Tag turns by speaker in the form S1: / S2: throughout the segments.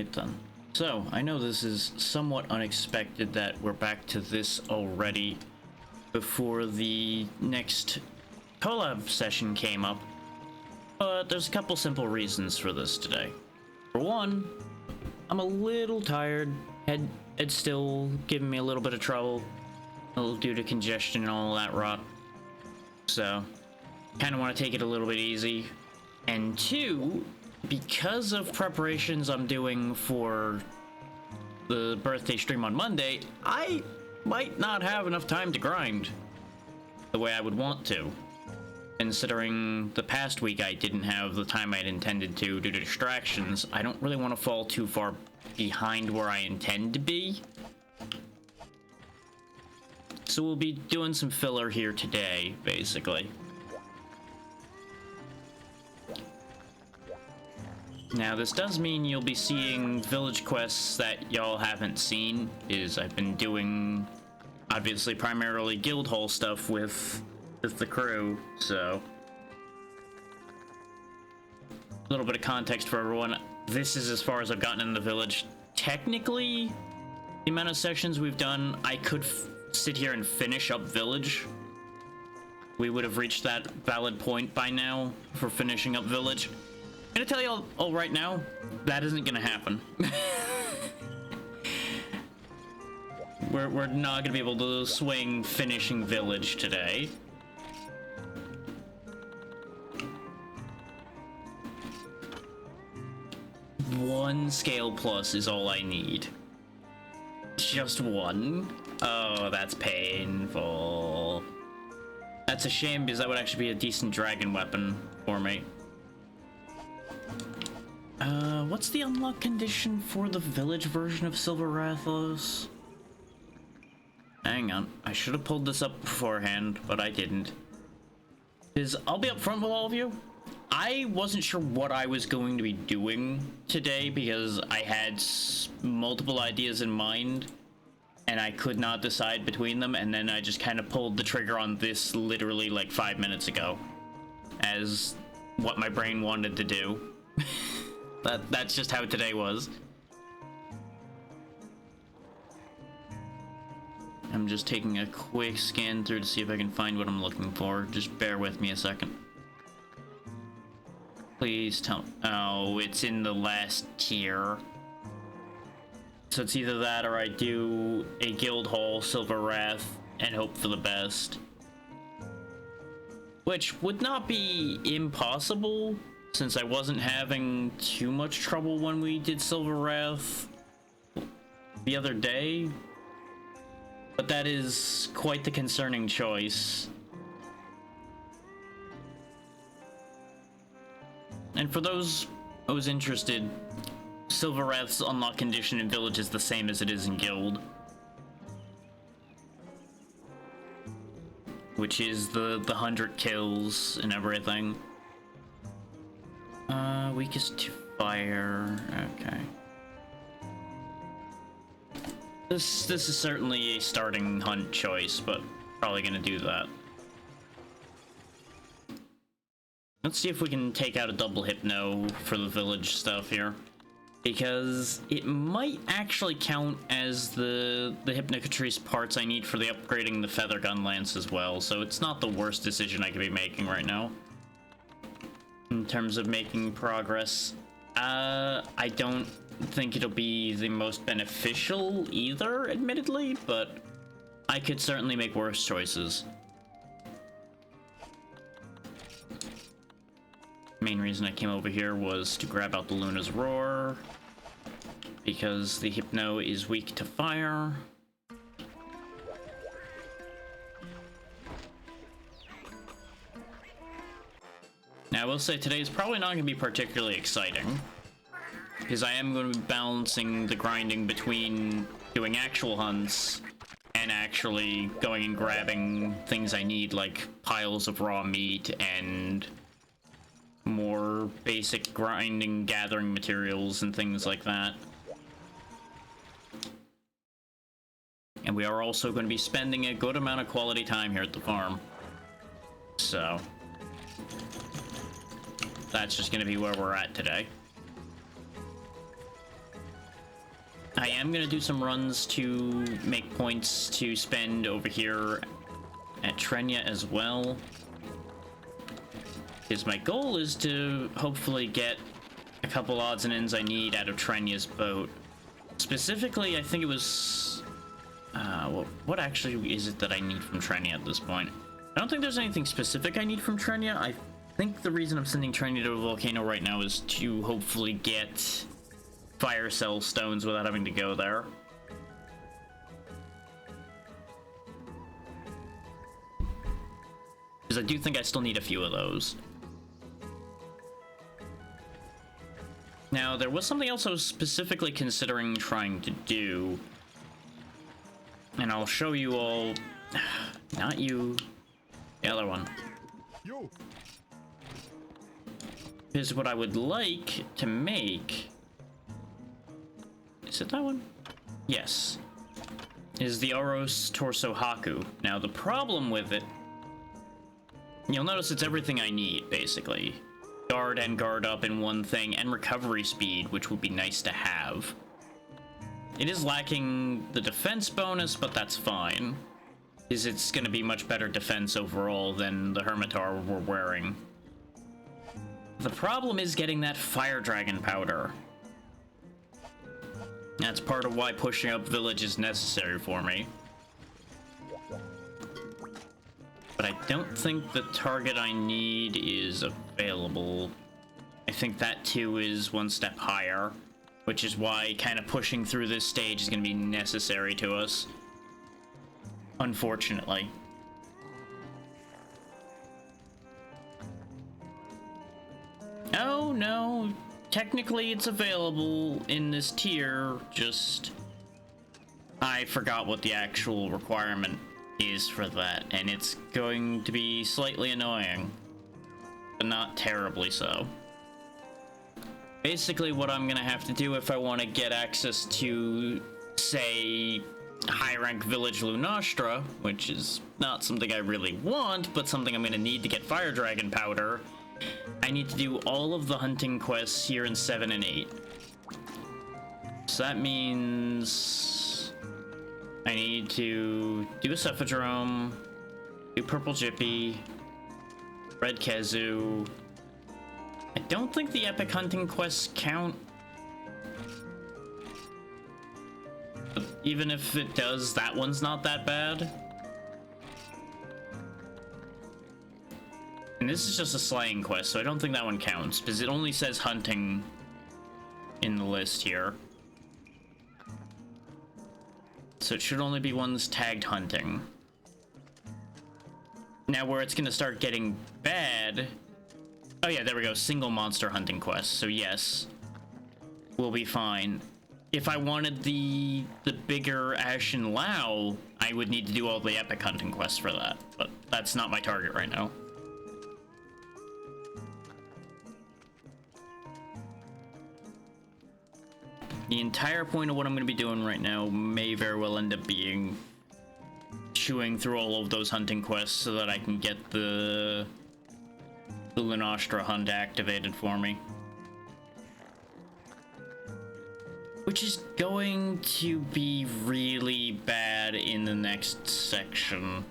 S1: Alright then. So, I know this is somewhat unexpected that we're back to this already before the next collab session came up, but there's a couple simple reasons for this today. For one, I'm a little tired. Head's still giving me a little bit of trouble, a little due to congestion and all that rot. So, kind of want to take it a little bit easy. And two, because of preparations I'm doing for the birthday stream on Monday, I might not have enough time to grind the way I would want to. Considering the past week I didn't have the time I'd intended to due to distractions, I don't really want to fall too far behind where I intend to be. So we'll be doing some filler here today, basically. Now, this does mean you'll be seeing village quests that y'all haven't seen, is I've been doing, obviously, primarily guild hall stuff with the crew, so... A little bit of context for everyone. This is as far as I've gotten in the village. Technically, the amount of sections we've done, I could sit here and finish up village. We would have reached that valid point by now for finishing up village. I'm gonna tell you all right now, that isn't gonna happen. We're not gonna be able to swing finishing village today. One scale plus is all I need. Just one? Oh, that's painful. That's a shame because that would actually be a decent dragon weapon for me. What's the unlock condition for the village version of Silver Rathos? Hang on, I should have pulled this up beforehand, but I didn't. Because I'll be upfront with all of you, I wasn't sure what I was going to be doing today because I had multiple ideas in mind, and I could not decide between them, and then I just kind of pulled the trigger on this literally like 5 minutes ago, as what my brain wanted to do. That's just how today was. I'm just taking a quick scan through to see if I can find what I'm looking for. Just bear with me a second. Please tell me. Oh, it's in the last tier. So it's either that or I do a guild hall Silver Wrath and hope for the best. Which would not be impossible, since I wasn't having too much trouble when we did Silver Wrath the other day. But that is quite the concerning choice. And for those who's interested, Silver Wrath's unlock condition in Village is the same as it is in Guild. Which is the 100 kills and everything. Weakest to fire. Okay. This is certainly a starting hunt choice, but probably gonna do that. Let's see if we can take out a double hypno for the village stuff here, because it might actually count as the Hypnocatrice parts I need for the upgrading the feather gun lance as well. So it's not the worst decision I could be making right now in terms of making progress. I don't think it'll be the most beneficial either, admittedly, but I could certainly make worse choices. Main reason I came over here was to grab out the Luna's Roar, because the Hypno is weak to fire. Now, I will say today is probably not going to be particularly exciting, because I am going to be balancing the grinding between doing actual hunts and actually going and grabbing things I need, like piles of raw meat and more basic grinding, gathering materials and things like that. And we are also going to be spending a good amount of quality time here at the farm. So that's just going to be where we're at today. I am gonna do some runs to make points to spend over here at Trenya as well. Because my goal is to hopefully get a couple odds and ends I need out of Trenya's boat. Specifically, I think it was... what actually is it that I need from Trenya at this point? I don't think there's anything specific I need from Trenya. I think the reason I'm sending Trenya to a volcano right now is to hopefully get fire cell stones without having to go there. Because I do think I still need a few of those. Now, there was something else I was specifically considering trying to do. And I'll show you all... Not you. The other one. Is what I would like to make... Is it that one? Yes. Is the Oros Torso Haku. Now, the problem with it... You'll notice it's everything I need, basically. Guard and guard up in one thing, and recovery speed, which would be nice to have. It is lacking the defense bonus, but that's fine. Because it's going to be much better defense overall than the Hermitar we're wearing. The problem is getting that Fire Dragon powder. That's part of why pushing up village is necessary for me. But I don't think the target I need is available. I think that too is one step higher, which is why kind of pushing through this stage is going to be necessary to us. Unfortunately. Oh no, technically it's available in this tier, just I forgot what the actual requirement is for that, and it's going to be slightly annoying, but not terribly so. Basically, what I'm gonna have to do if I want to get access to, say, high-rank village Lunastra, which is not something I really want, but something I'm gonna need to get Fire Dragon powder, I need to do all of the hunting quests here in 7 and 8. So that means I need to do a Cephadrome, do Purple Jippy, Red Kezu. I don't think the epic hunting quests count. But even if it does, that one's not that bad. And this is just a slaying quest, so I don't think that one counts, because it only says hunting in the list here. So it should only be ones tagged hunting. Now where it's gonna start getting bad... Oh yeah, there we go, single monster hunting quest, so yes. We'll be fine. If I wanted the bigger Ashen Lao, I would need to do all the epic hunting quests for that, but that's not my target right now. The entire point of what I'm going to be doing right now may very well end up being chewing through all of those hunting quests so that I can get the Lunastra hunt activated for me. Which is going to be really bad in the next section,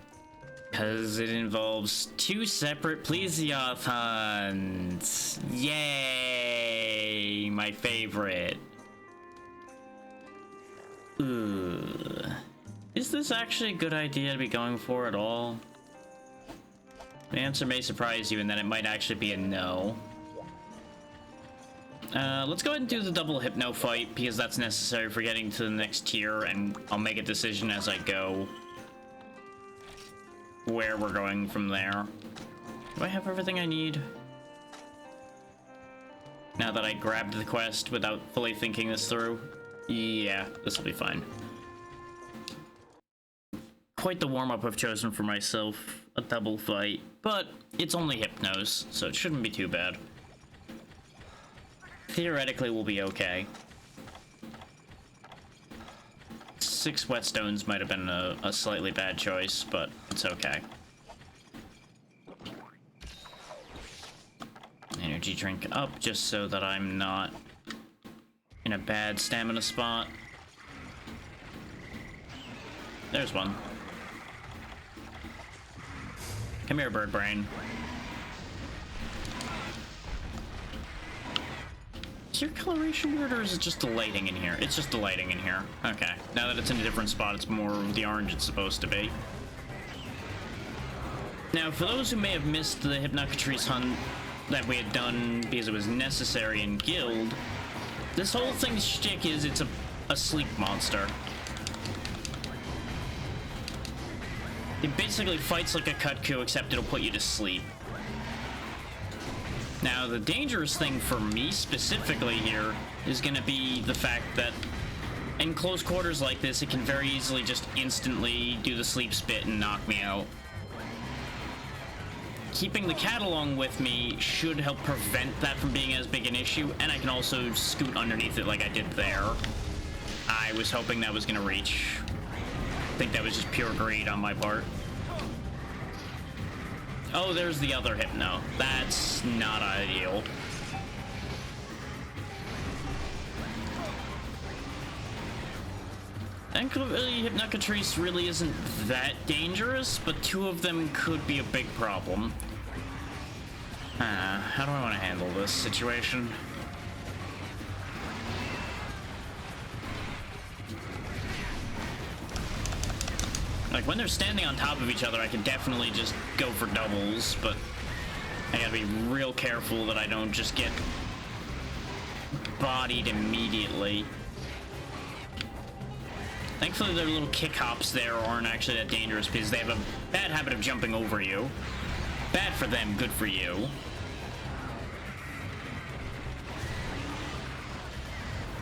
S1: because it involves 2 separate Plesioth hunts. Yay! My favorite. Ugh. Is this actually a good idea to be going for at all? The answer may surprise you, and then it might actually be a no. Let's go ahead and do the double Hypno fight, because that's necessary for getting to the next tier, and I'll make a decision as I go where we're going from there. Do I have everything I need? Now that I grabbed the quest without fully thinking this through? Yeah, this will be fine. Quite the warm-up I've chosen for myself, a double fight, but it's only Hypnos, so it shouldn't be too bad. Theoretically, we'll be okay. 6 whetstones might have been a slightly bad choice, but it's okay. Energy drink up, just so that I'm not in a bad stamina spot. There's one. Come here, bird brain. Is your coloration weird, or is it just the lighting in here? It's just the lighting in here. Okay. Now that it's in a different spot, it's more of the orange it's supposed to be. Now, for those who may have missed the Hypnocatrice hunt that we had done because it was necessary in Guild, this whole thing's shtick is it's a sleep monster. It basically fights like a Kut-Ku, except it'll put you to sleep. Now, the dangerous thing for me specifically here is going to be the fact that in close quarters like this, it can very easily just instantly do the sleep spit and knock me out. Keeping the cat along with me should help prevent that from being as big an issue, and I can also scoot underneath it like I did there. I was hoping that was going to reach. I think that was just pure greed on my part. Oh, there's the other Hypno. That's not ideal. Thankfully, Hypnocatrice really isn't that dangerous, but two of them could be a big problem. How do I want to handle this situation? Like, when they're standing on top of each other, I can definitely just go for doubles, but I gotta be real careful that I don't just get bodied immediately. Thankfully, their little kick hops there aren't actually that dangerous because they have a bad habit of jumping over you. Bad for them, good for you.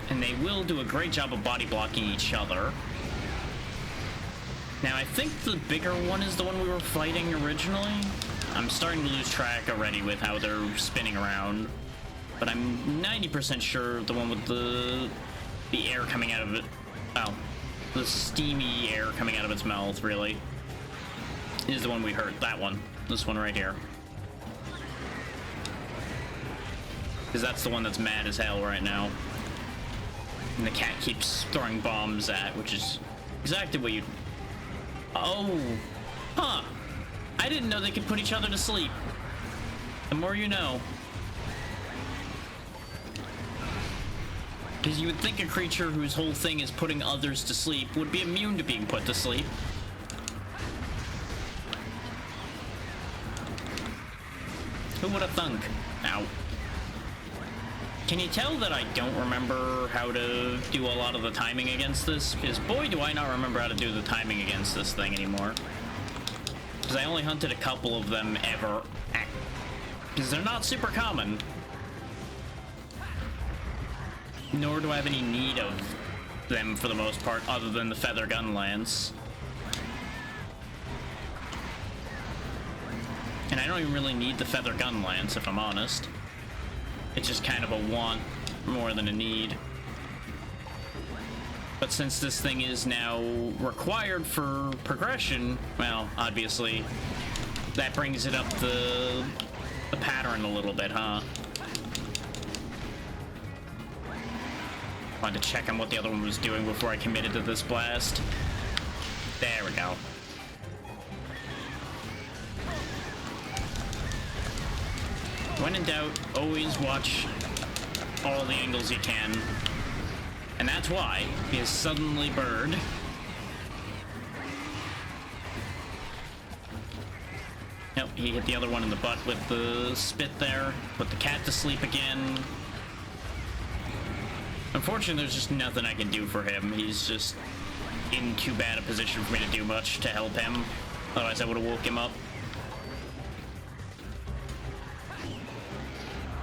S1: And they will do a great job of body blocking each other. Now, I think the bigger one is the one we were fighting originally. I'm starting to lose track already with how they're spinning around. But I'm 90% sure the one with the air coming out of it... well, the steamy air coming out of its mouth, really, is the one we heard. That one. This one right here. Because that's the one that's mad as hell right now. And the cat keeps throwing bombs at, which is exactly what you... Oh! Huh! I didn't know they could put each other to sleep. The more you know. Because you would think a creature whose whole thing is putting others to sleep would be immune to being put to sleep. Who would have thunk? Ow. Can you tell that I don't remember how to do a lot of the timing against this? Because boy, do I not remember how to do the timing against this thing anymore. Because I only hunted a couple of them ever. Because they're not super common. Nor do I have any need of them for the most part, other than the Feather Gun Lance. And I don't even really need the Feather Gun Lance, if I'm honest. It's just kind of a want more than a need. But since this thing is now required for progression, well, obviously, that brings it up the pattern a little bit, huh? Wanted to check on what the other one was doing before I committed to this blast. There we go. When in doubt, always watch all the angles you can. And that's why, because suddenly bird. Nope, he hit the other one in the butt with the spit there. Put the cat to sleep again. Unfortunately, there's just nothing I can do for him. He's just in too bad a position for me to do much to help him. Otherwise, I would have woke him up.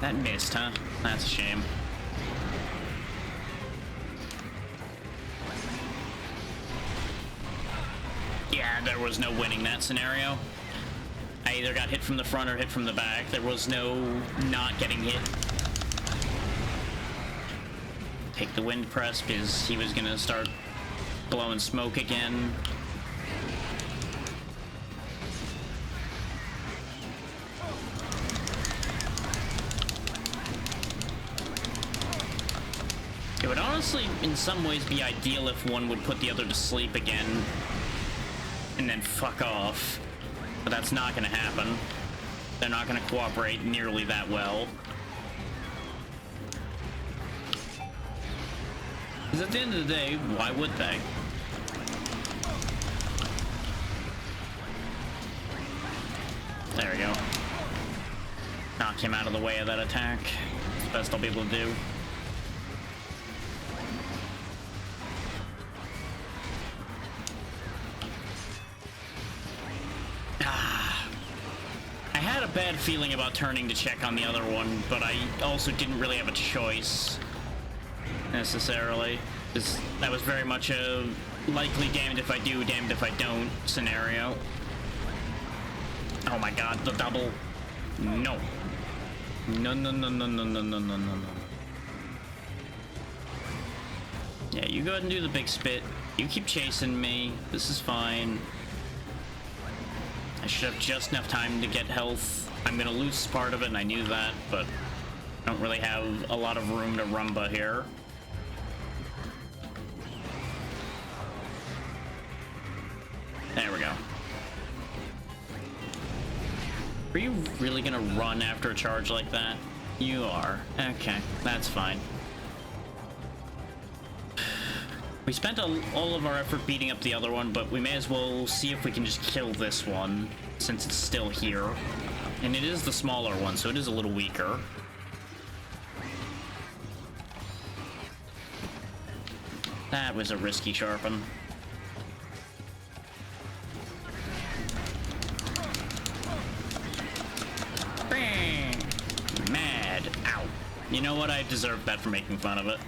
S1: That missed, huh? That's a shame. Yeah, there was no winning that scenario. I either got hit from the front or hit from the back. There was no not getting hit. Take the wind press because he was gonna start blowing smoke again. It would honestly, in some ways, be ideal if one would put the other to sleep again and then fuck off. But that's not gonna happen. They're not gonna cooperate nearly that well. Because at the end of the day, why would they? There we go. Knock him out of the way of that attack. It's the best I'll be able to do. I had a bad feeling about turning to check on the other one, but I also didn't really have a choice, necessarily. That was very much a likely damned if I do, damned if I don't scenario. Oh my god, the double. No. No, no, no, no, no, no, no, no, no, no. Yeah, you go ahead and do the big spit. You keep chasing me. This is fine. I should have just enough time to get health. I'm gonna lose part of it, and I knew that, but I don't really have a lot of room to rumba here. There we go. Are you really gonna run after a charge like that? You are. Okay, that's fine. We spent all of our effort beating up the other one, but we may as well see if we can just kill this one, since it's still here. And it is the smaller one, so it is a little weaker. That was a risky sharpen. Mad. Ow. You know what? I deserved that for making fun of it.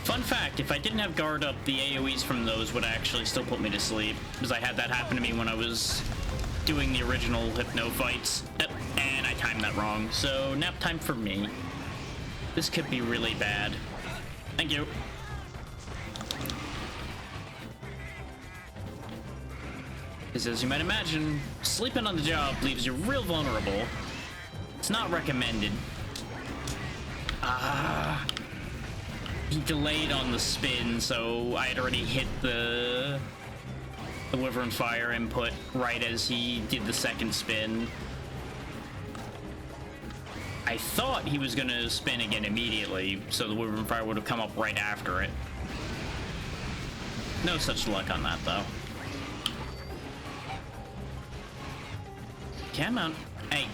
S1: Fun fact, if I didn't have guard up, the AoEs from those would actually still put me to sleep, because I had that happen to me when I was doing the original Hypno fights. And I timed that wrong, so nap time for me. This could be really bad. Thank you. Because as you might imagine, sleeping on the job leaves you real vulnerable. It's not recommended. He delayed on the spin, so I had already hit the Wyvern Fire input right as he did the second spin. I thought he was gonna spin again immediately, so the Wyvern Fire would have come up right after it. No such luck on that, though. Come on. Hey.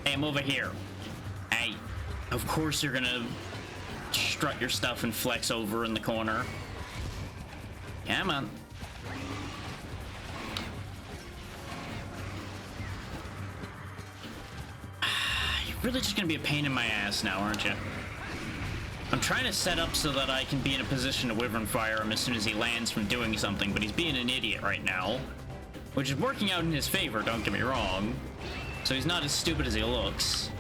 S1: Hey, I'm over here. Hey. Of course you're gonna strut your stuff and flex over in the corner. Come on. You're really just gonna be a pain in my ass now, aren't you? I'm trying to set up so that I can be in a position to Wyvern Fire him as soon as he lands from doing something, but he's being an idiot right now. Which is working out in his favor, don't get me wrong. So he's not as stupid as he looks.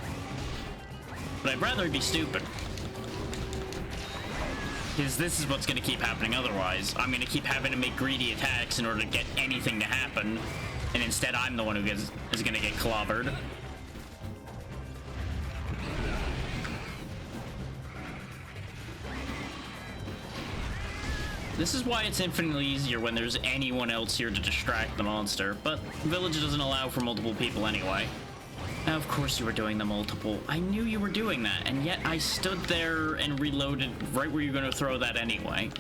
S1: But I'd rather he be stupid. Because this is what's going to keep happening otherwise. I'm going to keep having to make greedy attacks in order to get anything to happen. And instead I'm the one who is going to get clobbered. This is why it's infinitely easier when there's anyone else here to distract the monster, but Village doesn't allow for multiple people anyway. Now, of course you were doing the multiple. I knew you were doing that, and yet I stood there and reloaded right where you're going to throw that anyway.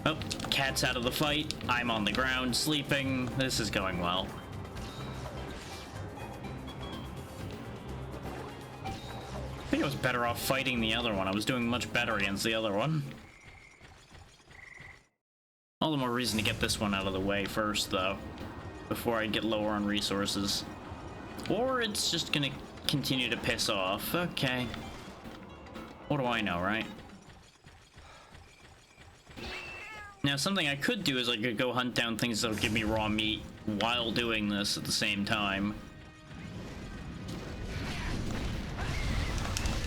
S1: Oh, cat's out of the fight. I'm on the ground, sleeping. This is going well. I think I was better off fighting the other one. I was doing much better against the other one. All the more reason to get this one out of the way first, though, before I get lower on resources. Or it's just gonna continue to piss off. Okay. What do I know, right? Now, something I could do is I could go hunt down things that'll give me raw meat while doing this at the same time.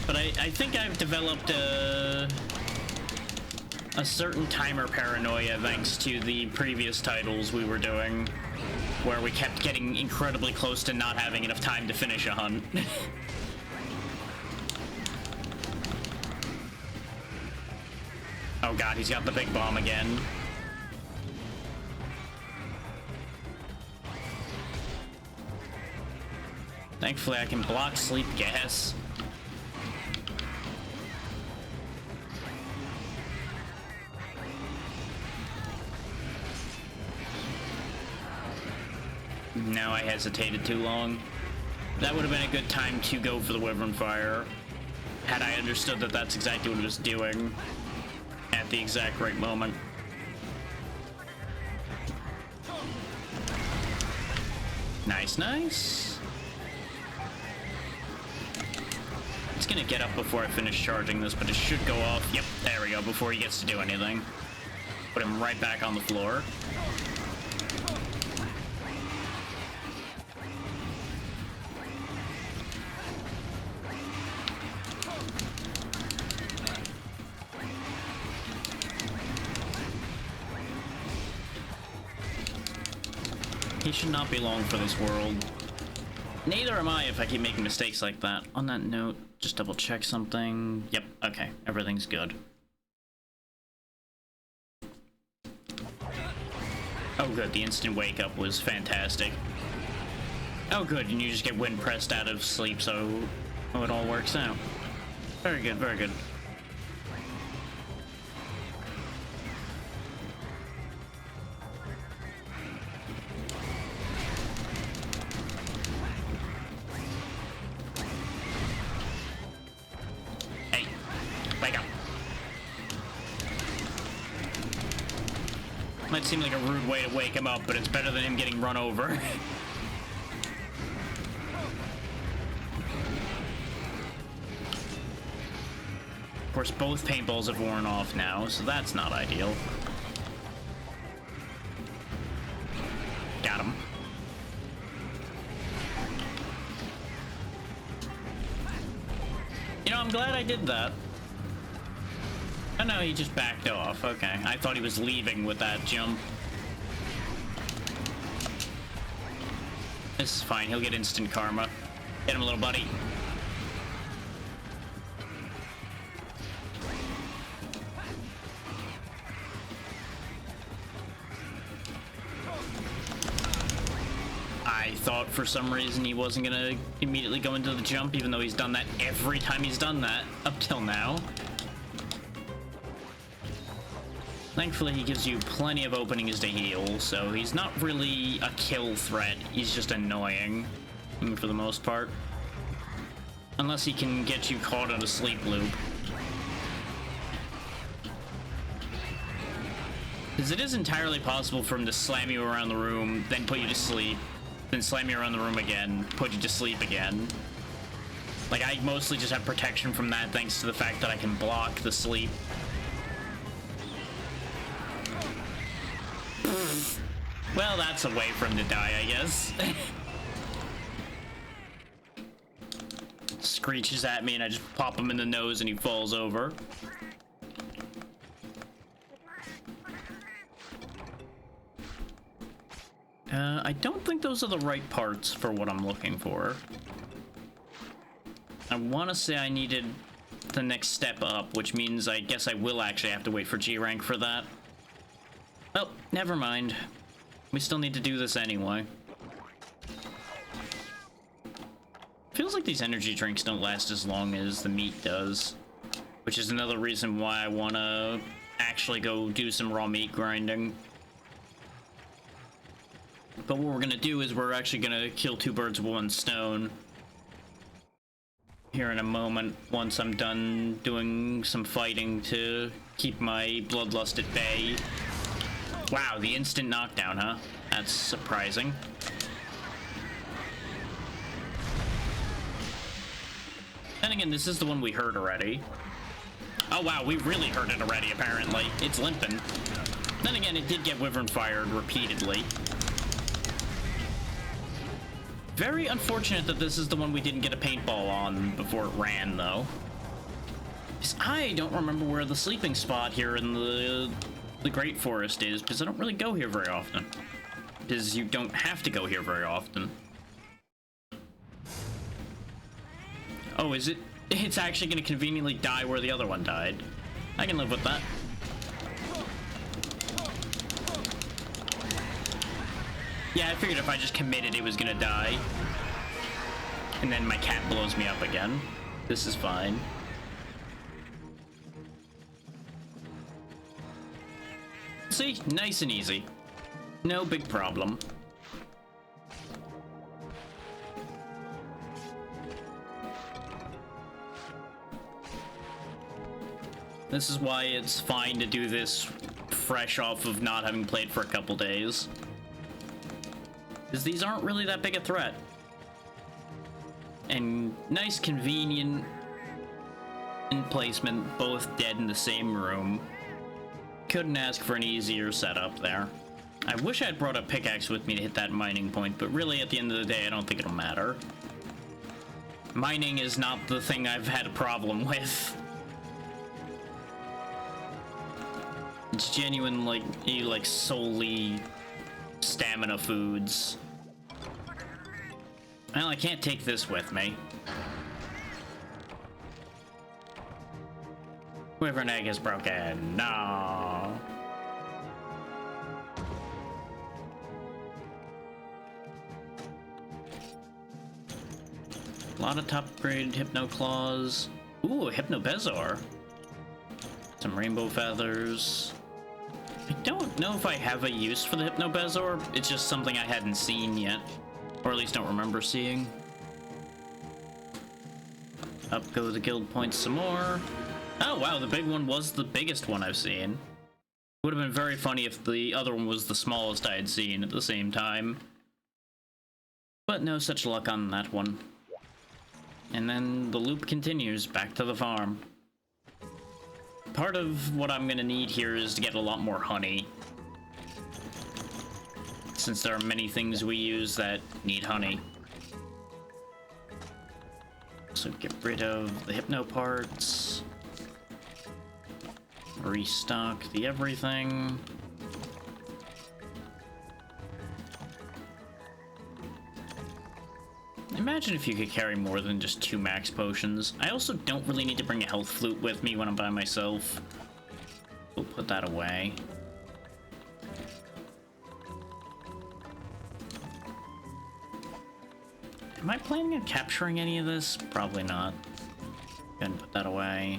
S1: But I think I've developed a certain timer paranoia thanks to the previous titles we were doing, where we kept getting incredibly close to not having enough time to finish a hunt. Oh god, he's got the big bomb again. Thankfully, I can block sleep gas. No, I hesitated too long. That would have been a good time to go for the Wyvern Fire, had I understood that that's exactly what it was doing at the exact right moment. Nice, nice. It's gonna get up before I finish charging this, but it should go off. Yep, there we go, before he gets to do anything. Put him right back on the floor. He should not be long for this world. Neither am I if I keep making mistakes like that. On that note, just double check something. Yep, okay, everything's good. Oh good, the instant wake up was fantastic. Oh good, and you just get wind pressed out of sleep, so it all works out. Very good, very good. Might seem like a rude way to wake him up, but it's better than him getting run over. Of course, both paintballs have worn off now, so that's not ideal. Got him. You know, I'm glad I did that. Oh no, he just backed off. Okay, I thought he was leaving with that jump. This is fine, he'll get instant karma. Hit him, little buddy. I thought for some reason he wasn't gonna immediately go into the jump, even though he's done that every time he's done that up till now. Thankfully, he gives you plenty of openings to heal, so he's not really a kill threat. He's just annoying, for the most part. Unless he can get you caught in a sleep loop. Because it is entirely possible for him to slam you around the room, then put you to sleep, then slam you around the room again, put you to sleep again. Like, I mostly just have protection from that thanks to the fact that I can block the sleep. Well, that's a way for him to die, I guess. Screeches at me and I just pop him in the nose and he falls over. I don't think those are the right parts for what I'm looking for. I want to say I needed the next step up, which means I guess I will actually have to wait for G rank for that. Well, never mind. We still need to do this anyway. Feels like these energy drinks don't last as long as the meat does, which is another reason why I want to actually go do some raw meat grinding. But what we're going to do is we're actually going to kill two birds with one stone here in a moment, once I'm done doing some fighting to keep my bloodlust at bay. Wow, the instant knockdown, huh? That's surprising. And again, this is the one we heard already. Oh wow, we really heard it already, apparently. It's limping. Then again, it did get Wyvern fired repeatedly. Very unfortunate that this is the one we didn't get a paintball on before it ran, though. Because I don't remember where the sleeping spot here in the Great Forest is, because I don't really go here very often. Because you don't have to go here very often. Oh, is it? It's actually going to conveniently die where the other one died. I can live with that. Yeah, I figured if I just committed, it was gonna die. And then my cat blows me up again. This is fine. See? Nice and easy. No big problem. This is why it's fine to do this fresh off of not having played for a couple days. Because these aren't really that big a threat. And nice, convenient placement, both dead in the same room. Couldn't ask for an easier setup there. I wish I had brought a pickaxe with me to hit that mining point, but really at the end of the day, I don't think it'll matter. Mining is not the thing I've had a problem with. It's genuine, like solely stamina foods. Well, I can't take this with me. Wyvern egg is broken. No. A lot of top grade Hypno Claws. Ooh, a Hypno Bezoar. Some rainbow feathers. I don't know if I have a use for the Hypno Bezoar. It's just something I hadn't seen yet. Or at least don't remember seeing. Up go the guild points some more. Oh wow, the big one was the biggest one I've seen. Would have been very funny if the other one was the smallest I had seen at the same time. But no such luck on that one. And then the loop continues back to the farm. Part of what I'm gonna need here is to get a lot more honey. Since there are many things we use that need honey. So get rid of the Hypno parts. Restock the everything. Imagine if you could carry more than just 2 max potions. I also don't really need to bring a health flute with me when I'm by myself. We'll put that away. Am I planning on capturing any of this? Probably not. Go ahead and put that away.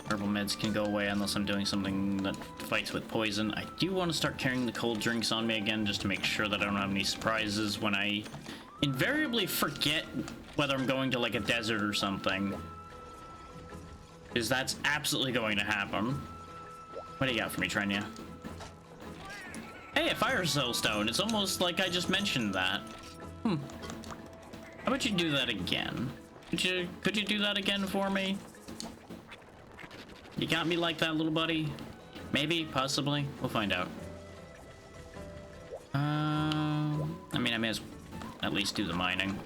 S1: Herbal meds can go away unless I'm doing something that fights with poison. I do want to start carrying the cold drinks on me again just to make sure that I don't have any surprises when I invariably forget whether I'm going to like a desert or something. Because that's absolutely going to happen. What do you got for me, Trenya? Hey, a fire cell stone. It's almost like I just mentioned that. How about you do that again? Could you do that again for me? You got me like that, little buddy? Maybe, possibly. We'll find out. I mean, I may as well at least do the mining.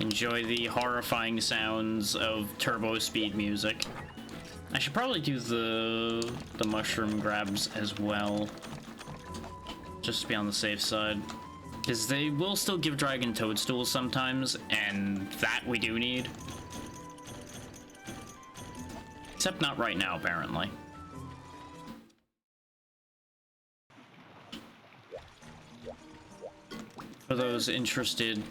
S1: Enjoy the horrifying sounds of turbo speed music. I should probably do the mushroom grabs as well. Just to be on the safe side. Because they will still give dragon toadstools sometimes, and that we do need. Except not right now, apparently. For those interested,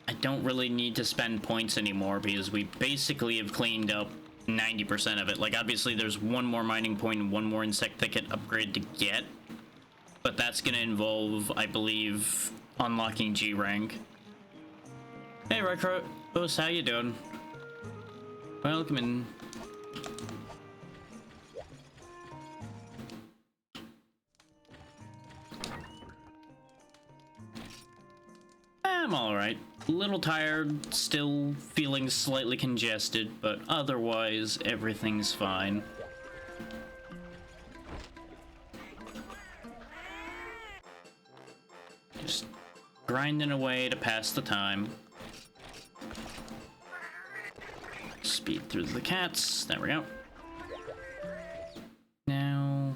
S1: I don't really need to spend points anymore because we basically have cleaned up 90% of it. Like, obviously there's one more mining point and one more insect thicket upgrade to get. But that's gonna involve, I believe, unlocking G rank. Hey, Redcross, how you doing? Welcome in. I'm alright. A little tired, still feeling slightly congested, but otherwise, everything's fine. Just grinding away to pass the time. Speed through the cats. There we go. Now,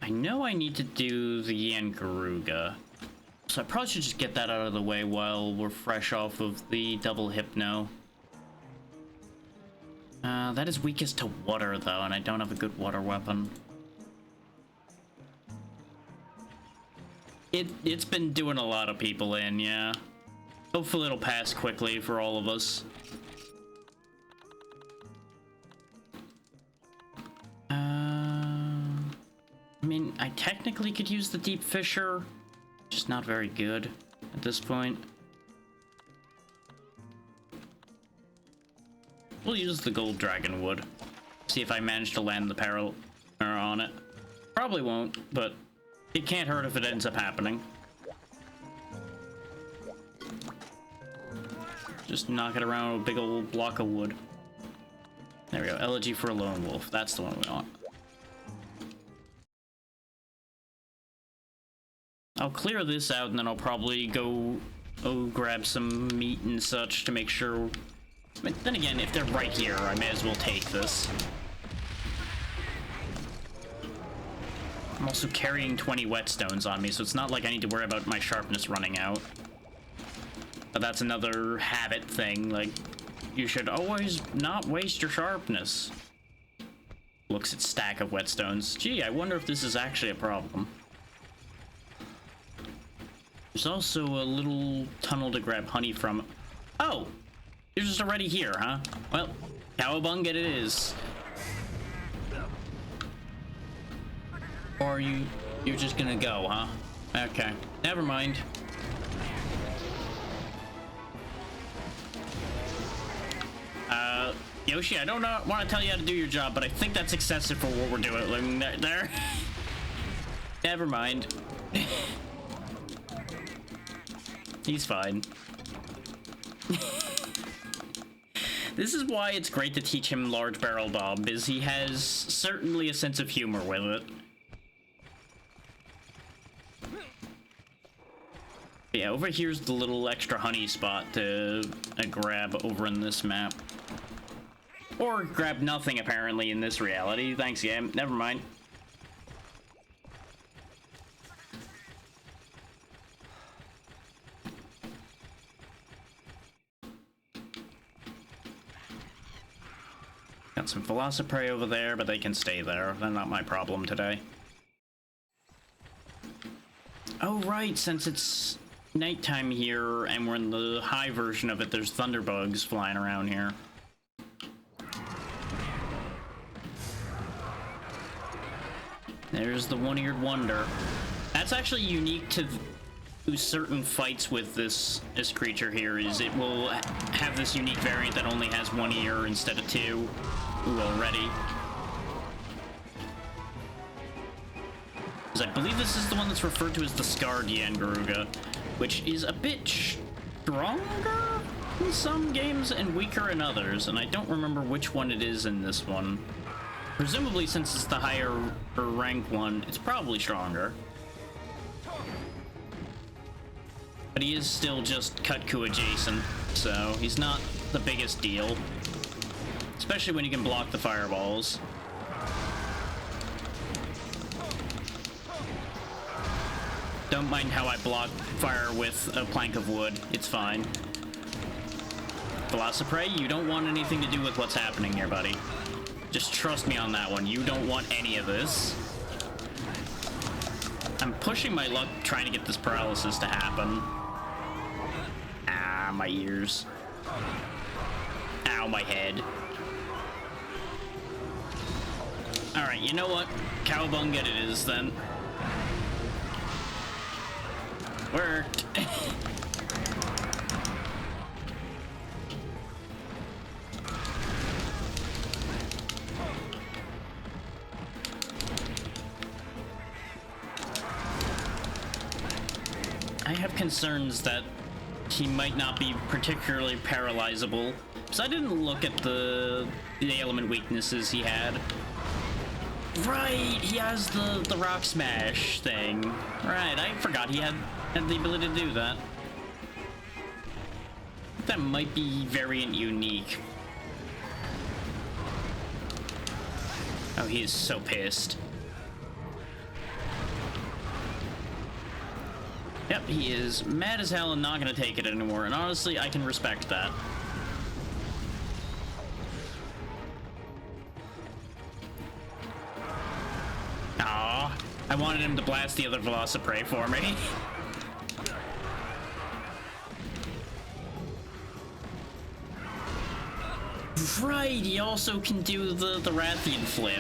S1: I know I need to do the Yankaruga. So I probably should just get that out of the way while we're fresh off of the double Hypno. That is weakest to water, though, and I don't have a good water weapon. It's been doing a lot of people in, yeah. Hopefully it'll pass quickly for all of us. I mean, I technically could use the Deep Fisher, just not very good at this point. We'll use the Gold Dragon Wood. See if I manage to land the parallel on it. Probably won't, but it can't hurt if it ends up happening. Just knock it around with a big old block of wood. There we go. Elegy for a Lone Wolf. That's the one we want. I'll clear this out and then I'll probably go grab some meat and such to make sure. But then again, if they're right here, I may as well take this. I'm also carrying 20 whetstones on me, so it's not like I need to worry about my sharpness running out. But that's another habit thing, like, you should always not waste your sharpness. Looks at stack of whetstones. Gee, I wonder if this is actually a problem. There's also a little tunnel to grab honey from. Oh! You're just already here, huh? Well, cowabunga it is. Or you're just gonna go, huh? Okay, never mind. Yoshi, I don't want to tell you how to do your job, but I think that's excessive for what we're doing. Like, there. Never mind. He's fine. This is why it's great to teach him Large Barrel Bob, is he has certainly a sense of humor with it. Yeah, over here's the little extra honey spot to grab over in this map. Or grab nothing, apparently, in this reality. Thanks, game. Never mind. Got some Velociprey over there, but they can stay there. They're not my problem today. Oh, right, since it's nighttime here and we're in the high version of it, there's thunderbugs flying around here. There's the one-eared wonder. That's actually unique to certain fights with this creature here, is it will have this unique variant that only has one ear instead of two. Ooh, already. Because I believe this is the one that's referred to as the Scarred Yangaruga, which is a bit stronger in some games and weaker in others, and I don't remember which one it is in this one. Presumably, since it's the higher rank one, it's probably stronger. But he is still just Kutku adjacent, so he's not the biggest deal. Especially when you can block the fireballs. Don't mind how I block fire with a plank of wood. It's fine. Velociprey, you don't want anything to do with what's happening here, buddy. Just trust me on that one. You don't want any of this. I'm pushing my luck trying to get this paralysis to happen. Ah, my ears. Ow, my head. Alright, you know what? Cowabunga it is, then. Worked. I have concerns that he might not be particularly paralyzable, because I didn't look at the element weaknesses he had. Right, he has the rock smash thing. Right, I forgot he had the ability to do that. That might be variant unique. Oh, he is so pissed. Yep, he is mad as hell and not gonna take it anymore, and honestly, I can respect that. I wanted him to blast the other Velociprey for me. Right, he also can do the Rathian flip.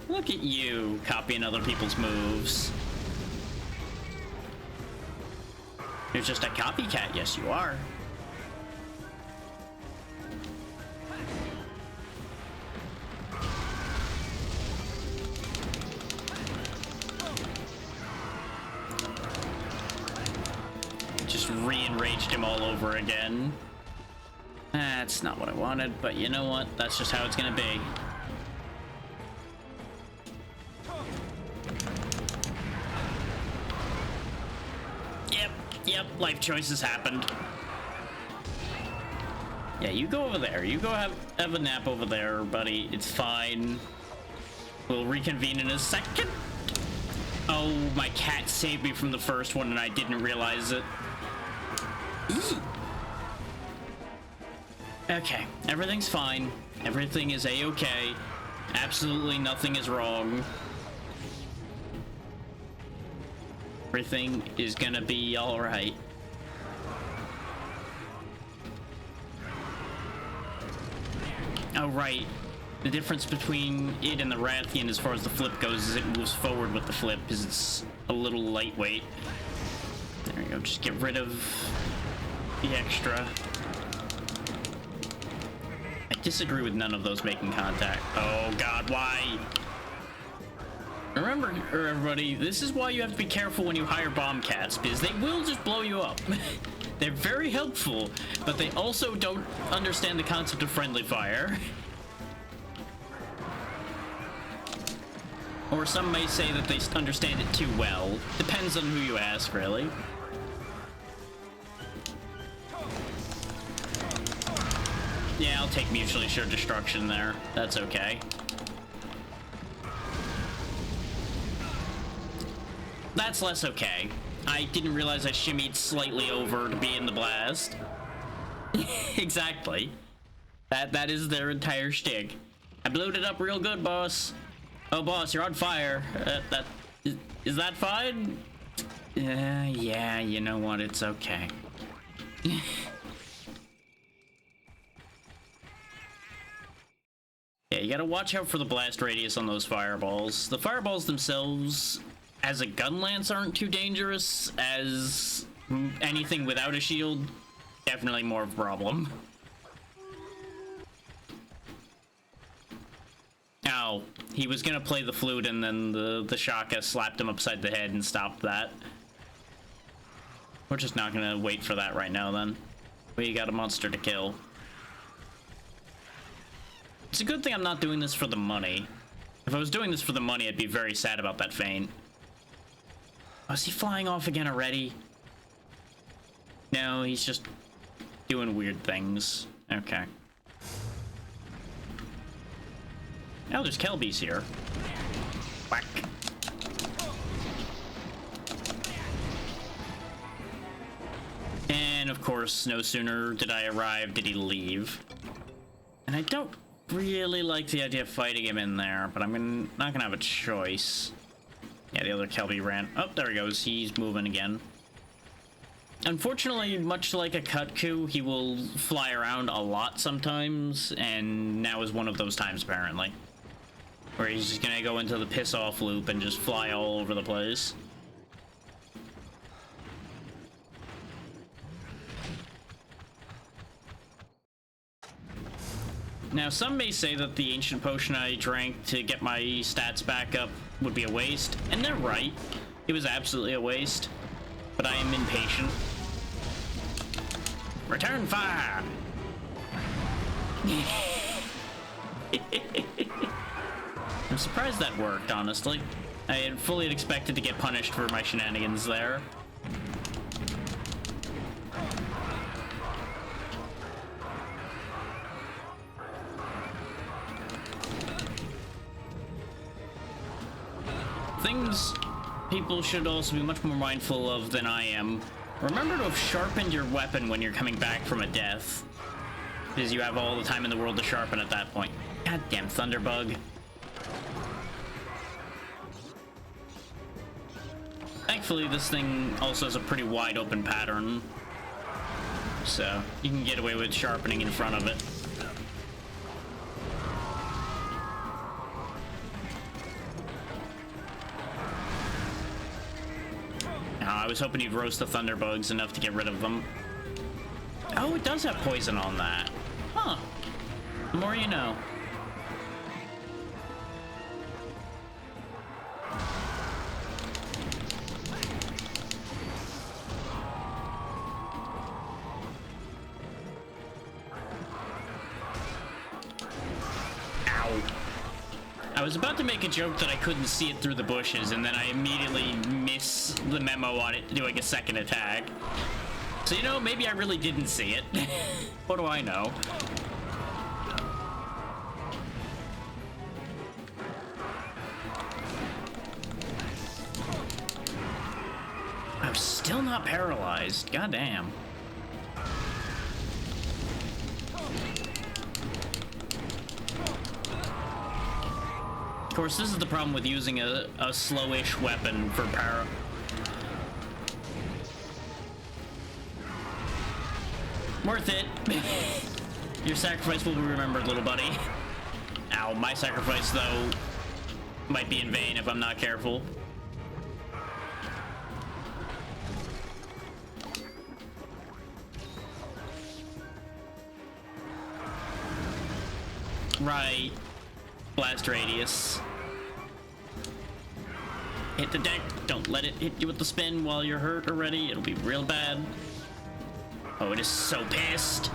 S1: Look at you, copying other people's moves. You're just a copycat, yes you are. Just re-enraged him all over again. That's not what I wanted, but you know what? That's just how it's gonna be. Yep, life choices happened. Yeah, you go over there. You go have a nap over there, buddy. It's fine. We'll reconvene in a second. Oh, my cat saved me from the first one and I didn't realize it. Eee. Okay, everything's fine. Everything is a-okay. Absolutely nothing is wrong. Everything is gonna be alright. Oh, right. The difference between it and the Rathian as far as the flip goes is it moves forward with the flip because it's a little lightweight. There we go, just get rid of the extra. I disagree with none of those making contact. Oh god, why? Remember, everybody, this is why you have to be careful when you hire bomb cats, because they will just blow you up. They're very helpful, but they also don't understand the concept of friendly fire. Or some may say that they understand it too well. Depends on who you ask, really. Yeah, I'll take mutually assured destruction there. That's okay. That's less okay. I didn't realize I shimmied slightly over to be in the blast. Exactly. That is their entire shtick. I blowed it up real good, boss. Oh, boss, you're on fire. Is that fine? Yeah, you know what? It's okay. Yeah, you gotta watch out for the blast radius on those fireballs. The fireballs themselves, as a gun lance, aren't too dangerous. As anything without a shield, definitely more of a problem. Ow. He was gonna play the flute and then the Shaka slapped him upside the head and stopped that. We're just not gonna wait for that right now then. We got a monster to kill. It's a good thing I'm not doing this for the money. If I was doing this for the money, I'd be very sad about that feint. Oh, is he flying off again already? No, he's just doing weird things. Okay. Oh, there's Kelby's here. Whack. And of course, no sooner did I arrive, did he leave. And I don't really like the idea of fighting him in there, but I'm not gonna have a choice. Yeah, the other Kelby ran. Oh, there he goes. He's moving again. Unfortunately, much like a Kutku, he will fly around a lot sometimes, and now is one of those times, apparently. Where he's just gonna go into the piss-off loop and just fly all over the place. Now, some may say that the ancient potion I drank to get my stats back up would be a waste, and they're right. It was absolutely a waste, but I am impatient. Return fire! I'm surprised that worked, honestly. I had fully expected to get punished for my shenanigans there. Things people should also be much more mindful of than I am. Remember to have sharpened your weapon when you're coming back from a death, because you have all the time in the world to sharpen at that point. Goddamn Thunderbug. thankfully this thing also has a pretty wide open pattern, so you can get away with sharpening in front of it. I was hoping you'd roast the thunderbugs enough to get rid of them. Oh, it does have poison on that. Huh. The more you know. I was about to make a joke that I couldn't see it through the bushes, and then I immediately miss the memo on it doing a second attack. So, you know, maybe I really didn't see it. What do I know? I'm still not paralyzed. Goddamn. Of course, this is the problem with using a slowish weapon for para. Worth it. Your sacrifice will be remembered, little buddy. Ow, my sacrifice, though, might be in vain if I'm not careful. Right. Blast radius. Hit the deck. Don't let it hit you with the spin while you're hurt already. It'll be real bad. Oh, it is so pissed.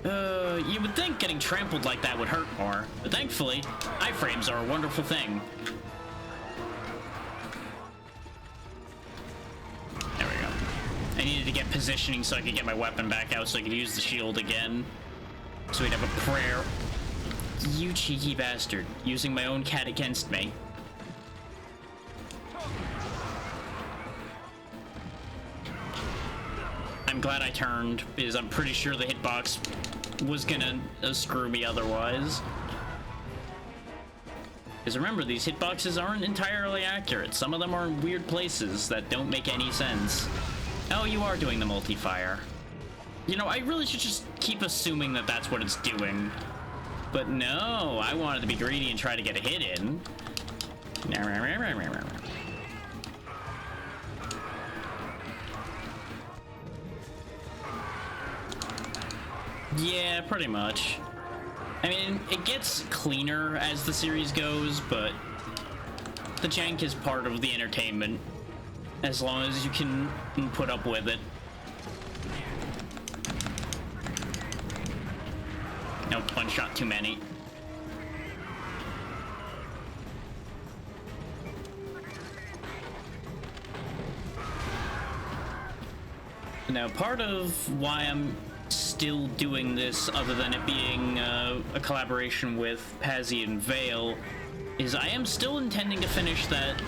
S1: You would think getting trampled like that would hurt more, but thankfully, iframes are a wonderful thing. There we go. I needed to get positioning so I could get my weapon back out so I could use the shield again. So we'd have a prayer. You cheeky bastard, using my own cat against me. I'm glad I turned, because I'm pretty sure the hitbox was gonna screw me otherwise. Because remember, these hitboxes aren't entirely accurate. Some of them are in weird places that don't make any sense. Oh, you are doing the multi-fire. You know, I really should just keep assuming that that's what it's doing. But no, I wanted to be greedy and try to get a hit in. Yeah, pretty much. I mean, it gets cleaner as the series goes, but the jank is part of the entertainment, as long as you can put up with it. Nope, one shot too many. Now, part of why I'm still doing this, other than it being a collaboration with Pazzy and Vale, is I am still intending to finish that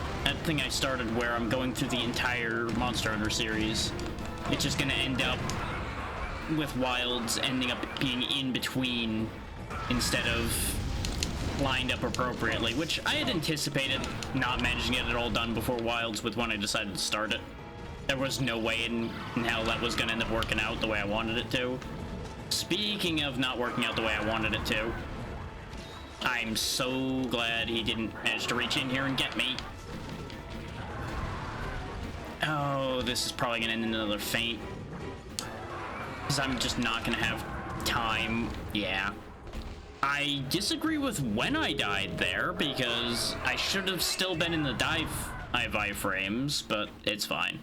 S1: thing I started where I'm going through the entire Monster Hunter series. It's just gonna end up with Wilds ending up being in between instead of lined up appropriately, which I had anticipated not managing to get it all done before Wilds with when I decided to start it. There was no way in hell that was gonna end up working out the way I wanted it to. Speaking of not working out the way I wanted it to, I'm so glad he didn't manage to reach in here and get me. Oh, this is probably gonna end in another feint. Because I'm just not gonna have time. Yeah. I disagree with when I died there, because I should have still been in the dive iframes, but it's fine.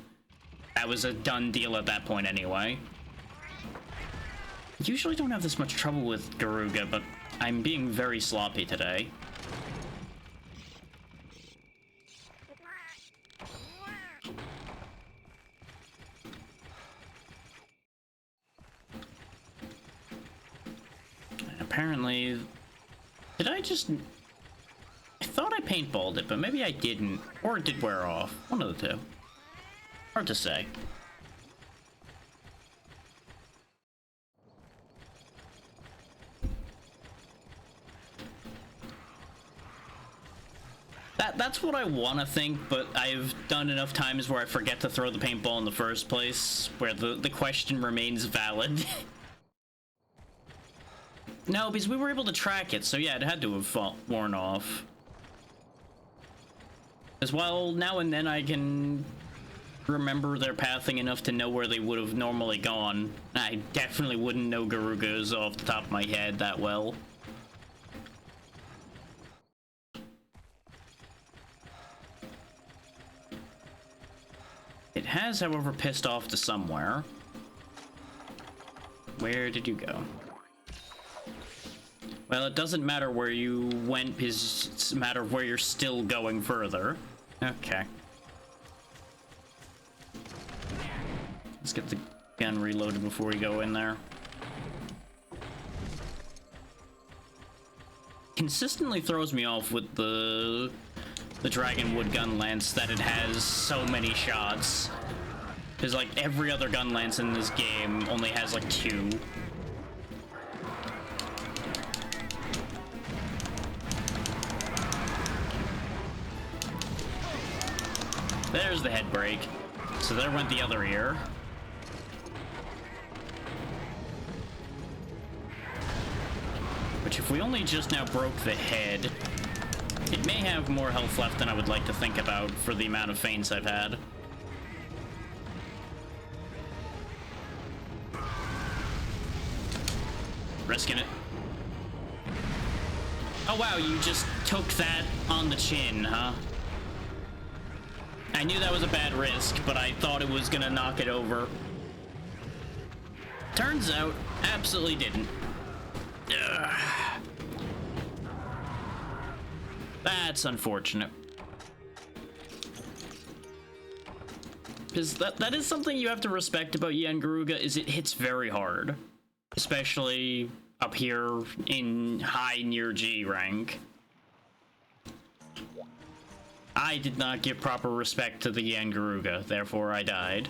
S1: That was a done deal at that point anyway. Usually don't have this much trouble with Garuga, but I'm being very sloppy today. Apparently, did I just... I thought I paintballed it, but maybe I didn't. Or it did wear off. One of the two. Hard to say. That's what I want to think, but I've done enough times where I forget to throw the paintball in the first place, where the question remains valid. No, because we were able to track it, so yeah, it had to have worn off. As well, now and then I can remember their pathing enough to know where they would have normally gone. I definitely wouldn't know Garugas off the top of my head that well. It has, however, pissed off to somewhere. Where did you go? Well, it doesn't matter where you went, because it's a matter of where you're still going further. Okay. Let's get the gun reloaded before we go in there. Consistently throws me off with the Dragonwood gun lance that it has so many shots. Because like every other gun lance in this game only has like 2. There's the head break. So there went the other ear. Which if we only just now broke the head, it may have more health left than I would like to think about for the amount of feints I've had. Risking it. Oh wow, you just took that on the chin, huh? I knew that was a bad risk, but I thought it was gonna knock it over. Turns out, absolutely didn't. Ugh. That's unfortunate. Because that is something you have to respect about Yian Garuga, is it hits very hard. Especially up here in high near G rank. I did not give proper respect to the Yian Garuga, therefore I died.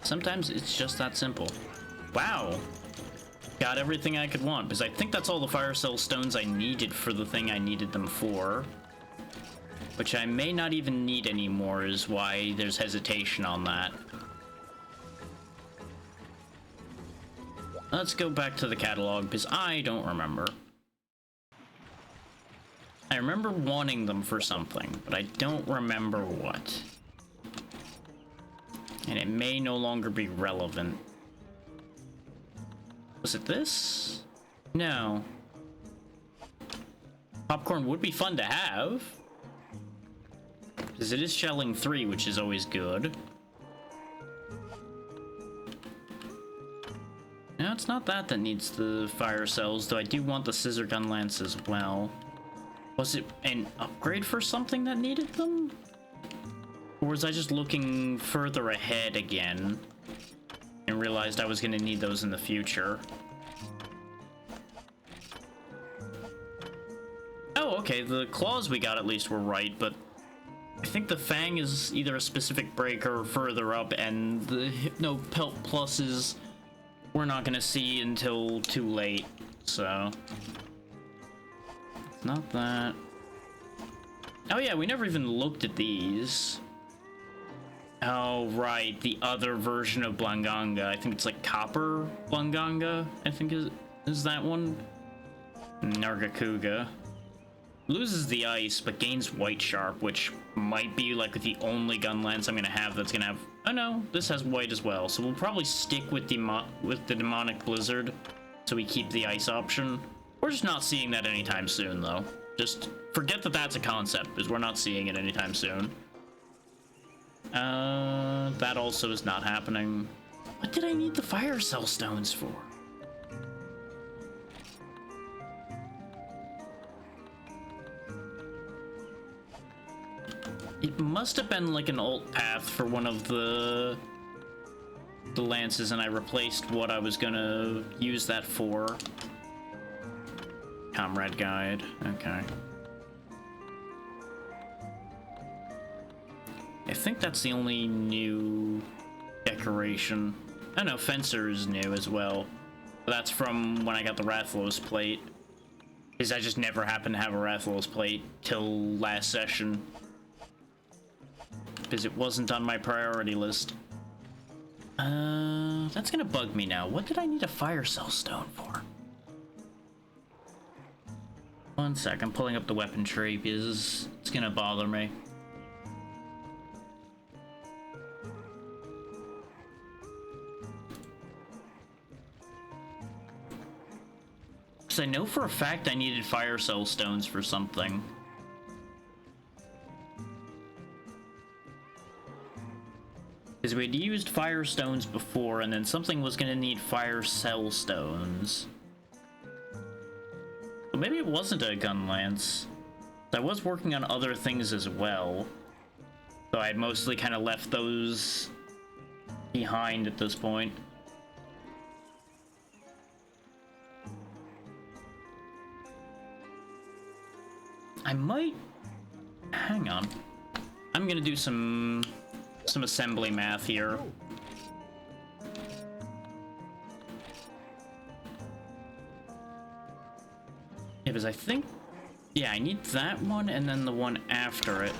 S1: Sometimes it's just that simple. Wow. Got everything I could want, because I think that's all the fire cell stones I needed for the thing I needed them for. Which I may not even need anymore, is why there's hesitation on that. Let's go back to the catalog, because I don't remember. I remember wanting them for something, but I don't remember what. And it may no longer be relevant. Was it this? No. Popcorn would be fun to have. Because it is shelling 3, which is always good. No, it's not that needs the fire cells, though I do want the scissor gun lance as well. Was it an upgrade for something that needed them? Or was I just looking further ahead again and realized I was going to need those in the future? Oh, okay, the claws we got at least were right, but I think the Fang is either a specific breaker further up, and the Hypno Pelt Pluses we're not going to see until too late, so... It's not that. Oh yeah, we never even looked at these. Oh, right, the other version of Blanganga. I think it's like Copper Blanganga, I think is that one? Nargacuga. Loses the ice, but gains white sharp, which might be like the only gun lance I'm gonna have that's gonna have... Oh no, this has white as well, so we'll probably stick with the Demonic Blizzard, so we keep the ice option. We're just not seeing that anytime soon, though. Just forget that that's a concept, because we're not seeing it anytime soon. That also is not happening. What did I need the fire cell stones for? It must have been like an alt path for one of the lances, and I replaced what I was gonna use that for. Comrade guide, okay. I think that's the only new decoration. I don't know, Fencer is new as well. That's from when I got the Rathalos plate. Because I just never happened to have a Rathalos plate till last session. Because it wasn't on my priority list. That's gonna bug me now. What did I need a fire cell stone for? One sec, I'm pulling up the weapon tree because it's gonna bother me. Because I know for a fact I needed fire cell stones for something. Because we'd used fire stones before, and then something was gonna need fire cell stones. But maybe it wasn't a gun lance. I was working on other things as well. So I'd mostly kind of left those behind at this point. I might... Hang on. I'm gonna do some assembly math here. Yeah, because I think... Yeah, I need that one and then the one after it.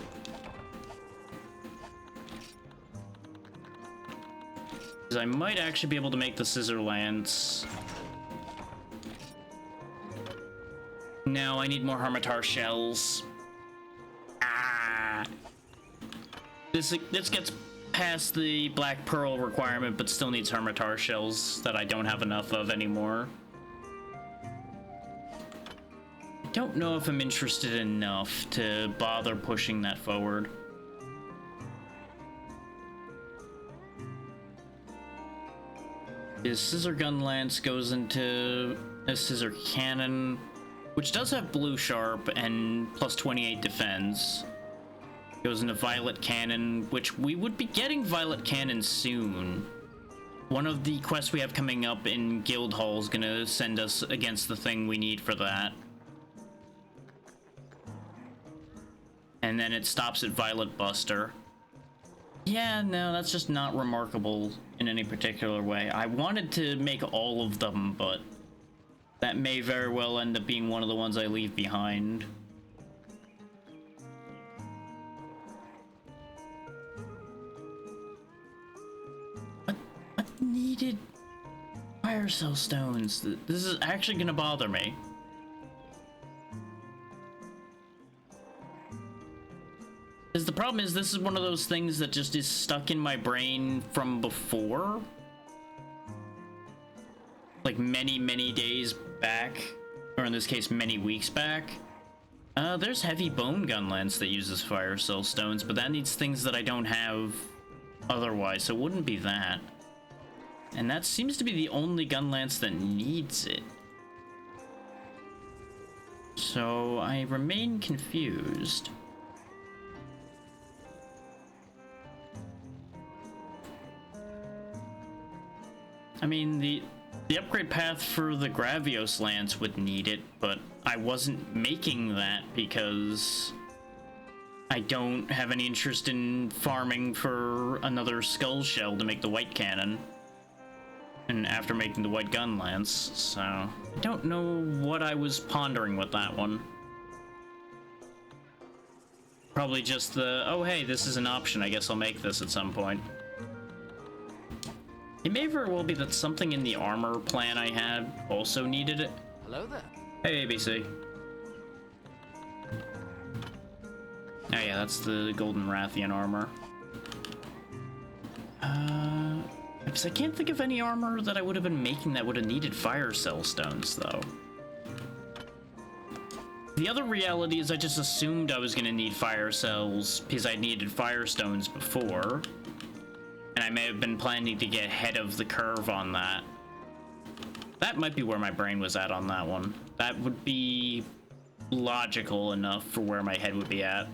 S1: Because I might actually be able to make the scissor lance. No, I need more Harmatar shells. Ah! This gets past the Black Pearl requirement, but still needs Harmatar shells that I don't have enough of anymore. I don't know if I'm interested enough to bother pushing that forward. His scissor gun lance goes into a scissor cannon, which does have blue sharp and plus 28 defense. Goes into violet cannon, which we would be getting violet cannon soon. One of the quests we have coming up in Guildhall is gonna send us against the thing we need for that. And then it stops at Violet Buster. Yeah, no, that's just not remarkable in any particular way. I wanted to make all of them, but that may very well end up being one of the ones I leave behind. What needed fire cell stones? This is actually gonna bother me. Because the problem is, this is one of those things that just is stuck in my brain from before. Like many, many days back, or in this case, many weeks back. There's heavy bone gun lance that uses fire cell stones, but that needs things that I don't have otherwise, so it wouldn't be that. And that seems to be the only gun lance that needs it. So I remain confused. I mean, the upgrade path for the Gravios lance would need it, but I wasn't making that because I don't have any interest in farming for another skull shell to make the white cannon. And after making the white gun lance, so I don't know what I was pondering with that one. Probably just the, oh hey, this is an option, I guess I'll make this at some point. It may very well be that something in the armor plan I had also needed it.
S2: Hello there.
S1: Hey, ABC. Oh yeah, that's the Golden Rathian armor. Because I can't think of any armor that I would have been making that would have needed fire cell stones, though. The other reality is I just assumed I was going to need fire cells because I needed fire stones before. And I may have been planning to get ahead of the curve on that. That might be where my brain was at on that one. That would be logical enough for where my head would be at.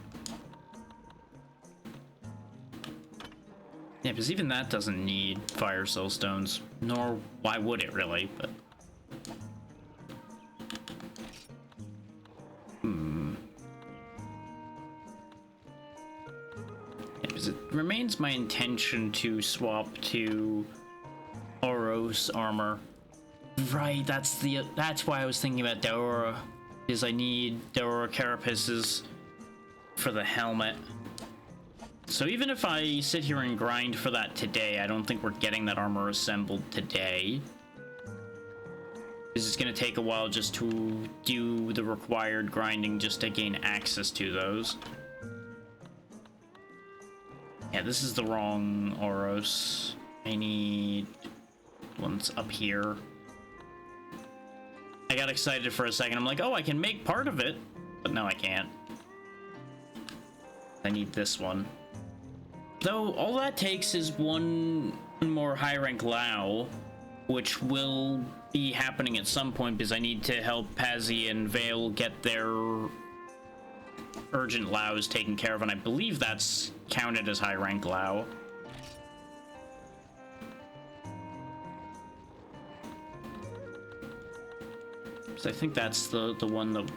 S1: Yeah, because even that doesn't need fire cell stones. Nor why would it really, but... Yeah, because it remains was my intention to swap to Oros armor. Right, that's why I was thinking about Daora, is I need Daora carapaces for the helmet. So even if I sit here and grind for that today, I don't think we're getting that armor assembled today. This is going to take a while just to do the required grinding just to gain access to those. Yeah, this is the wrong Oros. I need ones up here. I got excited for a second. I'm like, oh, I can make part of it. But no, I can't. I need this one. Though, all that takes is one more high rank Lao, which will be happening at some point because I need to help Pazzy and Vale get their urgent Laos taken care of, and I believe that's counted as high rank Lao. So I think that's the one that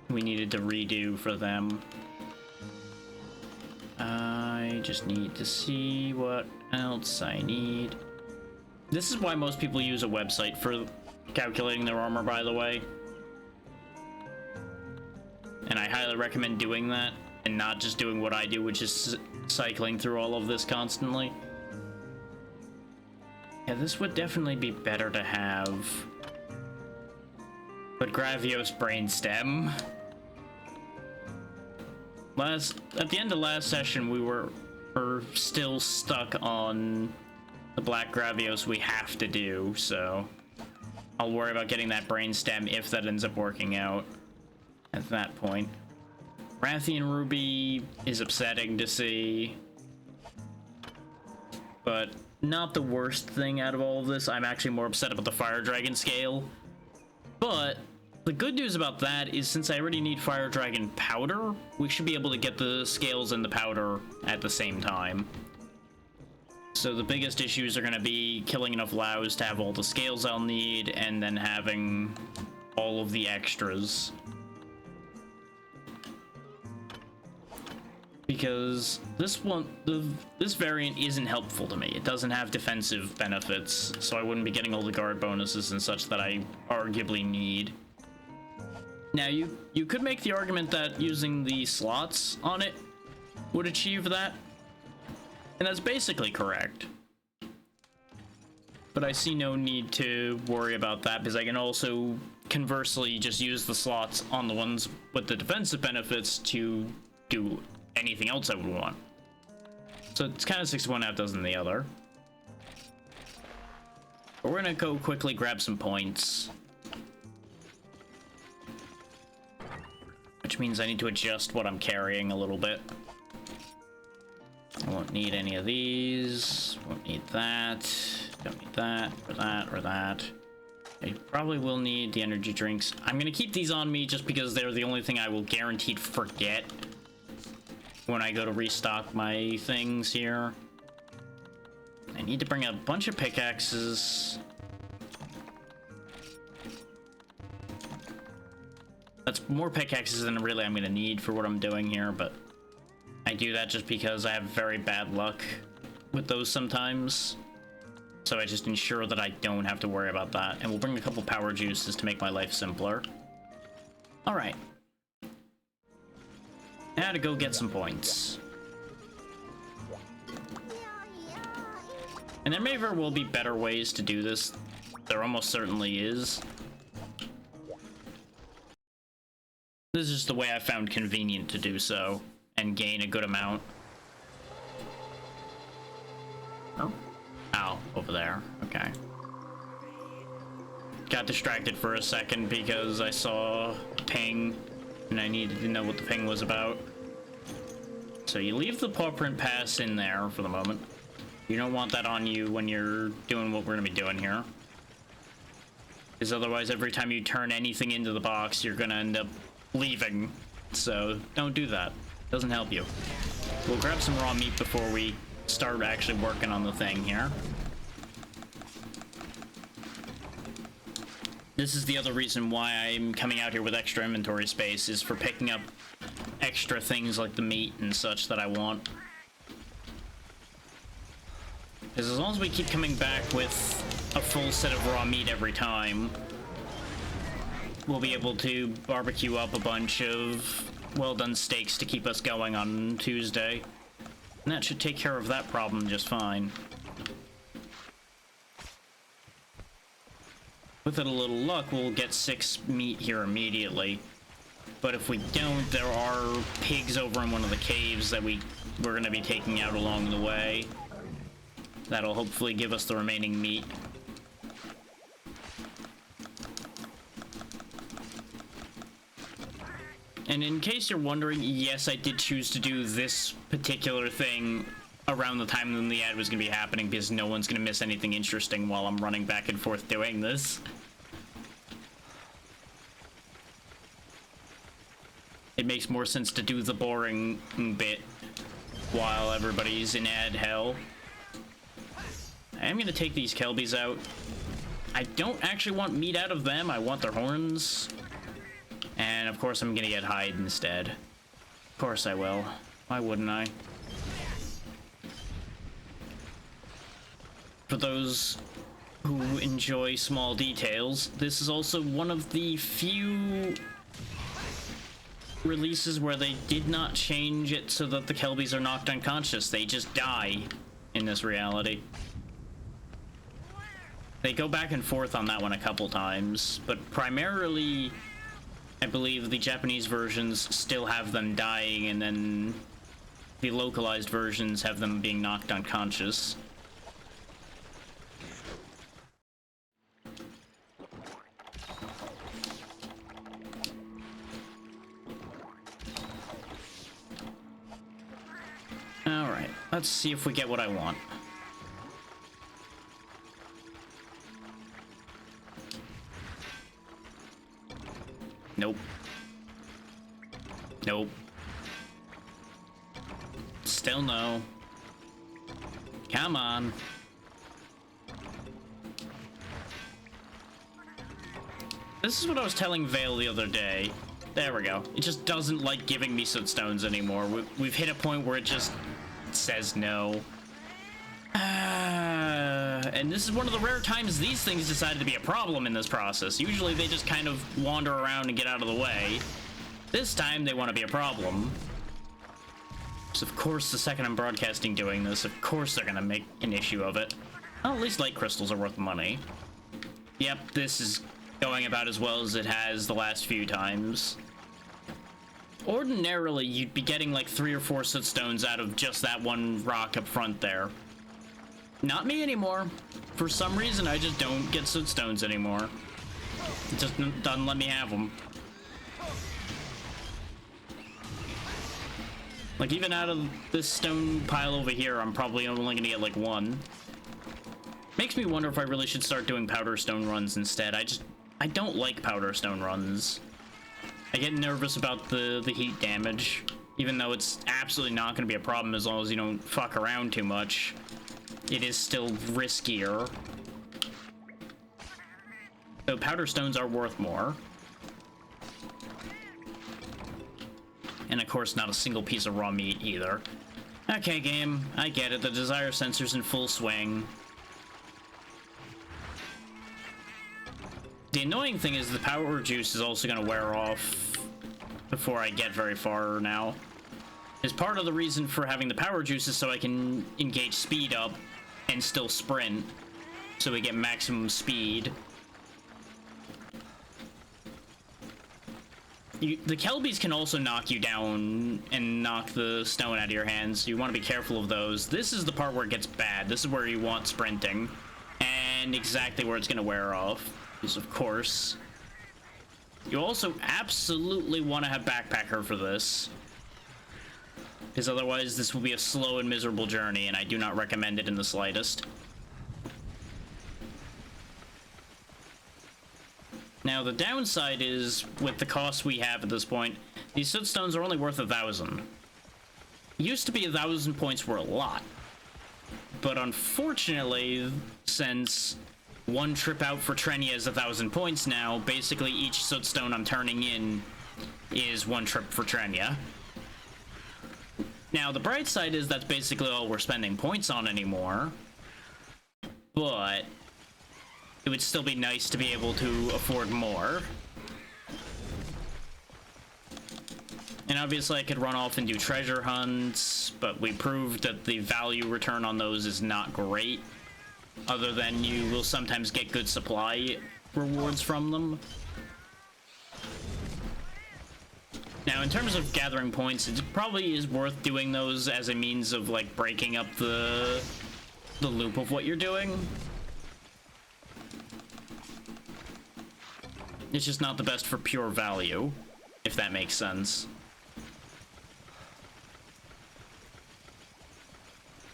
S1: we needed to redo for them. I just need to see what else I need. This is why most people use a website for calculating their armor, by the way. And I highly recommend doing that and not just doing what I do, which is cycling through all of this constantly. Yeah, this would definitely be better to have. But Gravios Brainstem. At the end of last session, we were still stuck on the Black Gravios we have to do, so I'll worry about getting that Brainstem if that ends up working out at that point. Rathian Ruby is upsetting to see, but not the worst thing out of all of this. I'm actually more upset about the Fire Dragon scale, but the good news about that is since I already need Fire Dragon powder, we should be able to get the scales and the powder at the same time. So the biggest issues are going to be killing enough Laos to have all the scales I'll need, and then having all of the extras. Because this variant isn't helpful to me. It doesn't have defensive benefits, so I wouldn't be getting all the guard bonuses and such that I arguably need. Now, you could make the argument that using the slots on it would achieve that, and that's basically correct. But I see no need to worry about that, because I can also conversely just use the slots on the ones with the defensive benefits to do anything else I would want. So it's kind of 6 one, half dozen the other. But we're gonna go quickly grab some points. Which means I need to adjust what I'm carrying a little bit. I won't need any of these. Won't need that. Don't need that, or that, or that. I probably will need the energy drinks. I'm gonna keep these on me just because they're the only thing I will guaranteed forget when I go to restock my things here. I need to bring a bunch of pickaxes. That's more pickaxes than really I'm gonna need for what I'm doing here, but I do that just because I have very bad luck with those sometimes. So I just ensure that I don't have to worry about that. And we'll bring a couple power juices to make my life simpler. Alright. Now to go get some points. And there may very well be better ways to do this. There almost certainly is. This is the way I found convenient to do so, and gain a good amount. Oh. Ow, over there. Okay. Got distracted for a second because I saw a ping, and I needed to know what the ping was about. So you leave the paw print pass in there for the moment. You don't want that on you when you're doing what we're gonna be doing here. Because otherwise, every time you turn anything into the box, you're gonna end up leaving, so don't do that. Doesn't help you. We'll grab some raw meat before we start actually working on the thing here. This is the other reason why I'm coming out here with extra inventory space, is for picking up extra things like the meat and such that I want. Because as long as we keep coming back with a full set of raw meat every time, we'll be able to barbecue up a bunch of well-done steaks to keep us going on Tuesday. And that should take care of that problem just fine. With it a little luck, we'll get 6 meat here immediately. But if we don't, there are pigs over in one of the caves that we're going to be taking out along the way. That'll hopefully give us the remaining meat. And in case you're wondering, yes, I did choose to do this particular thing around the time when the ad was going to be happening, because no one's going to miss anything interesting while I'm running back and forth doing this. It makes more sense to do the boring bit while everybody's in ad hell. I am going to take these Kelbies out. I don't actually want meat out of them, I want their horns. And of course I'm going to get hide instead. Of course I will. Why wouldn't I? For those who enjoy small details, this is also one of the few releases where they did not change it so that the Kelbies are knocked unconscious. They just die in this reality. They go back and forth on that one a couple times, but primarily I believe the Japanese versions still have them dying, and then the localized versions have them being knocked unconscious. Alright, let's see if we get what I want. Nope. Nope. Still no. Come on. This is what I was telling Vale the other day. There we go. It just doesn't like giving me soot stones anymore. We've hit a point where it just says no. And this is one of the rare times these things decided to be a problem in this process. Usually they just kind of wander around and get out of the way. This time they want to be a problem. So of course the second I'm broadcasting doing this, of course they're gonna make an issue of it. Well, at least light crystals are worth money. Yep, this is going about as well as it has the last few times. Ordinarily, you'd be getting like 3 or 4 soot stones out of just that one rock up front there. Not me anymore. For some reason, I just don't get soot stones anymore. It just doesn't let me have them. Like, even out of this stone pile over here, I'm probably only gonna get like 1. Makes me wonder if I really should start doing powder stone runs instead. I don't like powder stone runs. I get nervous about the heat damage, even though it's absolutely not going to be a problem as long as you don't fuck around too much. It is still riskier. So powder stones are worth more. And of course not a single piece of raw meat either. Okay, game, I get it. The desire sensor's in full swing. The annoying thing is the power juice is also going to wear off before I get very far now. Is part of the reason for having the power juice is so I can engage speed up and still sprint, so we get maximum speed. The Kelbies can also knock you down and knock the stone out of your hands, so you want to be careful of those. This is the part where it gets bad. This is where you want sprinting, and exactly where it's going to wear off. Because of course, you also absolutely want to have Backpacker for this, because otherwise this will be a slow and miserable journey, and I do not recommend it in the slightest. Now the downside is, with the cost we have at this point, these soot stones are only worth 1,000. Used to be 1,000 points were a lot, but unfortunately, since one trip out for Trenya is 1,000 points now, basically each soot stone I'm turning in is one trip for Trenya. Now, the bright side is that's basically all we're spending points on anymore, but it would still be nice to be able to afford more. And obviously I could run off and do treasure hunts, but we proved that the value return on those is not great, other than you will sometimes get good supply rewards from them. Now, in terms of gathering points, it probably is worth doing those as a means of, like, breaking up the loop of what you're doing. It's just not the best for pure value, if that makes sense.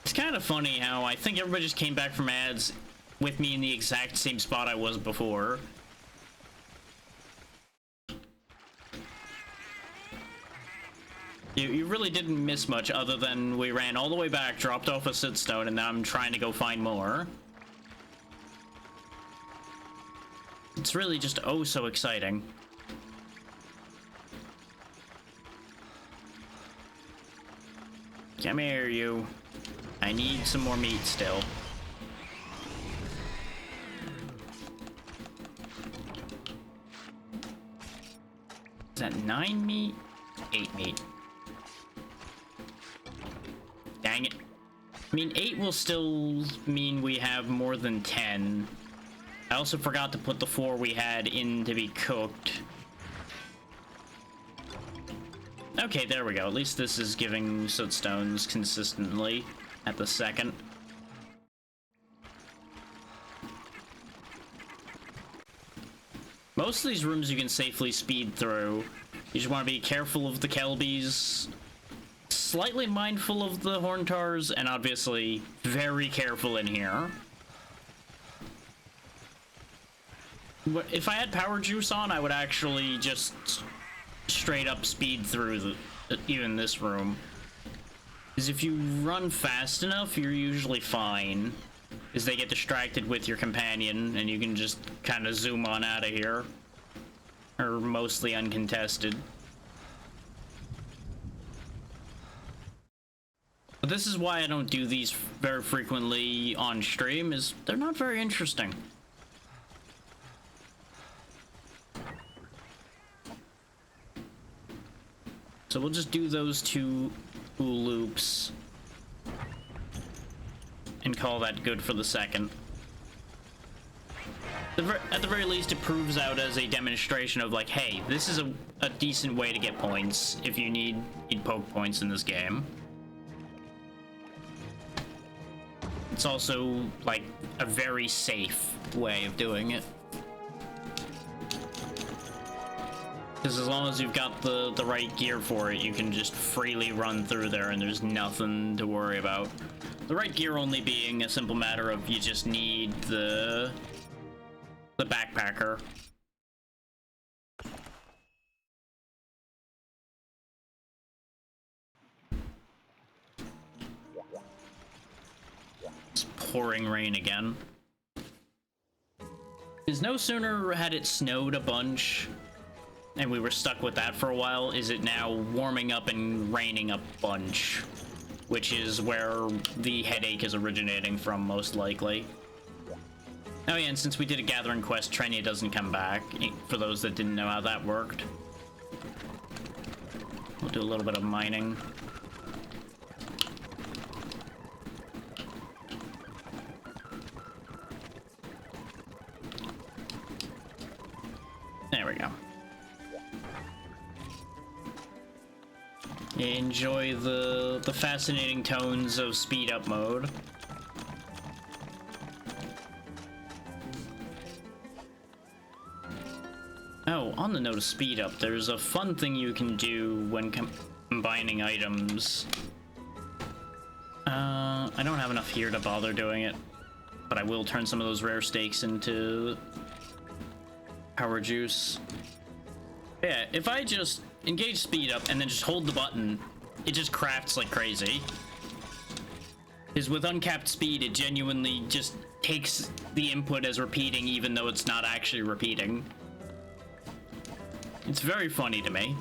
S1: It's kind of funny how I think everybody just came back from ads with me in the exact same spot I was before. You really didn't miss much other than we ran all the way back, dropped off a Sootstone, and now I'm trying to go find more. It's really just oh so exciting. Come here, you. I need some more meat still. Is that 9 meat? 8 meat. Dang it. I mean, 8 will still mean we have more than 10. I also forgot to put the 4 we had in to be cooked. Okay, there we go. At least this is giving Sootstones consistently at the second. Most of these rooms you can safely speed through. You just want to be careful of the Kelbies, slightly mindful of the Horntars, and obviously very careful in here. If I had Power Juice on, I would actually just straight up speed through even this room. Because if you run fast enough, you're usually fine. Because they get distracted with your companion, and you can just kind of zoom on out of here. Or mostly uncontested. But this is why I don't do these very frequently on stream, is they're not very interesting. So we'll just do those 2 loops and call that good for the second. At the very least, it proves out as a demonstration of like, hey, this is a decent way to get points if you need poke points in this game. It's also like a very safe way of doing it. Because as long as you've got the right gear for it, you can just freely run through there and there's nothing to worry about. The right gear only being a simple matter of you just need the backpacker. It's pouring rain again. Is no sooner had it snowed a bunch and we were stuck with that for a while, is it now warming up and raining a bunch, which is where the headache is originating from, most likely. Oh yeah, and since we did a gathering quest, Trenia doesn't come back, for those that didn't know how that worked. We'll do a little bit of mining. There we go. Enjoy the fascinating tones of speed up mode. Oh, on the note of speed up, there's a fun thing you can do when combining items. I don't have enough here to bother doing it, but I will turn some of those rare steaks into Power Juice. Yeah, if I just engage speed up and then just hold the button, it just crafts like crazy. Because with uncapped speed, it genuinely just takes the input as repeating even though it's not actually repeating. It's very funny to me.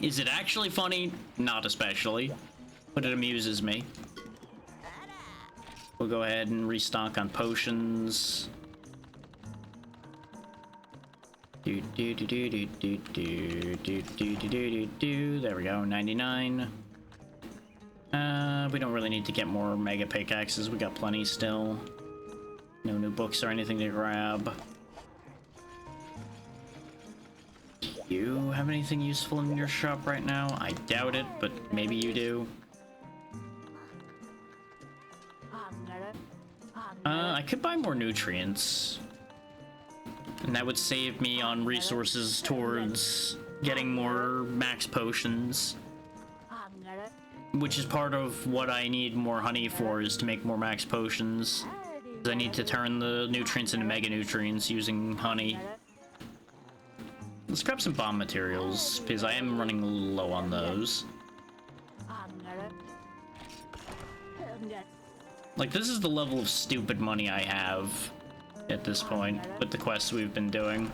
S1: Is it actually funny? Not especially, but it amuses me. We'll go ahead and restock on potions. There we go, 99. We don't really need to get more mega pickaxes. We got plenty still. No new books or anything to grab. Do you have anything useful in your shop right now? I doubt it, but maybe you do. I could buy more nutrients. And that would save me on resources towards getting more max potions. Which is part of what I need more honey for, is to make more max potions. I need to turn the nutrients into mega nutrients using honey. Let's grab some bomb materials, because I am running low on those. Like, this is the level of stupid money I have at this point with the quests we've been doing.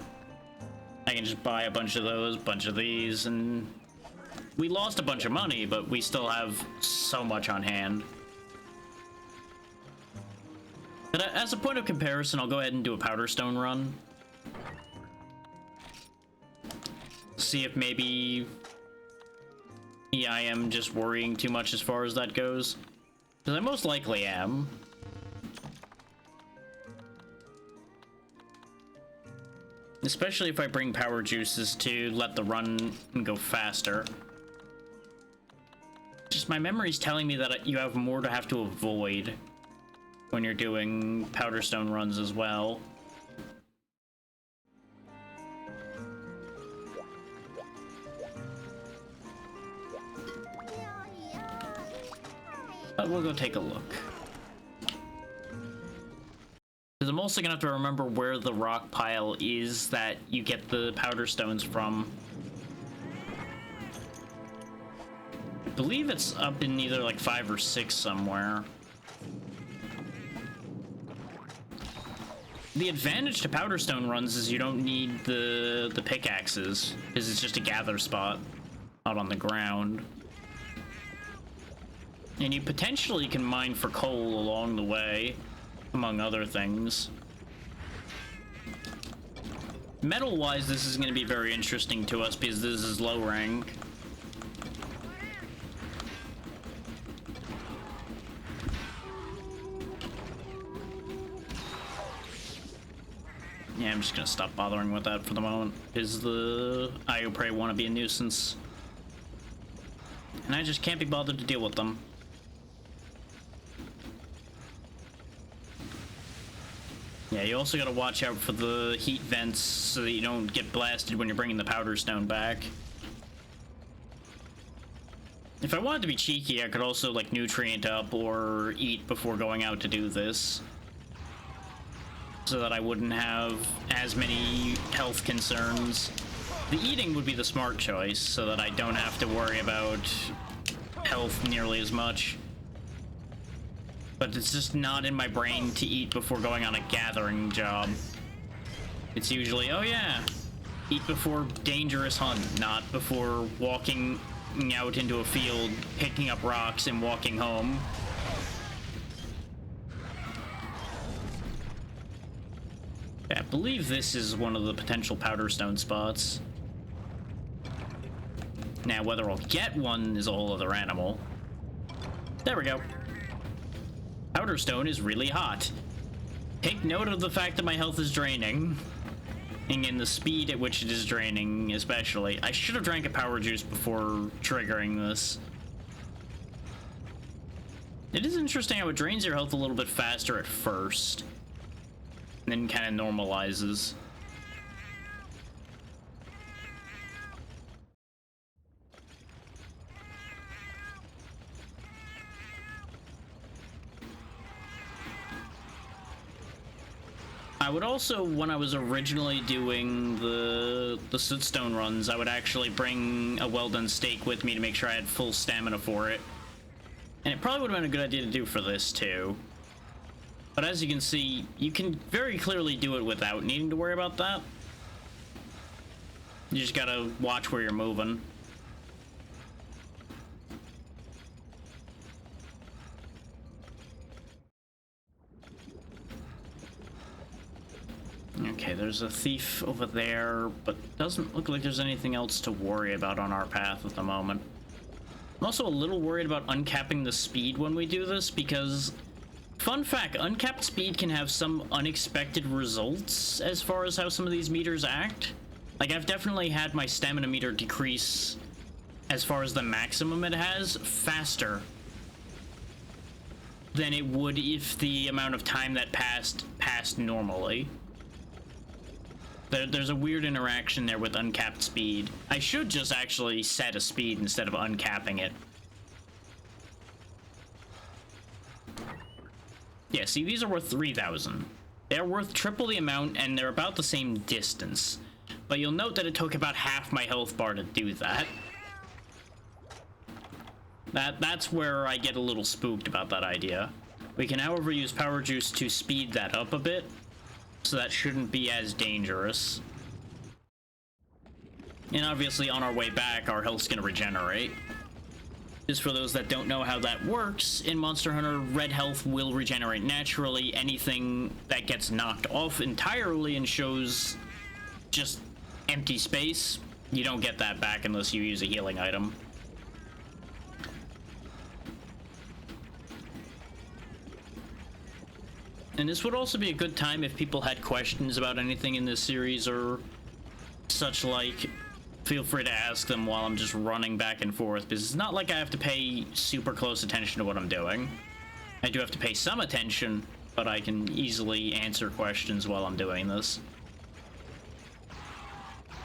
S1: I can just buy a bunch of those, bunch of these, and we lost a bunch of money, but we still have so much on hand. But as a point of comparison, I'll go ahead and do a powder stone run. See if maybe I am just worrying too much as far as that goes. Because I most likely am. Especially if I bring power juices to let the run go faster. Just my memory's telling me that you have more to have to avoid when you're doing powder stone runs as well. But we'll go take a look. Because I'm also gonna have to remember where the rock pile is that you get the powder stones from. I believe it's up in either like 5 or 6 somewhere. The advantage to powder stone runs is you don't need the pickaxes, because it's just a gather spot out on the ground. And you potentially can mine for coal along the way, among other things. Metal-wise, this is going to be very interesting to us because this is low rank. Yeah, I'm just going to stop bothering with that for the moment, because the Ioprey want to be a nuisance. And I just can't be bothered to deal with them. Yeah, you also gotta watch out for the heat vents so that you don't get blasted when you're bringing the powder stone back. If I wanted to be cheeky, I could also, like, nutrient up or eat before going out to do this, so that I wouldn't have as many health concerns. The eating would be the smart choice, so that I don't have to worry about health nearly as much. But it's just not in my brain to eat before going on a gathering job. It's usually, oh yeah, eat before dangerous hunt, not before walking out into a field, picking up rocks, and walking home. Yeah, I believe this is one of the potential powder stone spots. Now, whether I'll get one is a whole other animal. There we go. Powder stone is really hot. Take note of the fact that my health is draining. And in the speed at which it is draining, especially. I should have drank a power juice before triggering this. It is interesting how it drains your health a little bit faster at first. And then kind of normalizes. I would also, when I was originally doing the sootstone runs, I would actually bring a well-done steak with me to make sure I had full stamina for it. And it probably would have been a good idea to do for this, too. But as you can see, you can very clearly do it without needing to worry about that. You just gotta watch where you're moving. Okay, there's a thief over there, but doesn't look like there's anything else to worry about on our path at the moment. I'm also a little worried about uncapping the speed when we do this, because, fun fact, uncapped speed can have some unexpected results as far as how some of these meters act. Like, I've definitely had my stamina meter decrease as far as the maximum it has faster than it would if the amount of time that passed normally. There's a weird interaction there with uncapped speed. I should just actually set a speed instead of uncapping it. Yeah, see, these are worth 3,000. They're worth triple the amount, and they're about the same distance. But you'll note that it took about half my health bar to do that. That's where I get a little spooked about that idea. We can, however, use Power Juice to speed that up a bit, so that shouldn't be as dangerous. And obviously, on our way back, our health's gonna regenerate. Just for those that don't know how that works, in Monster Hunter, red health will regenerate naturally. Anything that gets knocked off entirely and shows just empty space, you don't get that back unless you use a healing item. And this would also be a good time if people had questions about anything in this series or such like. Feel free to ask them while I'm just running back and forth, because it's not like I have to pay super close attention to what I'm doing. I do have to pay some attention, but I can easily answer questions while I'm doing this.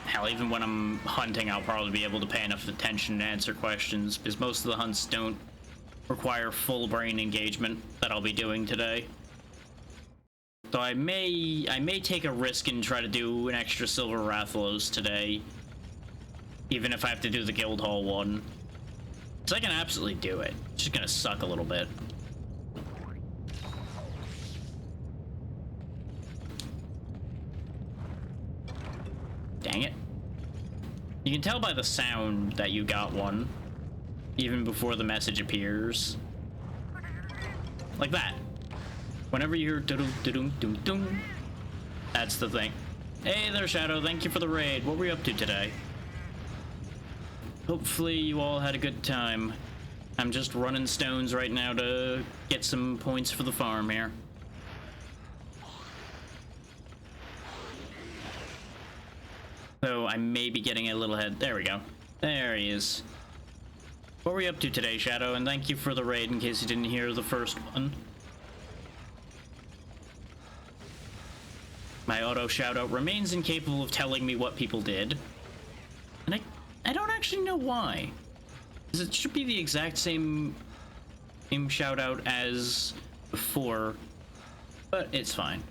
S1: Hell, even when I'm hunting, I'll probably be able to pay enough attention to answer questions, because most of the hunts don't require full brain engagement that I'll be doing today. So I may take a risk and try to do an extra Silver Rathalos today, even if I have to do the Guildhall one. So I can absolutely do it. It's just gonna suck a little bit. Dang it. You can tell by the sound that you got one, even before the message appears. Like that. Whenever you hear doo-doo-doo-doo-doo-doo, that's the thing. Hey there, Shadow. Thank you for the raid. What were you up to today? Hopefully you all had a good time. I'm just running stones right now to get some points for the farm here. So I may be getting a little ahead. There we go. There he is. What were you up to today, Shadow? And thank you for the raid in case you didn't hear the first one. My auto shoutout remains incapable of telling me what people did. And I don't actually know why. Because it should be the exact same shoutout as before. But it's fine.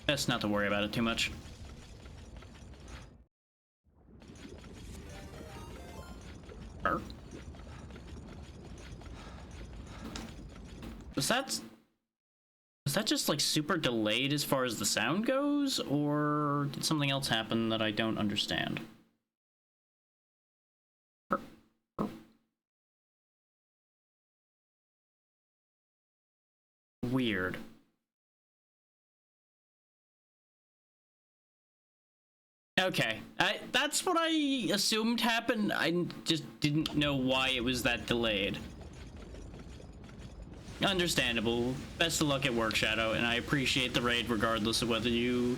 S1: Best not to worry about it too much. Was that just like super delayed as far as the sound goes, or did something else happen that I don't understand? Weird. Okay, that's what I assumed happened. I just didn't know why it was that delayed. Understandable. Best of luck at work, Shadow, and I appreciate the raid regardless of whether you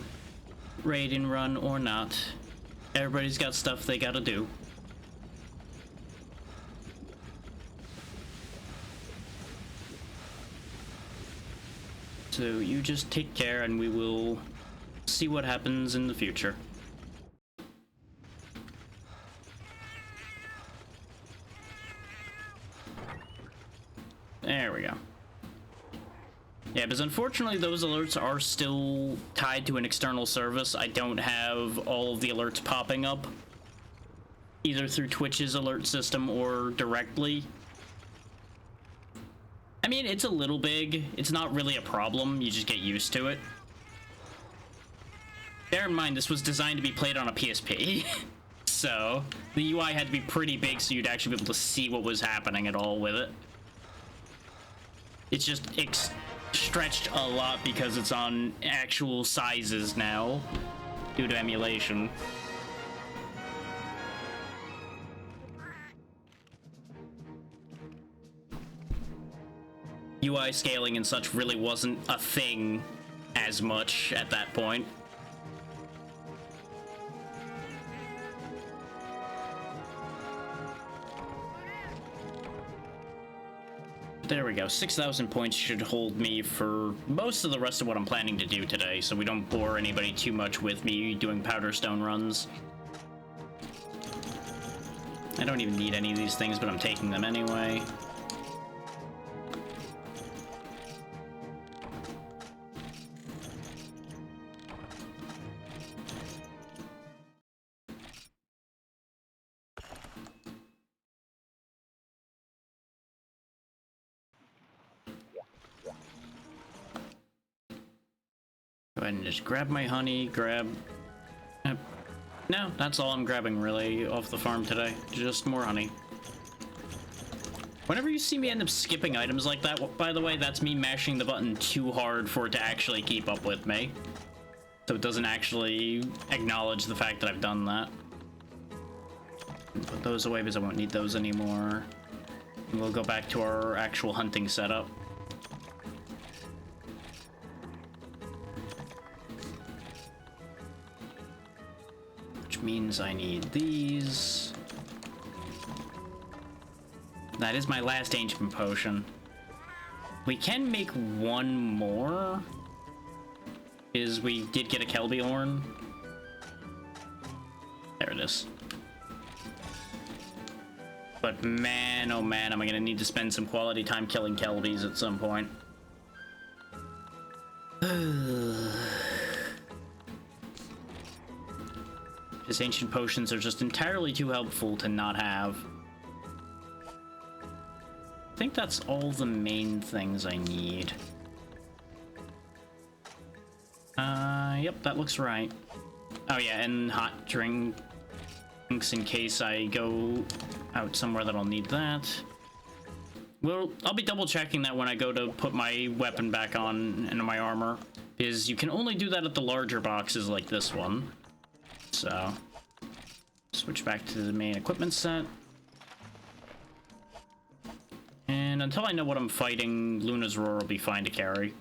S1: raid and run or not. Everybody's got stuff they gotta do. So you just take care and we will see what happens in the future. There we go. Yeah, because unfortunately those alerts are still tied to an external service. I don't have all of the alerts popping up, either through Twitch's alert system or directly. I mean, it's a little big. It's not really a problem. You just get used to it. Bear in mind, this was designed to be played on a PSP. So, the UI had to be pretty big so you'd actually be able to see what was happening at all with it. It's just stretched a lot because it's on actual sizes now due to emulation. UI scaling and such really wasn't a thing as much at that point. There we go. 6,000 points should hold me for most of the rest of what I'm planning to do today, so we don't bore anybody too much with me doing powder stone runs. I don't even need any of these things, but I'm taking them anyway. Go ahead and just grab my honey, no, that's all I'm grabbing really off the farm today. Just more honey. Whenever you see me end up skipping items like that, by the way, that's me mashing the button too hard for it to actually keep up with me. So it doesn't actually acknowledge the fact that I've done that. Put those away because I won't need those anymore. And we'll go back to our actual hunting setup. Which means I need these. That is my last ancient potion. We can make one more. We did get a Kelby horn. There it is. But man, oh man, am I gonna need to spend some quality time killing Kelbys at some point. His ancient potions are just entirely too helpful to not have. I think that's all the main things I need. Yep, that looks right. Oh yeah, and hot drinks in case I go out somewhere that I'll need that. Well, I'll be double checking that when I go to put my weapon back on and my armor, because you can only do that at the larger boxes like this one. So, switch back to the main equipment set. And until I know what I'm fighting, Luna's Roar will be fine to carry.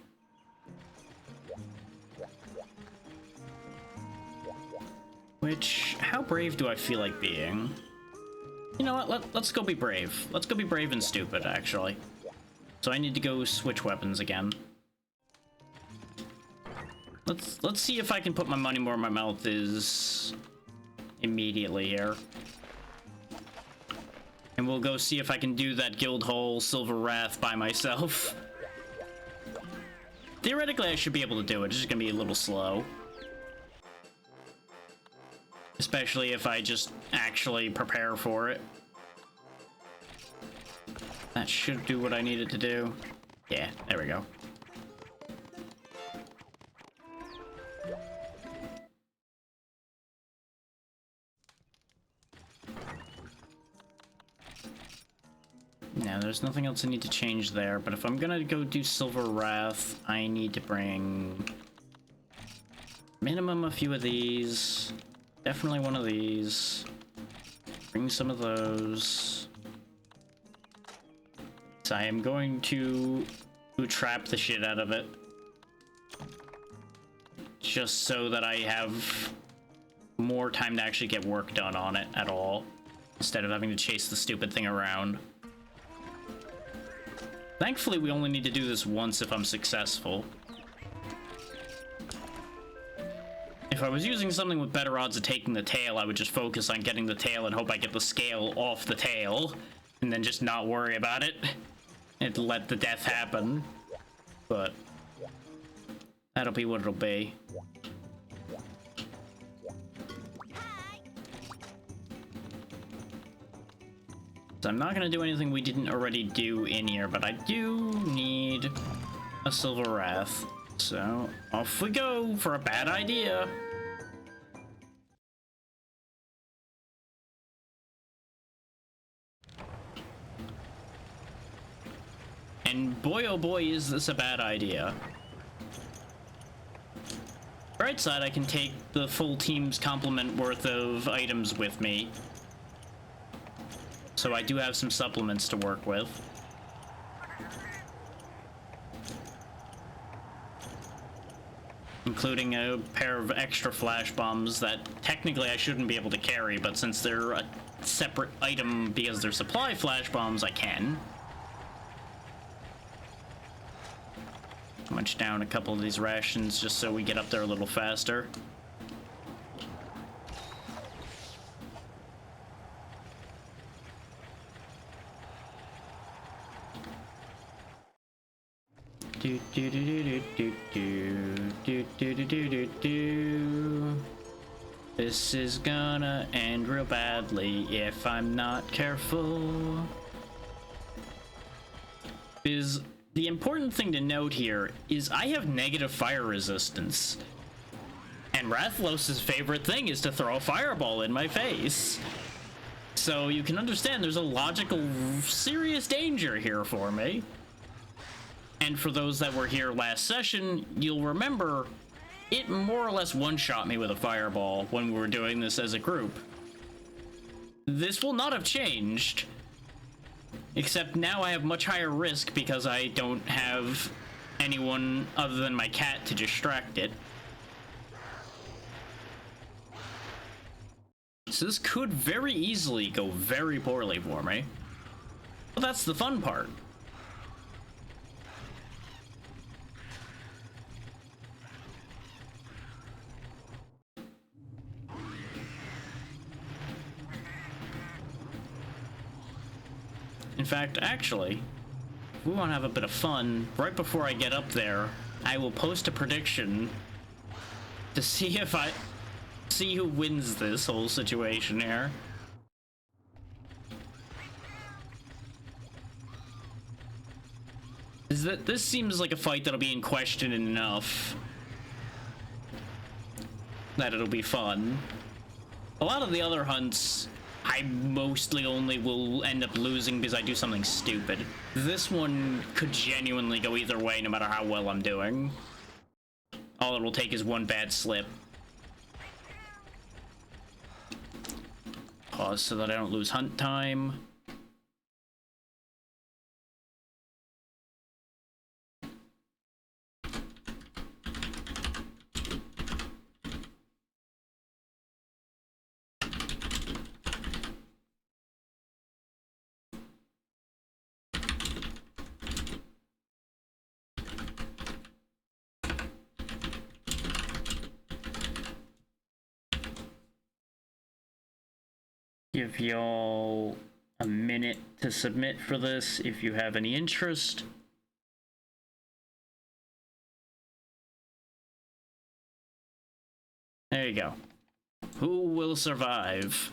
S1: Which, how brave do I feel like being? You know what, let's go be brave. Let's go be brave and stupid, actually. So I need to go switch weapons again. Let's see if I can put my money where my mouth is immediately here. And we'll go see if I can do that Guildhall Silver Wrath by myself. Theoretically, I should be able to do it. It's just gonna be a little slow. Especially if I just actually prepare for it. That should do what I need it to do. Yeah, there we go. Now, there's nothing else I need to change there, but if I'm gonna go do Silver Wrath, I need to bring minimum a few of these. Definitely one of these. Bring some of those. So I am going to trap the shit out of it. Just so that I have more time to actually get work done on it at all. Instead of having to chase the stupid thing around. Thankfully, we only need to do this once if I'm successful. If I was using something with better odds of taking the tail, I would just focus on getting the tail and hope I get the scale off the tail, and then just not worry about it, and let the death happen. But that'll be what it'll be. So I'm not gonna do anything we didn't already do in here, but I do need a Silver Wrath. So off we go for a bad idea. And boy oh boy is this a bad idea. Bright side, I can take the full team's complement worth of items with me. So I do have some supplements to work with. Including a pair of extra flash bombs that technically I shouldn't be able to carry, but since they're a separate item because they're supply flash bombs, I can. Munch down a couple of these rations just so we get up there a little faster. Do do do do do do do do do do do. This is gonna end real badly if I'm not careful. The important thing to note here is I have negative fire resistance. And Rathalos' favorite thing is to throw a fireball in my face. So you can understand there's a logical, serious danger here for me. And for those that were here last session, you'll remember it more or less one-shot me with a fireball when we were doing this as a group. This will not have changed. Except now I have much higher risk because I don't have anyone other than my cat to distract it. So this could very easily go very poorly for me. But that's the fun part. In fact, actually, if we want to have a bit of fun, right before I get up there, I will post a prediction to see if see who wins this whole situation here. This seems like a fight that'll be in question enough that it'll be fun. A lot of the other hunts, I mostly only will end up losing because I do something stupid. This one could genuinely go either way no matter how well I'm doing. All it will take is one bad slip. Pause so that I don't lose hunt time. Give y'all a minute to submit for this if you have any interest. There you go. Who will survive?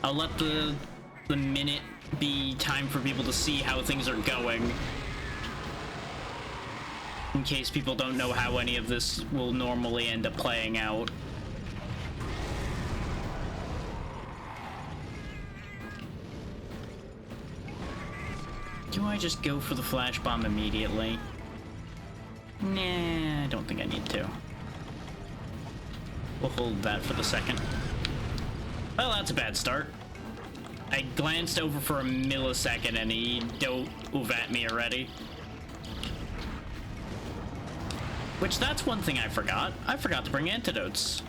S1: I'll let the minute be time for people to see how things are going. In case people don't know how any of this will normally end up playing out. Do I just go for the flash bomb immediately? Nah, I don't think I need to. We'll hold that for the second. Well, that's a bad start. I glanced over for a millisecond and he dove at me already. Which, that's one thing I forgot. I forgot to bring antidotes.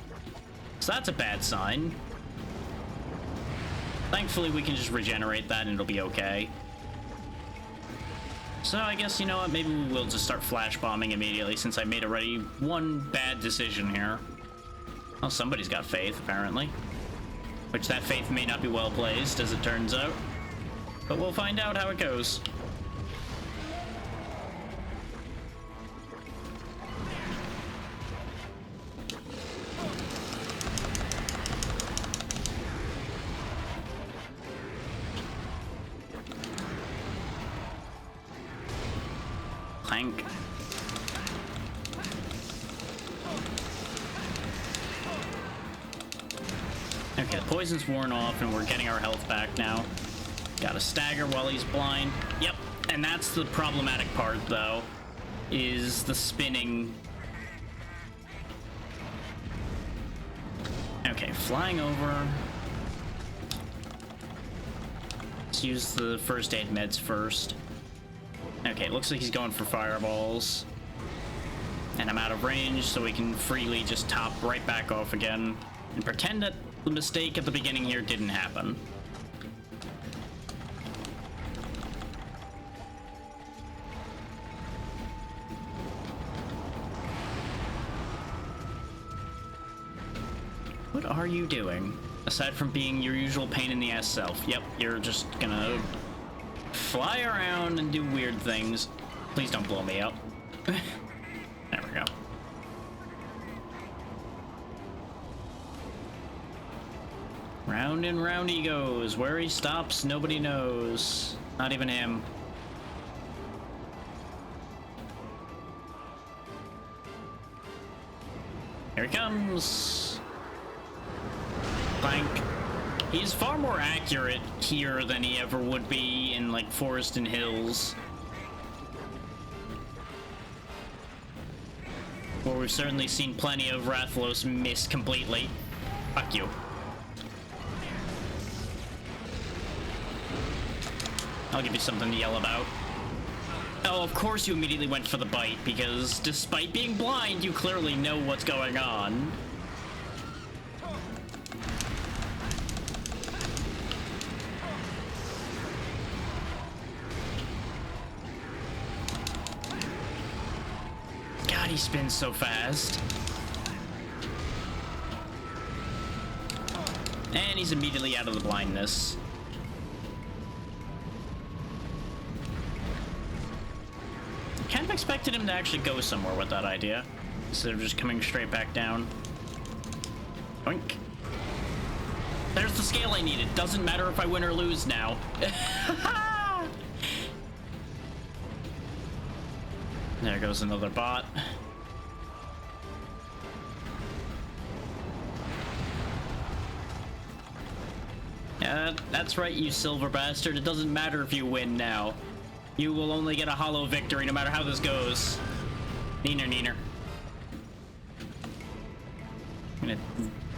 S1: So that's a bad sign. Thankfully, we can just regenerate that and it'll be okay. So I guess, you know what, maybe we will just start flash bombing immediately since I made already one bad decision here. Well, somebody's got faith, apparently. Which that faith may not be well placed, as it turns out. But we'll find out how it goes. Clank. Okay, the poison's worn off and we're getting our health back now. Gotta stagger while he's blind. Yep, and that's the problematic part, though, is the spinning. Okay, flying over. Let's use the first aid meds first. Okay, looks like he's going for fireballs. And I'm out of range, so we can freely just top right back off again and pretend that the mistake at the beginning here didn't happen. What are you doing? Aside from being your usual pain in the ass self. Yep, you're just gonna fly around and do weird things. Please don't blow me up. There we go. Round and round he goes. Where he stops, nobody knows. Not even him. Here he comes. Clank. He's far more accurate here than he ever would be in, like, Forest and Hills, where we've certainly seen plenty of Rathalos miss completely. Fuck you. I'll give you something to yell about. Oh, of course you immediately went for the bite, because despite being blind, you clearly know what's going on. God, he spins so fast. And he's immediately out of the blindness. Kind of expected him to actually go somewhere with that idea, instead of just coming straight back down. Oink. There's the scale I needed. Doesn't matter if I win or lose now. There goes another bot. That's right, you silver bastard. It doesn't matter if you win now. You will only get a hollow victory no matter how this goes. Neener, neener. I'm gonna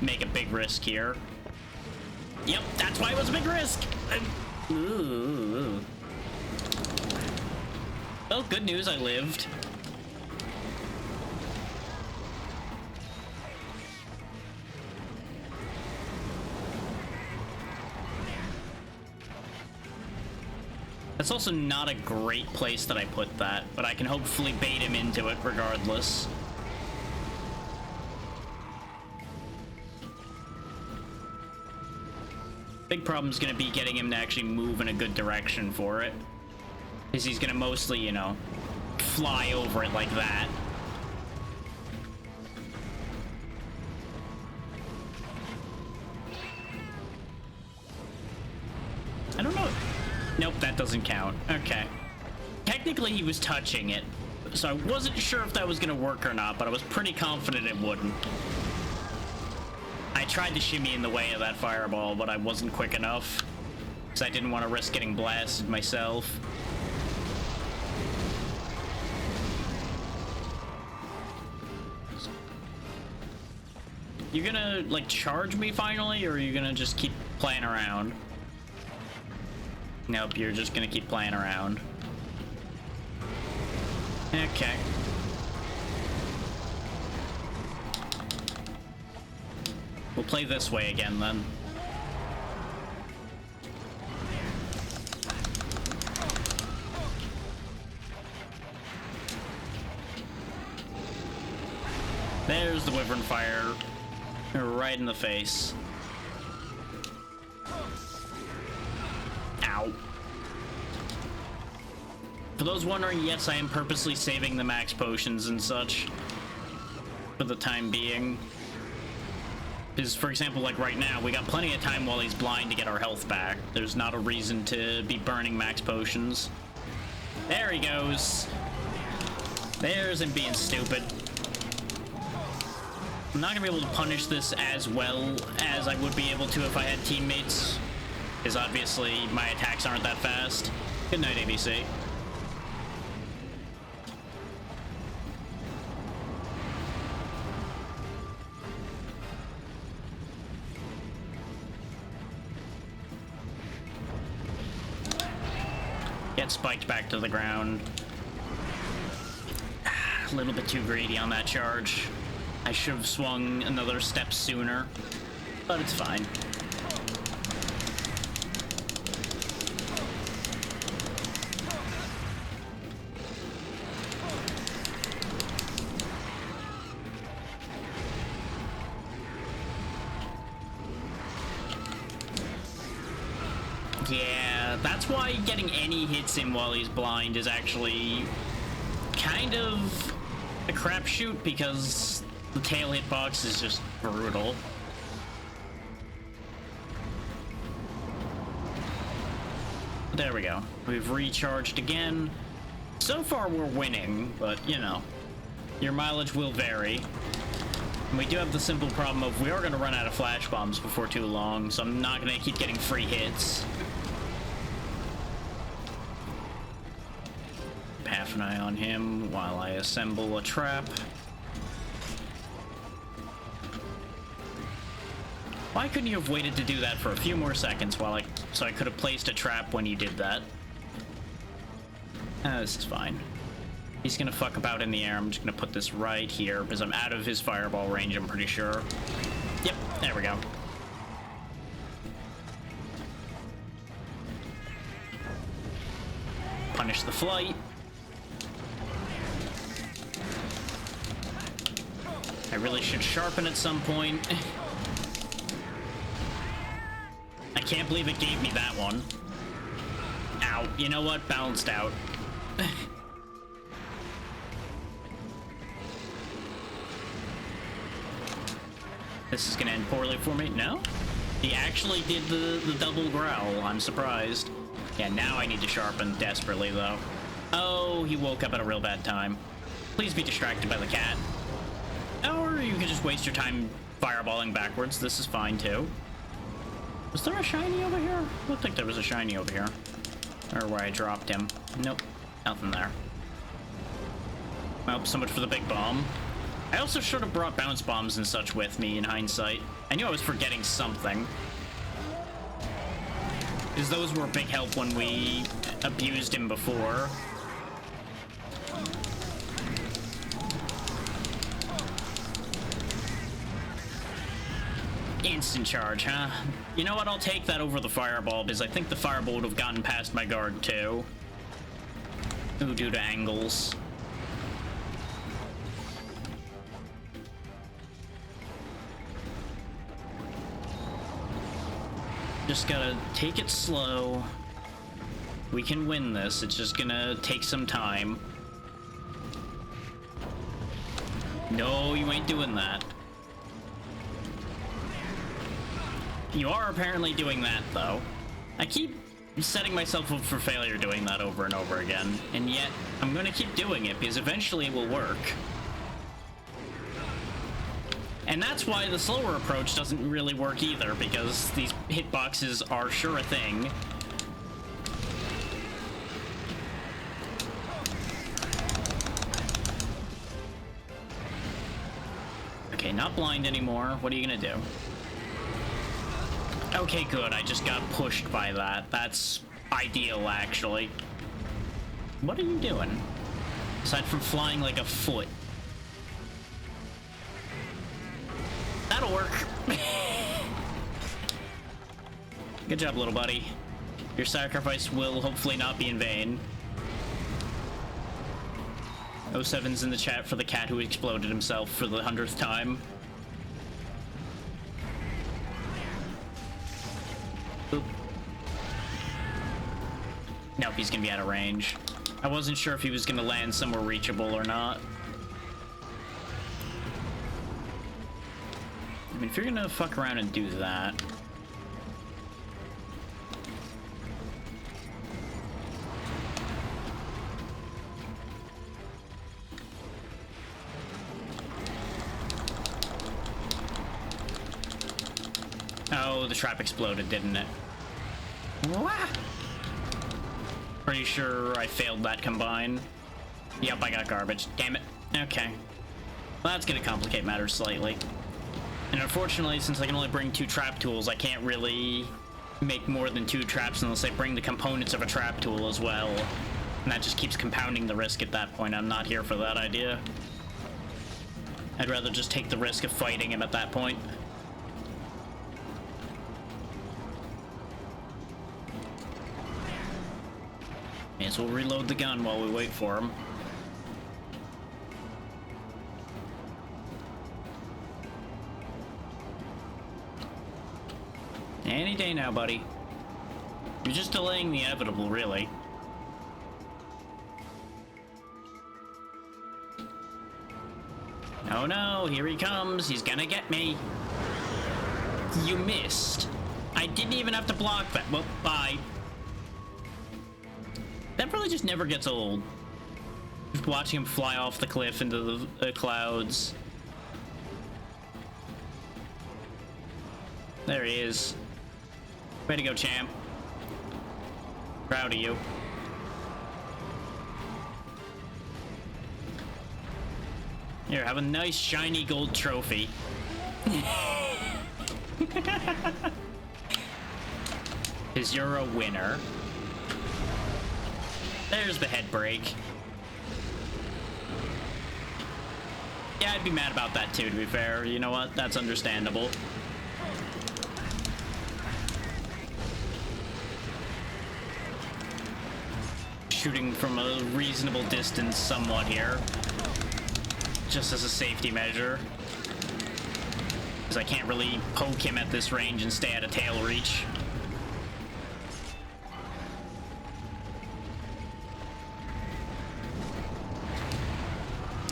S1: make a big risk here. Yep, that's why it was a big risk. Ooh. Well, good news, I lived. That's also not a great place that I put that, but I can hopefully bait him into it regardless. Big problem's gonna be getting him to actually move in a good direction for it. Because he's gonna mostly, you know, fly over it like that. I don't know. Nope, that doesn't count. Okay. Technically, he was touching it, so I wasn't sure if that was gonna work or not, but I was pretty confident it wouldn't. I tried to shimmy in the way of that fireball, but I wasn't quick enough, because I didn't want to risk getting blasted myself. You gonna, like, charge me finally, or are you gonna just keep playing around? Nope, you're just gonna keep playing around. Okay. We'll play this way again, then. There's the Wyvern Fire. Right in the face. Ow. For those wondering, yes, I am purposely saving the max potions and such for the time being. Because, for example, like right now, we got plenty of time while he's blind to get our health back. There's not a reason to be burning max potions. There he goes. There's him being stupid. I'm not gonna be able to punish this as well as I would be able to if I had teammates Because obviously my attacks aren't that fast. Good night, ABC. Get spiked back to the ground. A little bit too greedy on that charge. I should have swung another step sooner, but it's fine. Yeah, that's why getting any hits in while he's blind is actually kind of a crapshoot, because the tail hitbox is just brutal. There we go. We've recharged again. So far we're winning, but you know, your mileage will vary. And we do have the simple problem of we are going to run out of flash bombs before too long, so I'm not going to keep getting free hits. Half an eye on him while I assemble a trap. Why couldn't you have waited to do that for a few more seconds so I could have placed a trap when you did that? This is fine. He's gonna fuck about in the air. I'm just gonna put this right here because I'm out of his fireball range, I'm pretty sure. Yep, there we go. Punish the flight. I really should sharpen at some point. I can't believe it gave me that one. Ow. You know what? Balanced out. This is gonna end poorly for me. No? He actually did the double growl. I'm surprised. Yeah, now I need to sharpen desperately, though. Oh, he woke up at a real bad time. Please be distracted by the cat. Or you could just waste your time fireballing backwards. This is fine, too. Was there a shiny over here? Looked like there was a shiny over here. Or where I dropped him. Nope. Nothing there. Well, so much for the big bomb. I also should have brought bounce bombs and such with me in hindsight. I knew I was forgetting something. Because those were a big help when we abused him before. Instant charge, huh? You know what? I'll take that over the fireball, because I think the fireball would have gotten past my guard, too. Ooh, due to angles. Just gotta take it slow. We can win this. It's just gonna take some time. No, you ain't doing that. You are apparently doing that, though. I keep setting myself up for failure doing that over and over again, and yet I'm gonna keep doing it because eventually it will work. And that's why the slower approach doesn't really work either, because these hitboxes are sure a thing. Okay, not blind anymore. What are you gonna do? Okay, good. I just got pushed by that. That's ideal, actually. What are you doing? Aside from flying like a foot. That'll work. Good job, little buddy. Your sacrifice will hopefully not be in vain. 07's in the chat for the cat who exploded himself for the 100th time. Boop. Nope, he's gonna be out of range. I wasn't sure if he was gonna land somewhere reachable or not. I mean, if you're gonna fuck around and do that... Oh, the trap exploded, didn't it? Wah! Pretty sure I failed that combine. Yep, I got garbage. Damn it. Okay. Well, that's gonna complicate matters slightly. And unfortunately, since I can only bring 2 trap tools, I can't really make more than 2 traps unless I bring the components of a trap tool as well. And that just keeps compounding the risk at that point. I'm not here for that idea. I'd rather just take the risk of fighting him at that point. May as well reload the gun while we wait for him. Any day now, buddy. You're just delaying the inevitable, really. Oh no, here he comes. He's gonna get me. You missed. I didn't even have to block that. Well, bye. That really just never gets old. Just watching him fly off the cliff into the clouds. There he is. Way to go, champ. Proud of you. Here, have a nice shiny gold trophy. 'Cause you're a winner. There's the head break. Yeah, I'd be mad about that too, to be fair. You know what? That's understandable. Shooting from a reasonable distance somewhat here. Just as a safety measure. Because I can't really poke him at this range and stay out of tail reach.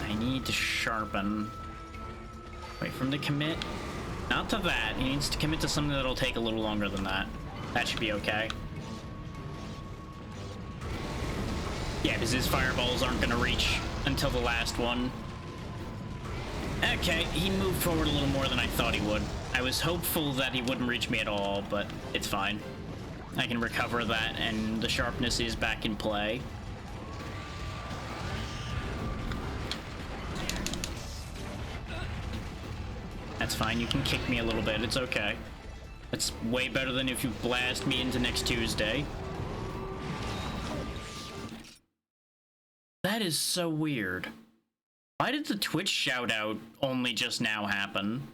S1: I need to sharpen. Wait for him to commit. Not to that. He needs to commit to something that'll take a little longer than that. That should be okay. Yeah, because his fireballs aren't going to reach until the last one. Okay, he moved forward a little more than I thought he would. I was hopeful that he wouldn't reach me at all, but it's fine. I can recover that, and the sharpness is back in play. That's fine, you can kick me a little bit, it's okay. That's way better than if you blast me into next Tuesday. That is so weird. Why did the Twitch shout-out only just now happen?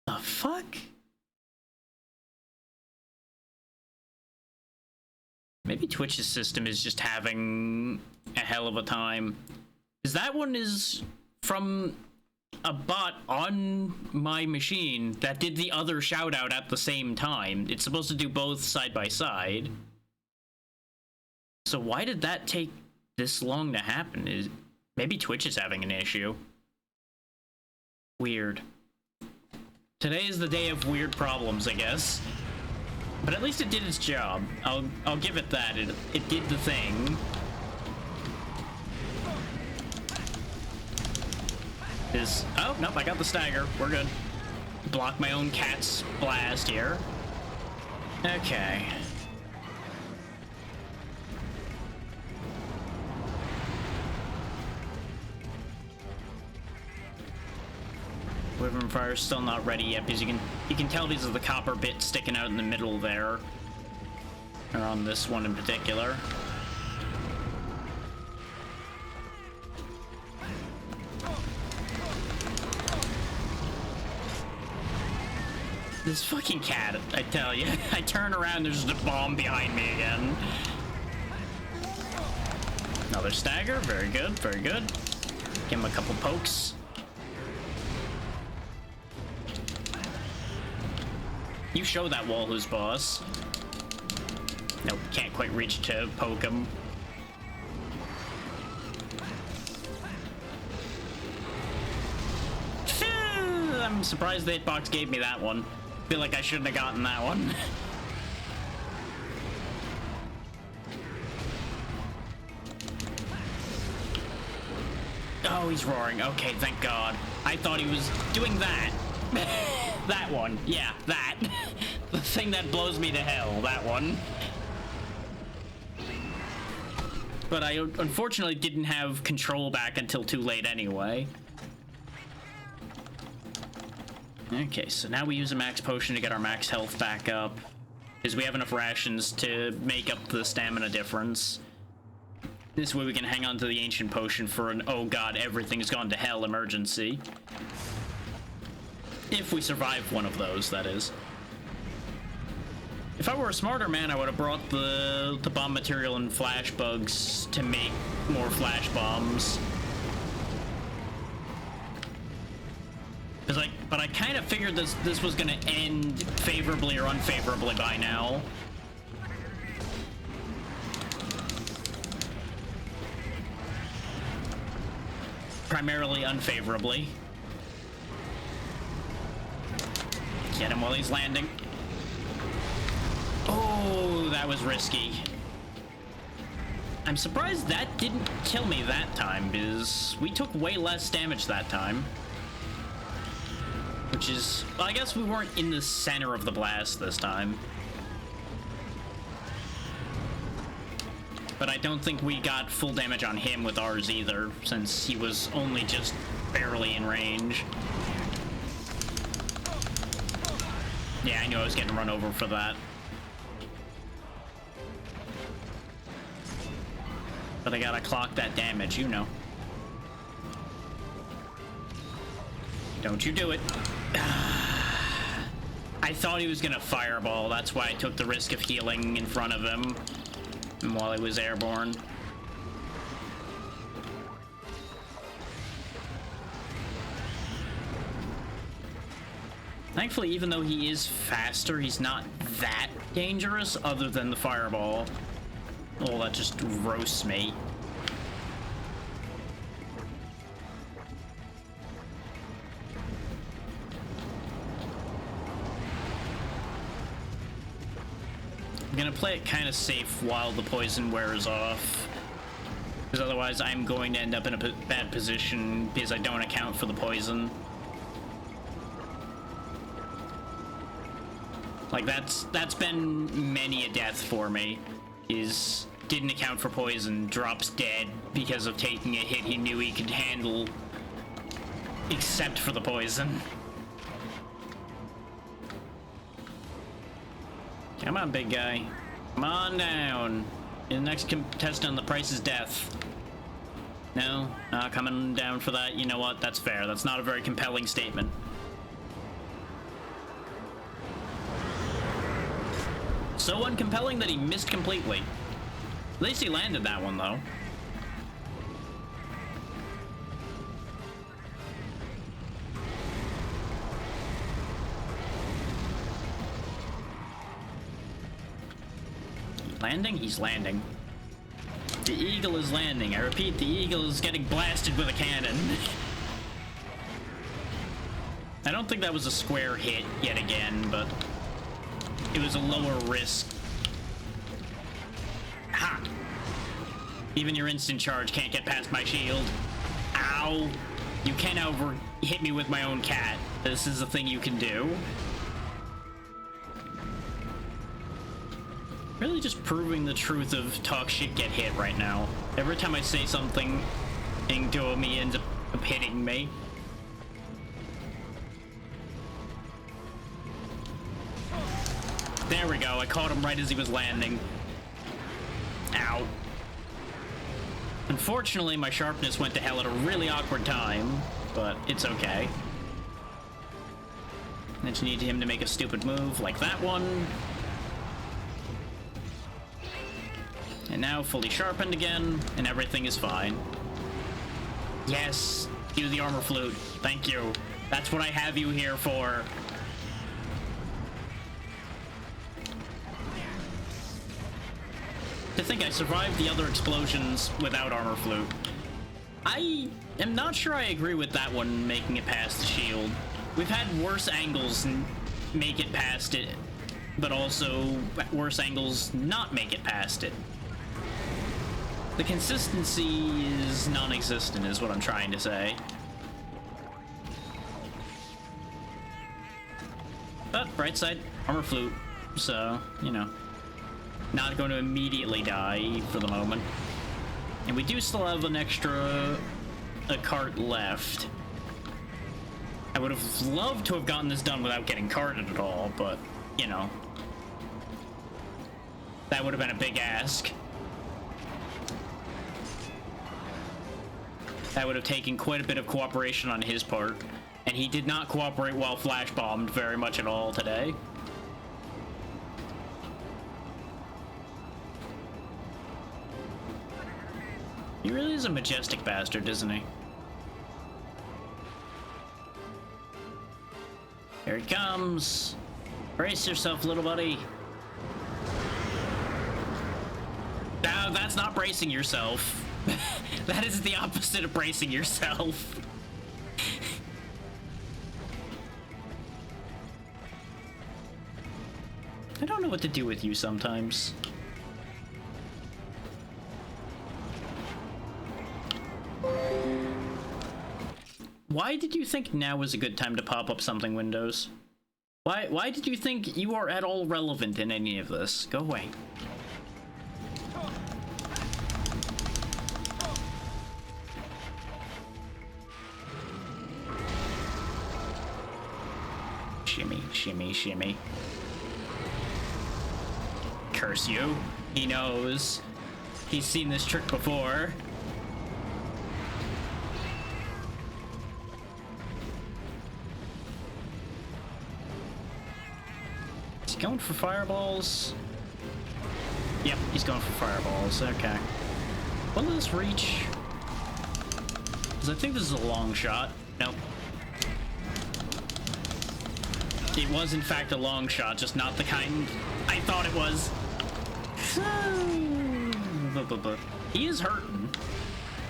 S1: The fuck? Maybe Twitch's system is just having a hell of a time. Because that one is from a bot on my machine that did the other shout-out at the same time. It's supposed to do both side by side. So why did that take this long to happen? Maybe Twitch is having an issue. Weird. Today is the day of weird problems, I guess. But at least it did its job. I'll give it that. It did the thing. Oh, nope, I got the stagger. We're good. Block my own cat's blast here. Okay. Wyvern Fire's still not ready yet because you can tell these are the copper bits sticking out in the middle there. Or on this one in particular. This fucking cat, I tell you. I turn around, there's just a bomb behind me again. Another stagger, very good, very good. Give him a couple pokes. You show that wall who's boss. Nope, can't quite reach to poke him. I'm surprised the hitbox gave me that one. Feel like I shouldn't have gotten that one. Oh, he's roaring. Okay, thank God. I thought he was doing that. That one. Yeah, that. The thing that blows me to hell, that one. But I unfortunately didn't have control back until too late anyway. Okay, so now we use a max potion to get our max health back up. Because we have enough rations to make up the stamina difference. This way we can hang on to the ancient potion for an oh god, everything's gone to hell emergency. If we survive one of those, that is. If I were a smarter man, I would have brought the bomb material and flash bugs to make more flash bombs. But I kind of figured this was gonna end favorably or unfavorably by now. Primarily unfavorably. Get him while he's landing. Oh, that was risky. I'm surprised that didn't kill me that time, because we took way less damage that time. Which is... well, I guess we weren't in the center of the blast this time. But I don't think we got full damage on him with ours either, since he was only just barely in range. Yeah, I knew I was getting run over for that. But I gotta clock that damage, you know. Don't you do it. I thought he was gonna fireball, that's why I took the risk of healing in front of him while he was airborne. Thankfully, even though he is faster, he's not that dangerous other than the fireball. Oh, that just roasts me. I'm gonna play it kind of safe while the poison wears off, because otherwise I'm going to end up in a bad position because I don't account for the poison. Like, that's been many a death for me, is didn't account for poison, drops dead because of taking a hit he knew he could handle, except for the poison. Come on, big guy. Come on down. The next contestant on The Price is Death. No? Not coming down for that? You know what? That's fair. That's not a very compelling statement. So uncompelling that he missed completely. At least he landed that one, though. Landing? He's landing. The eagle is landing. I repeat, the eagle is getting blasted with a cannon. I don't think that was a square hit yet again, but it was a lower risk. Ha! Even your instant charge can't get past my shield. Ow! You can't hit me with my own cat. This is a thing you can do. Really just proving the truth of talk shit, get hit right now. Every time I say something to him, he ends up hitting me. There we go, I caught him right as he was landing. Ow. Unfortunately, my sharpness went to hell at a really awkward time, but it's okay. I just need him to make a stupid move like that one. And now fully sharpened again, and everything is fine. Yes, do the armor flute. Thank you. That's what I have you here for. To think I survived the other explosions without armor flute. I am not sure I agree with that one, making it past the shield. We've had worse angles make it past it, but also worse angles not make it past it. The consistency is non-existent, is what I'm trying to say. But bright side, armor flute, so, you know, not going to immediately die for the moment. And we do still have an extra cart left. I would have loved to have gotten this done without getting carted at all, but, you know, that would have been a big ask. That would have taken quite a bit of cooperation on his part, and he did not cooperate while flash bombed very much at all today. He really is a majestic bastard, isn't he? Here he comes. Brace yourself, little buddy. No, that's not bracing yourself. That is the opposite of bracing yourself. I don't know what to do with you sometimes. Why did you think now was a good time to pop up something, Windows? Why did you think you are at all relevant in any of this? Go away. Shimmy, shimmy, shimmy. Curse you. He knows. He's seen this trick before. Is he going for fireballs? Yep, he's going for fireballs. Okay. Will this reach? Because I think this is a long shot. Nope. It was, in fact, a long shot, just not the kind I thought it was. He is hurting.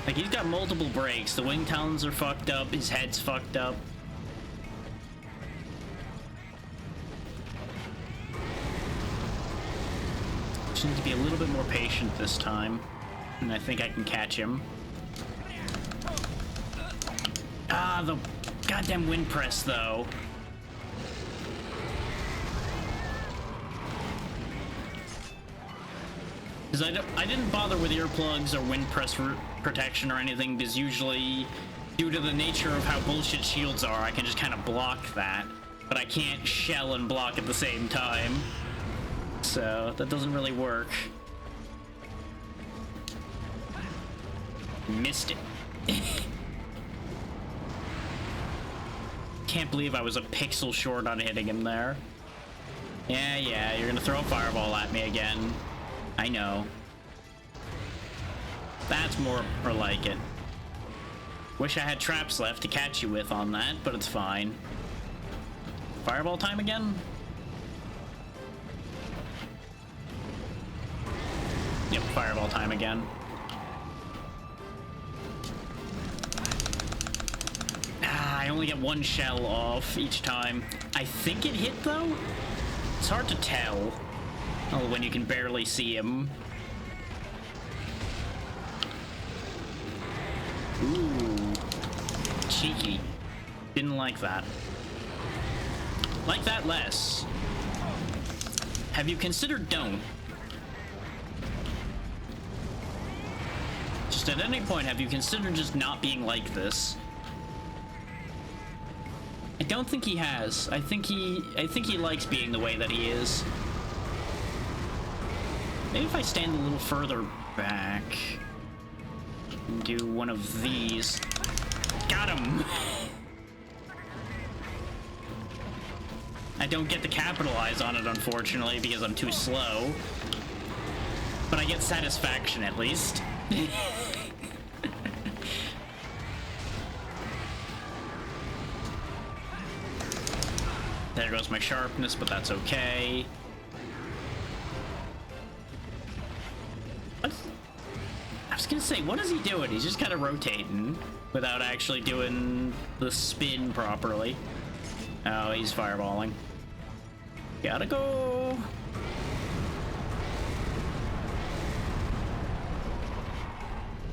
S1: Like, he's got multiple breaks. The wing talons are fucked up. His head's fucked up. Just need to be a little bit more patient this time. And I think I can catch him. Ah, the goddamn wind press, though. Because I didn't bother with earplugs or wind press protection or anything, because usually, due to the nature of how bullshit shields are, I can just kind of block that. But I can't shell and block at the same time. So, that doesn't really work. Missed it. Can't believe I was a pixel short on hitting him there. Yeah, you're gonna throw a fireball at me again. I know. That's more like it. Wish I had traps left to catch you with on that, but it's fine. Fireball time again? Yep, fireball time again. Ah, I only get one shell off each time. I think it hit, though? It's hard to tell. Oh, when you can barely see him. Ooh. Cheeky. Didn't like that. Like that less. Have you considered don't? Just at any point, have you considered just not being like this? I don't think he has. I think he likes being the way that he is. Maybe if I stand a little further back and do one of these. Got him! I don't get to capitalize on it, unfortunately, because I'm too slow. But I get satisfaction, at least. There goes my sharpness, but that's okay. I was gonna say, what is he doing? He's just kind of rotating without actually doing the spin properly. Oh, he's fireballing. Gotta go.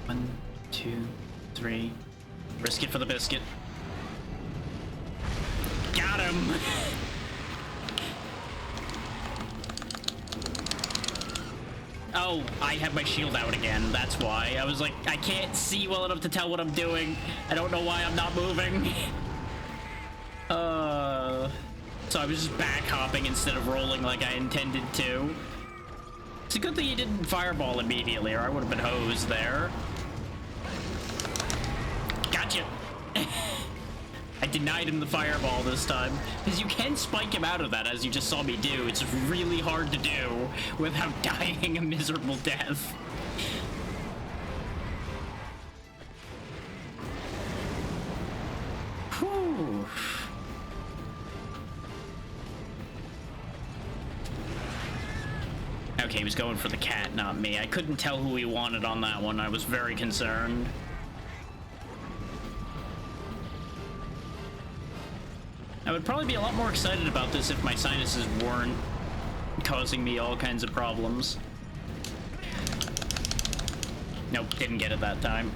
S1: One, two, three. Risk it for the biscuit. Got him! Oh, I have my shield out again. That's why. I was like, I can't see well enough to tell what I'm doing. I don't know why I'm not moving. So I was just back hopping instead of rolling like I intended to. It's a good thing you didn't fireball immediately, or I would have been hosed there. Gotcha. I denied him the fireball this time, because you can spike him out of that, as you just saw me do. It's really hard to do without dying a miserable death. Whew. Okay, he was going for the cat, not me. I couldn't tell who he wanted on that one. I was very concerned. I would probably be a lot more excited about this if my sinuses weren't causing me all kinds of problems. Nope, didn't get it that time.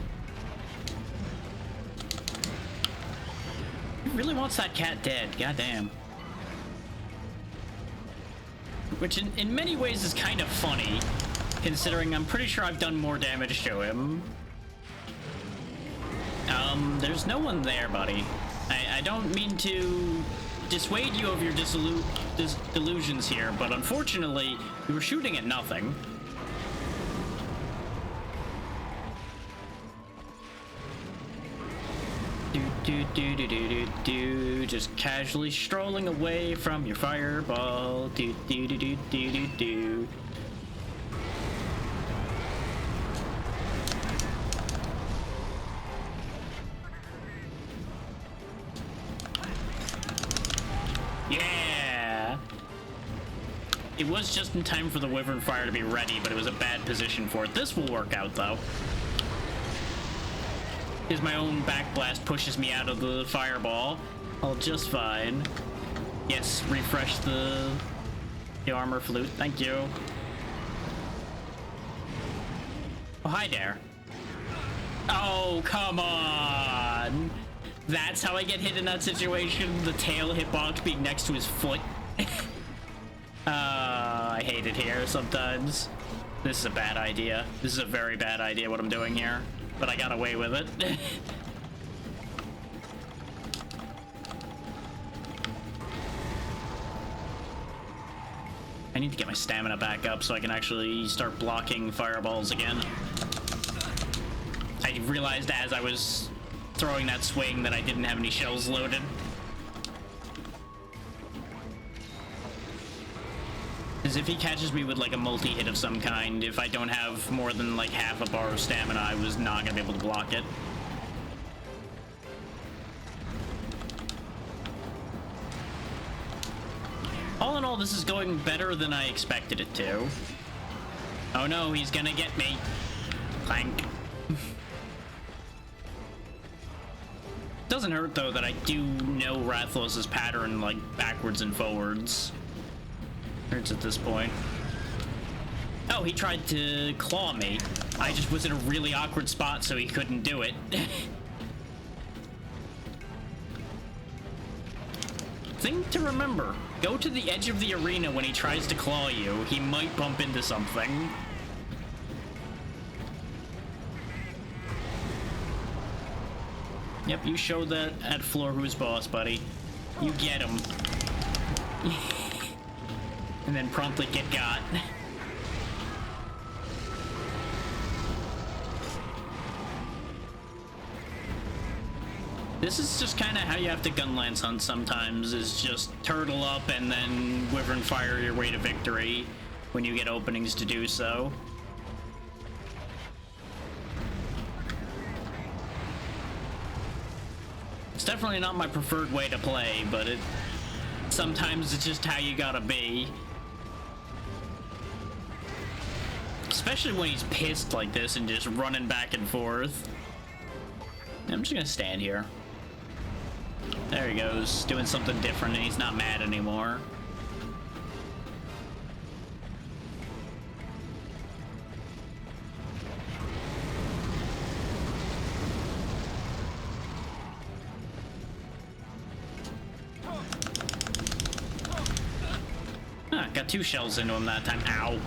S1: He really wants that cat dead, goddamn. Which in many ways is kind of funny, considering I'm pretty sure I've done more damage to him. There's no one there, buddy. I don't mean to dissuade you of your delusions here, but unfortunately, you were shooting at nothing. Just casually strolling away from your fireball. Yeah! It was just in time for the Wyvern Fire to be ready, but it was a bad position for it. This will work out, though. Because my own backblast pushes me out of the fireball. All just fine. Yes, refresh the armor flute. Thank you. Oh, hi there. Oh, come on! That's how I get hit in that situation? The tail hitbox being next to his foot? I hate it here sometimes. This is a bad idea. This is a very bad idea what I'm doing here. But I got away with it. I need to get my stamina back up so I can actually start blocking fireballs again. I realized as I was throwing that swing that I didn't have any shells loaded. Because if he catches me with like a multi-hit of some kind, if I don't have more than like half a bar of stamina, I was not going to be able to block it. All in all, this is going better than I expected it to. Oh no, he's gonna get me. Clank. Doesn't hurt though that I do know Rathalos' pattern like backwards and forwards. Hurts at this point. Oh, he tried to claw me. I just was in a really awkward spot so he couldn't do it. Thing to remember, go to the edge of the arena when he tries to claw you. He might bump into something. Yep, you showed that at Floor Who's Boss, buddy. You get him. And then promptly get got. This is just kind of how you have to Gunlance hunt sometimes, is just turtle up and then Wyvern Fire your way to victory when you get openings to do so. It's definitely not my preferred way to play, but sometimes it's just how you gotta be. Especially when he's pissed like this and just running back and forth. I'm just gonna stand here. There he goes, doing something different and he's not mad anymore. Ah, got 2 shells into him that time. Ow.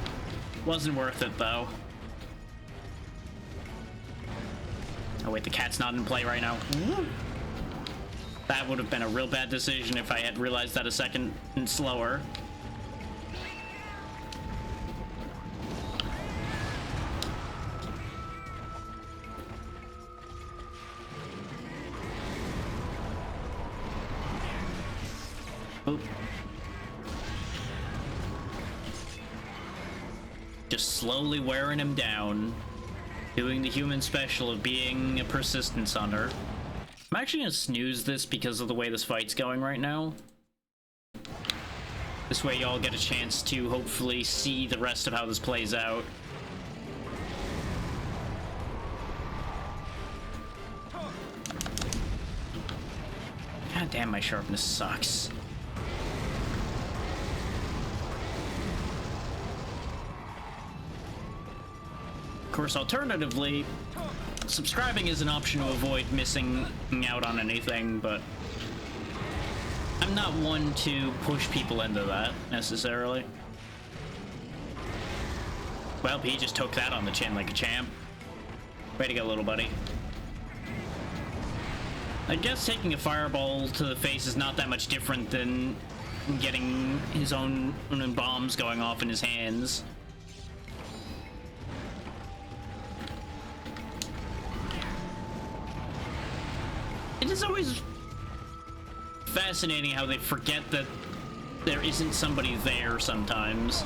S1: Wasn't worth it, though. Oh, wait, the cat's not in play right now. That would have been a real bad decision if I had realized that a second slower. Oop. Just slowly wearing him down. Doing the human special of being a persistence hunter. I'm actually gonna snooze this because of the way this fight's going right now. This way y'all get a chance to hopefully see the rest of how this plays out. God damn, my sharpness sucks. Of course, alternatively, subscribing is an option to avoid missing out on anything, but I'm not one to push people into that, necessarily. Well, he just took that on the chin like a champ. Way to go, little buddy. I guess taking a fireball to the face is not that much different than getting his own bombs going off in his hands. It is always fascinating how they forget that there isn't somebody there sometimes.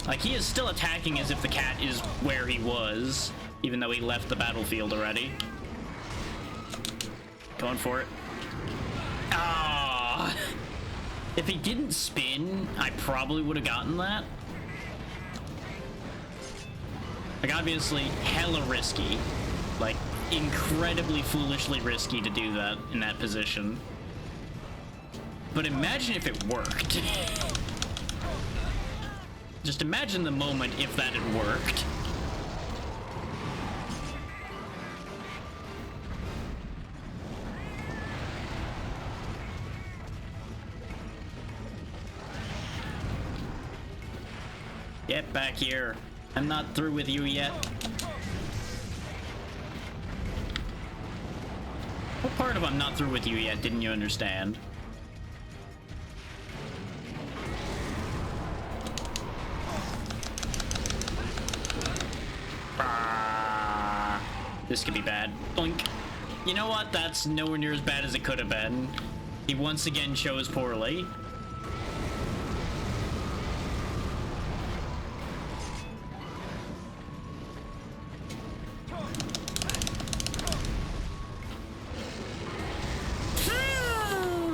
S1: Like, he is still attacking as if the cat is where he was, even though he left the battlefield already. Going for it. Ah! If he didn't spin, I probably would have gotten that. Like, obviously, hella risky. Like, incredibly foolishly risky to do that in that position. But imagine if it worked. Just imagine the moment if that had worked. Get back here. I'm not through with you yet. What part of I'm not through with you yet didn't you understand? This could be bad. Boink. You know what? That's nowhere near as bad as it could have been. He once again chose poorly.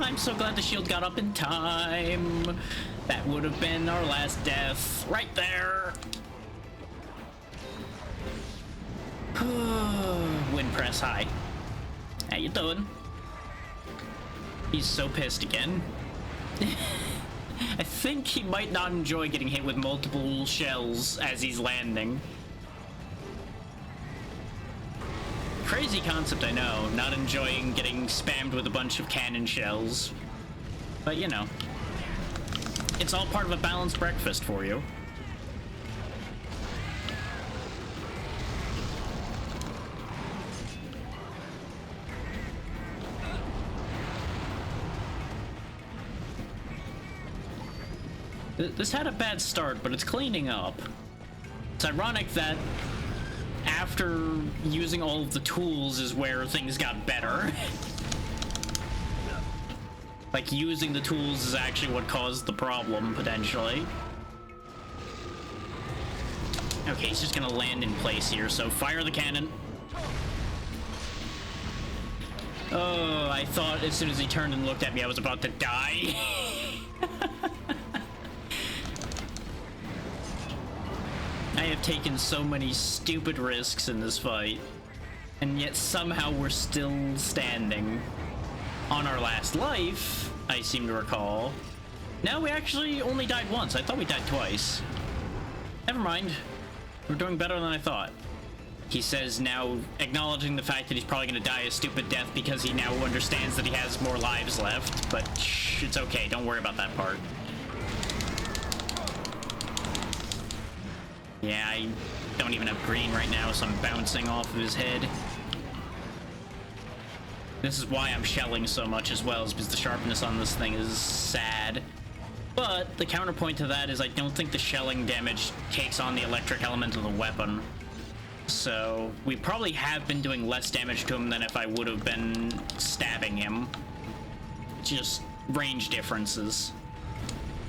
S1: I'm so glad the shield got up in time. That would have been our last death. Right there. Wind press high. How you doing? He's so pissed again. I think he might not enjoy getting hit with multiple shells as he's landing. Crazy concept, I know, not enjoying getting spammed with a bunch of cannon shells. But, you know, it's all part of a balanced breakfast for you. This had a bad start, but it's cleaning up. It's ironic that after using all of the tools is where things got better. Like, using the tools is actually what caused the problem, potentially. Okay, he's just gonna land in place here, so fire the cannon. Oh, I thought as soon as he turned and looked at me, I was about to die. I have taken so many stupid risks in this fight, and yet somehow we're still standing. On our last life, I seem to recall. No, we actually only died once. I thought we died twice. Never mind. We're doing better than I thought. He says now, acknowledging the fact that he's probably going to die a stupid death because he now understands that he has more lives left, but shh, it's okay. Don't worry about that part. Yeah, I don't even have green right now, so I'm bouncing off of his head. This is why I'm shelling so much as well, is because the sharpness on this thing is sad. But the counterpoint to that is I don't think the shelling damage takes on the electric element of the weapon. So we probably have been doing less damage to him than if I would have been stabbing him. Just range differences.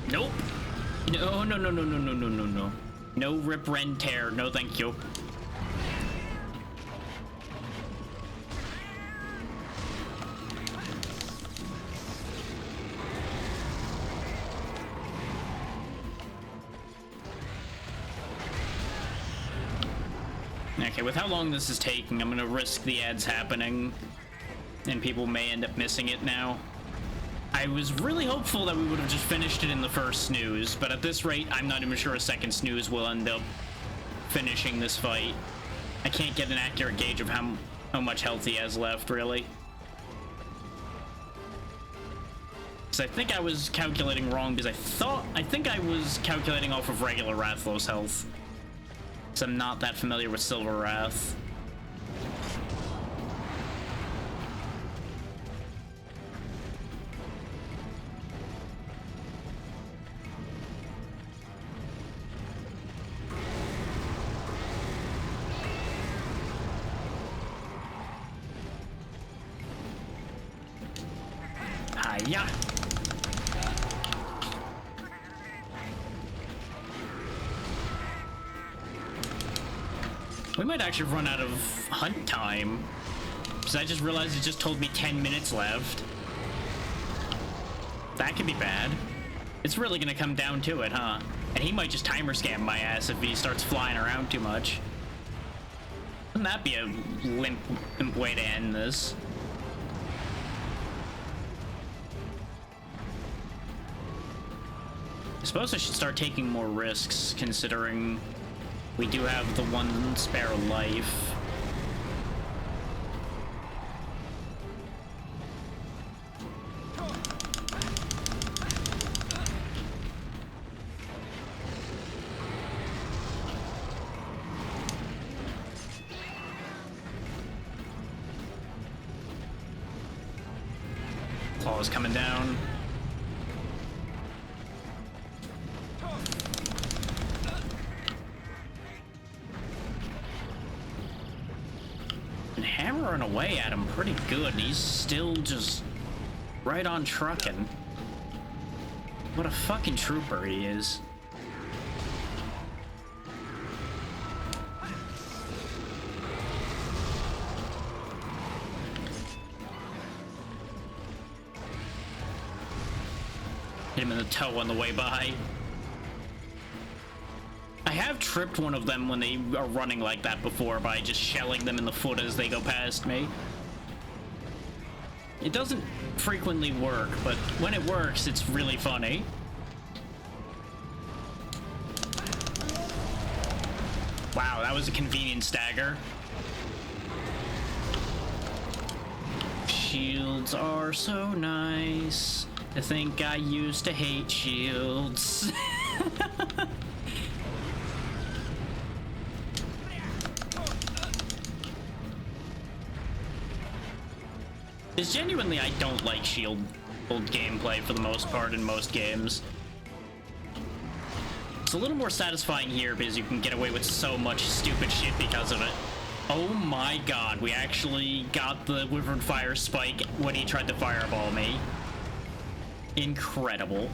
S1: Nope. No, no, no, no, no, no, no, no, no. No rip, rend, tear. No, thank you. Okay, with how long this is taking, I'm gonna risk the ads happening, and people may end up missing it now. I was really hopeful that we would have just finished it in the first snooze, but at this rate, I'm not even sure a second snooze will end up finishing this fight. I can't get an accurate gauge of how much health he has left, really. So I think I was calculating wrong, because I think I was calculating off of regular Rathalos health. So I'm not that familiar with Silver Wrath. Hiya! We might actually run out of hunt time, because I just realized it just told me 10 minutes left. That could be bad. It's really gonna come down to it, huh? And he might just timer scam my ass if he starts flying around too much. Wouldn't that be a limp way to end this? I suppose I should start taking more risks, considering we do have the one spare life. Claw's coming down. Hammering away at him pretty good. He's still just right on trucking. What a fucking trooper he is. Hit him in the toe on the way by. I have tripped one of them when they are running like that before by just shelling them in the foot as they go past me. It doesn't frequently work, but when it works, it's really funny. Wow, that was a convenient stagger. Shields are so nice. I think I used to hate shields. It's genuinely, I don't like shield gameplay for the most part in most games. It's a little more satisfying here because you can get away with so much stupid shit because of it. Oh my god, we actually got the Wyvern Fire Spike when he tried to fireball me. Incredible.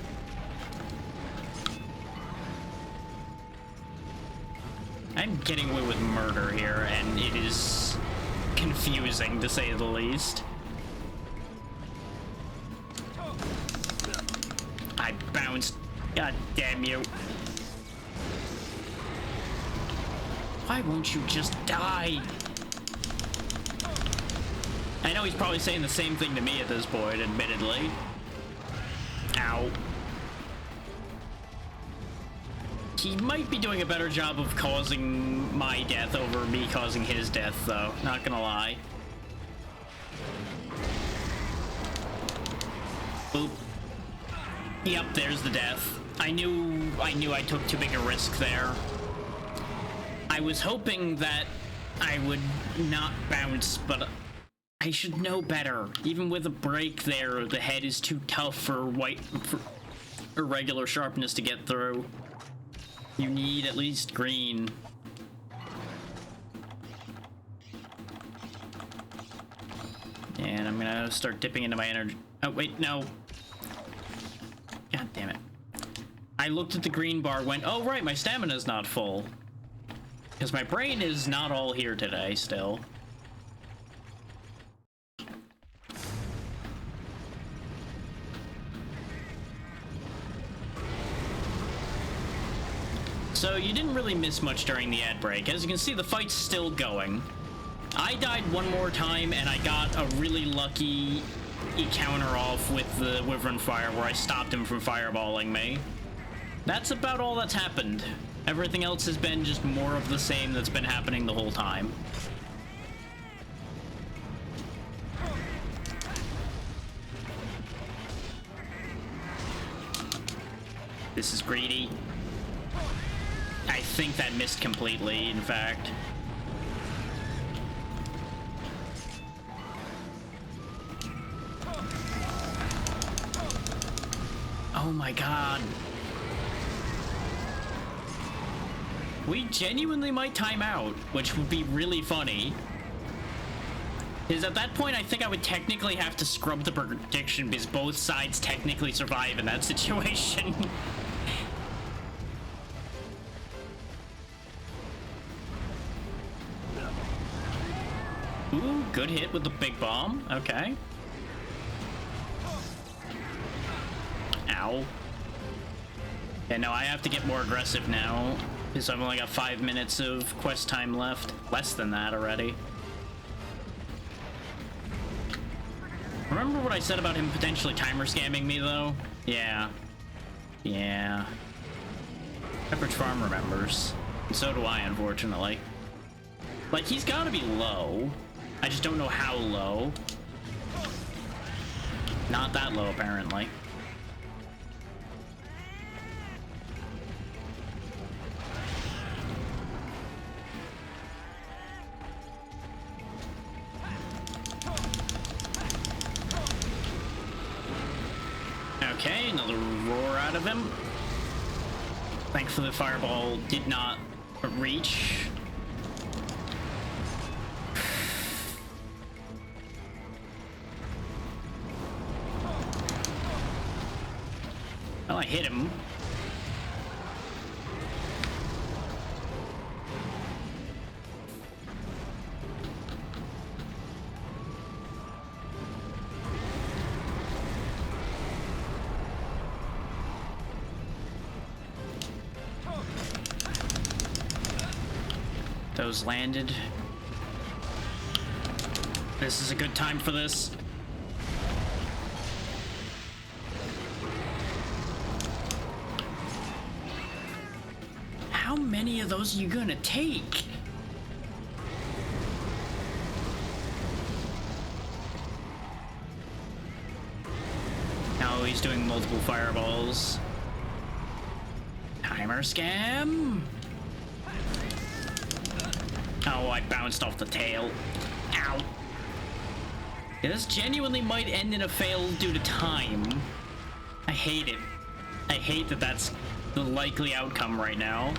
S1: I'm getting away with murder here, and it is confusing to say the least. I bounced. God damn you. Why won't you just die? I know he's probably saying the same thing to me at this point, admittedly. Ow. He might be doing a better job of causing my death over me causing his death, though. Not gonna lie. Boop. Yep, there's the death. I knew I took too big a risk there. I was hoping that I would not bounce, but I should know better. Even with a break there, the head is too tough for irregular sharpness to get through. You need at least green. And I'm gonna start dipping into my energy. Oh, wait, no. God damn it. I looked at the green bar, went, oh right, my stamina's not full. Because my brain is not all here today, still. So you didn't really miss much during the ad break. As you can see, the fight's still going. I died one more time, and I got a really lucky counter off with the Wyvern Fire, where I stopped him from fireballing me. That's about all that's happened. Everything else has been just more of the same that's been happening the whole time. This is greedy. I think that missed completely, in fact. Oh my god. We genuinely might time out, which would be really funny. Because at that point, I think I would technically have to scrub the prediction because both sides technically survive in that situation. Ooh, good hit with the big bomb. Okay. Ow. Yeah, no, I have to get more aggressive now because I've only got 5 minutes of quest time left. Less than that already. Remember what I said about him potentially timer scamming me, though? Yeah. Yeah. Pepperidge Farm remembers. And so do I, unfortunately. Like, he's gotta be low. I just don't know how low. Not that low, apparently. Okay, another roar out of him. Thankfully, the fireball did not reach. Well, I hit him. Those landed. This is a good time for this. How many of those are you gonna take? Now he's doing multiple fireballs. Timer scam. Oh, I bounced off the tail. Ow. Yeah, this genuinely might end in a fail due to time. I hate it. I hate that that's the likely outcome right now.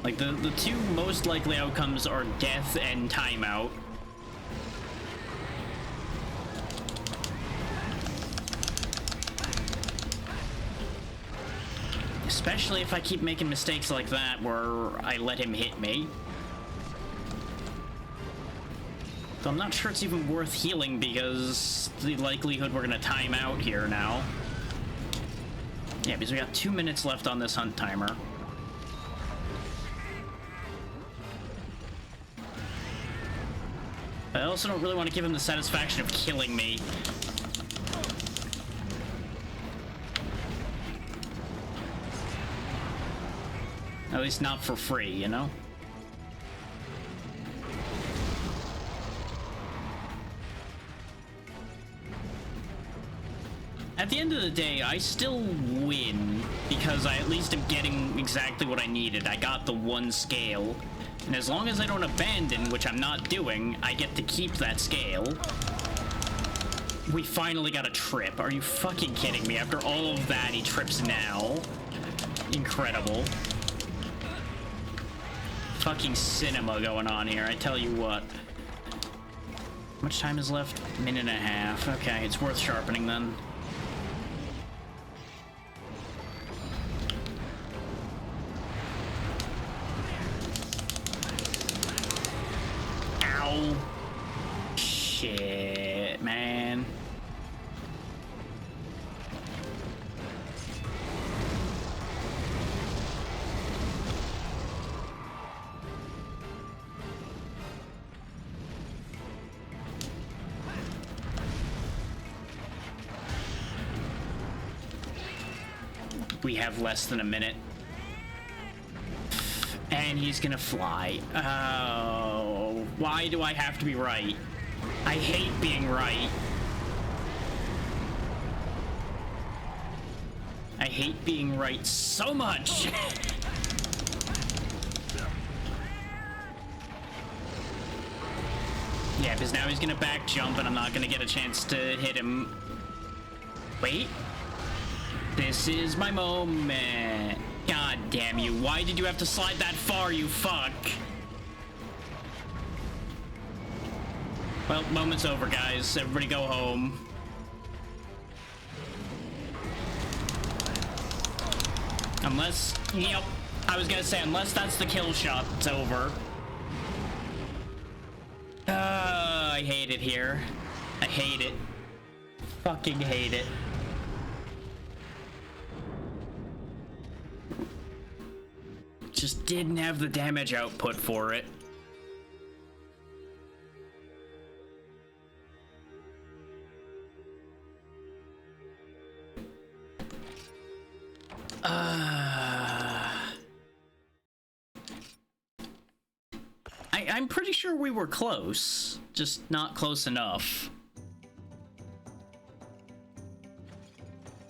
S1: Like, the two most likely outcomes are death and timeout. Especially if I keep making mistakes like that where I let him hit me. So I'm not sure it's even worth healing because the likelihood we're gonna time out here now. Yeah, because we got 2 minutes left on this hunt timer. I also don't really want to give him the satisfaction of killing me. At least not for free, you know? at the end of the day, I still win because I at least am getting exactly what I needed. I got the one scale, and as long as I don't abandon, which I'm not doing, I get to keep that scale. We finally got a trip. Are you fucking kidding me? After all of that, he trips now. Incredible. Fucking cinema going on here, I tell you what. How much time is left? Minute and a half. Okay, it's worth sharpening then. Ow. Shit, man. We have less than a minute. And he's gonna fly. Oh, why do I have to be right? I hate being right. I hate being right so much. Yeah, because now he's gonna back jump and I'm not gonna get a chance to hit him. Wait. This is my moment. God damn you. Why did you have to slide that far, you fuck? Well, moment's over, guys. Everybody go home. Unless, yep, I was gonna say, unless that's the kill shot, it's over. I hate it here. I hate it. Fucking hate it. Just didn't have the damage output for it. I'm pretty sure we were close, just not close enough.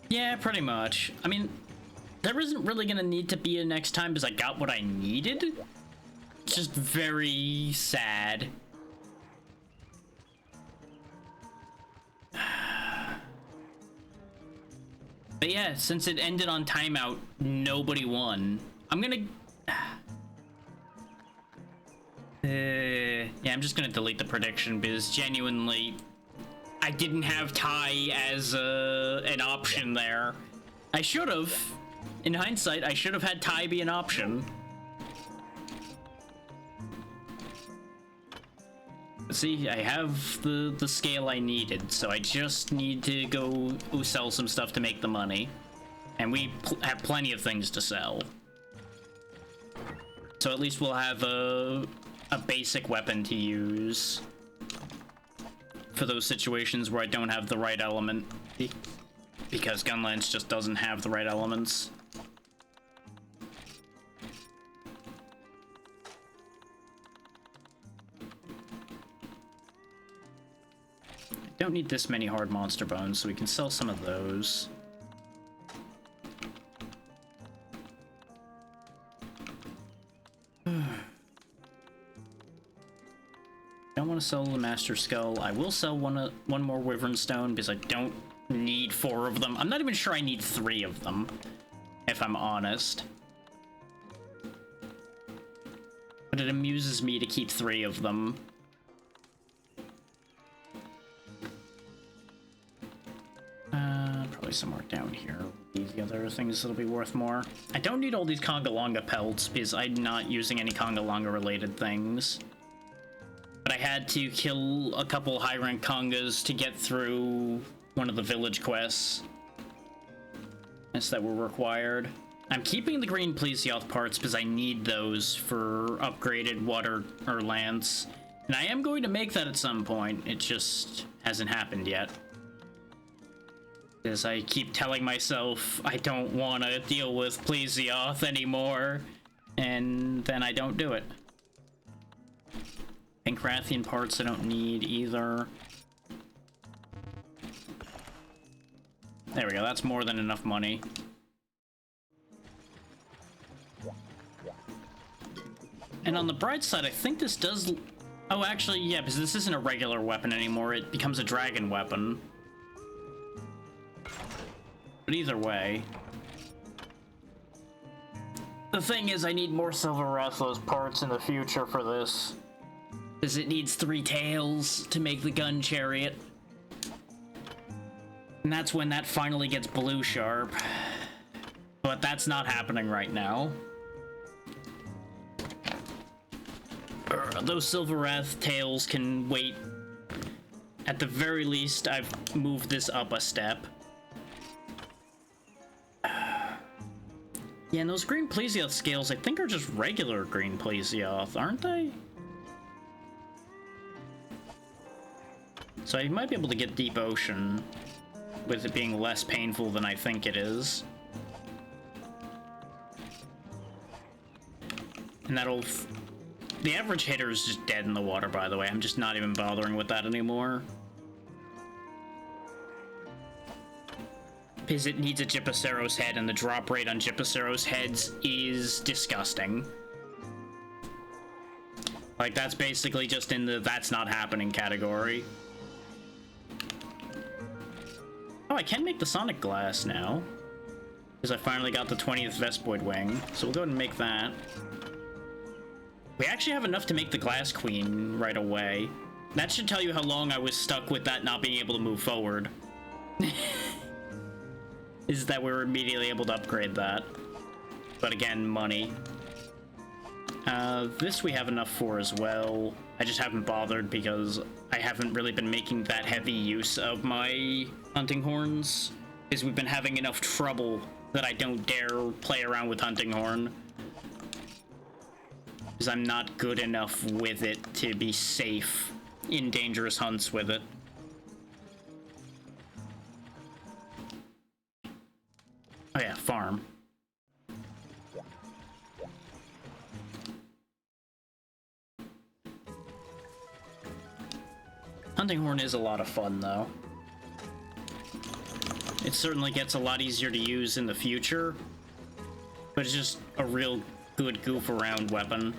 S1: Yeah, pretty much. I mean, there isn't really gonna need to be a next time because I got what I needed. It's just very sad. But yeah, since it ended on timeout, nobody won. I'm gonna... yeah, I'm just gonna delete the prediction because genuinely, I didn't have Ty as an option there. I should have. In hindsight, I should have had Ty be an option. See, I have the scale I needed, so I just need to go sell some stuff to make the money. And we have plenty of things to sell. So at least we'll have a basic weapon to use for those situations where I don't have the right element. Because Gunlance just doesn't have the right elements. Don't need this many hard monster bones, so we can sell some of those. Don't want to sell the Master Skull. I will sell one more Wyvern Stone because I don't need 4 of them. I'm not even sure I need 3 of them, if I'm honest. But it amuses me to keep 3 of them. Probably somewhere down here. These other things that'll be worth more. I don't need all these Conga Longa pelts because I'm not using any Conga Longa related things. But I had to kill a couple high rank Congas to get through one of the village quests that were required. I'm keeping the green Plesioth parts because I need those for upgraded water or lance. And I am going to make that at some point. It just hasn't happened yet. Because I keep telling myself I don't want to deal with Plesioth anymore, and then I don't do it. Pancrathian parts I don't need either. There we go, that's more than enough money. And on the bright side, I think this does... Oh, actually, yeah, because this isn't a regular weapon anymore. It becomes a dragon weapon. But either way... The thing is, I need more Silver Rathalos parts in the future for this. Because it needs 3 tails to make the gun chariot. And that's when that finally gets blue sharp. But that's not happening right now. Those Silver Wrath tails can wait. At the very least, I've moved this up a step. Yeah, and those green Plesioth scales, I think, are just regular green Plesioth, aren't they? So I might be able to get Deep Ocean with it being less painful than I think it is. And that'll... The average hitter is just dead in the water, by the way. I'm just not even bothering with that anymore. Because it needs a Gypaceros head, and the drop rate on Gypaceros heads is disgusting. Like, that's basically just in the that's not happening category. Oh, I can make the Sonic Glass now. Because I finally got the 20th Vespoid Wing. So we'll go ahead and make that. We actually have enough to make the Glass Queen right away. That should tell you how long I was stuck with that not being able to move forward. Is that we were immediately able to upgrade that. But again, money. This we have enough for as well. I just haven't bothered because I haven't really been making that heavy use of my hunting horns. Because we've been having enough trouble that I don't dare play around with hunting horn. Because I'm not good enough with it to be safe in dangerous hunts with it. Oh yeah, farm. Hunting horn is a lot of fun, though. It certainly gets a lot easier to use in the future, but it's just a real good goof around weapon.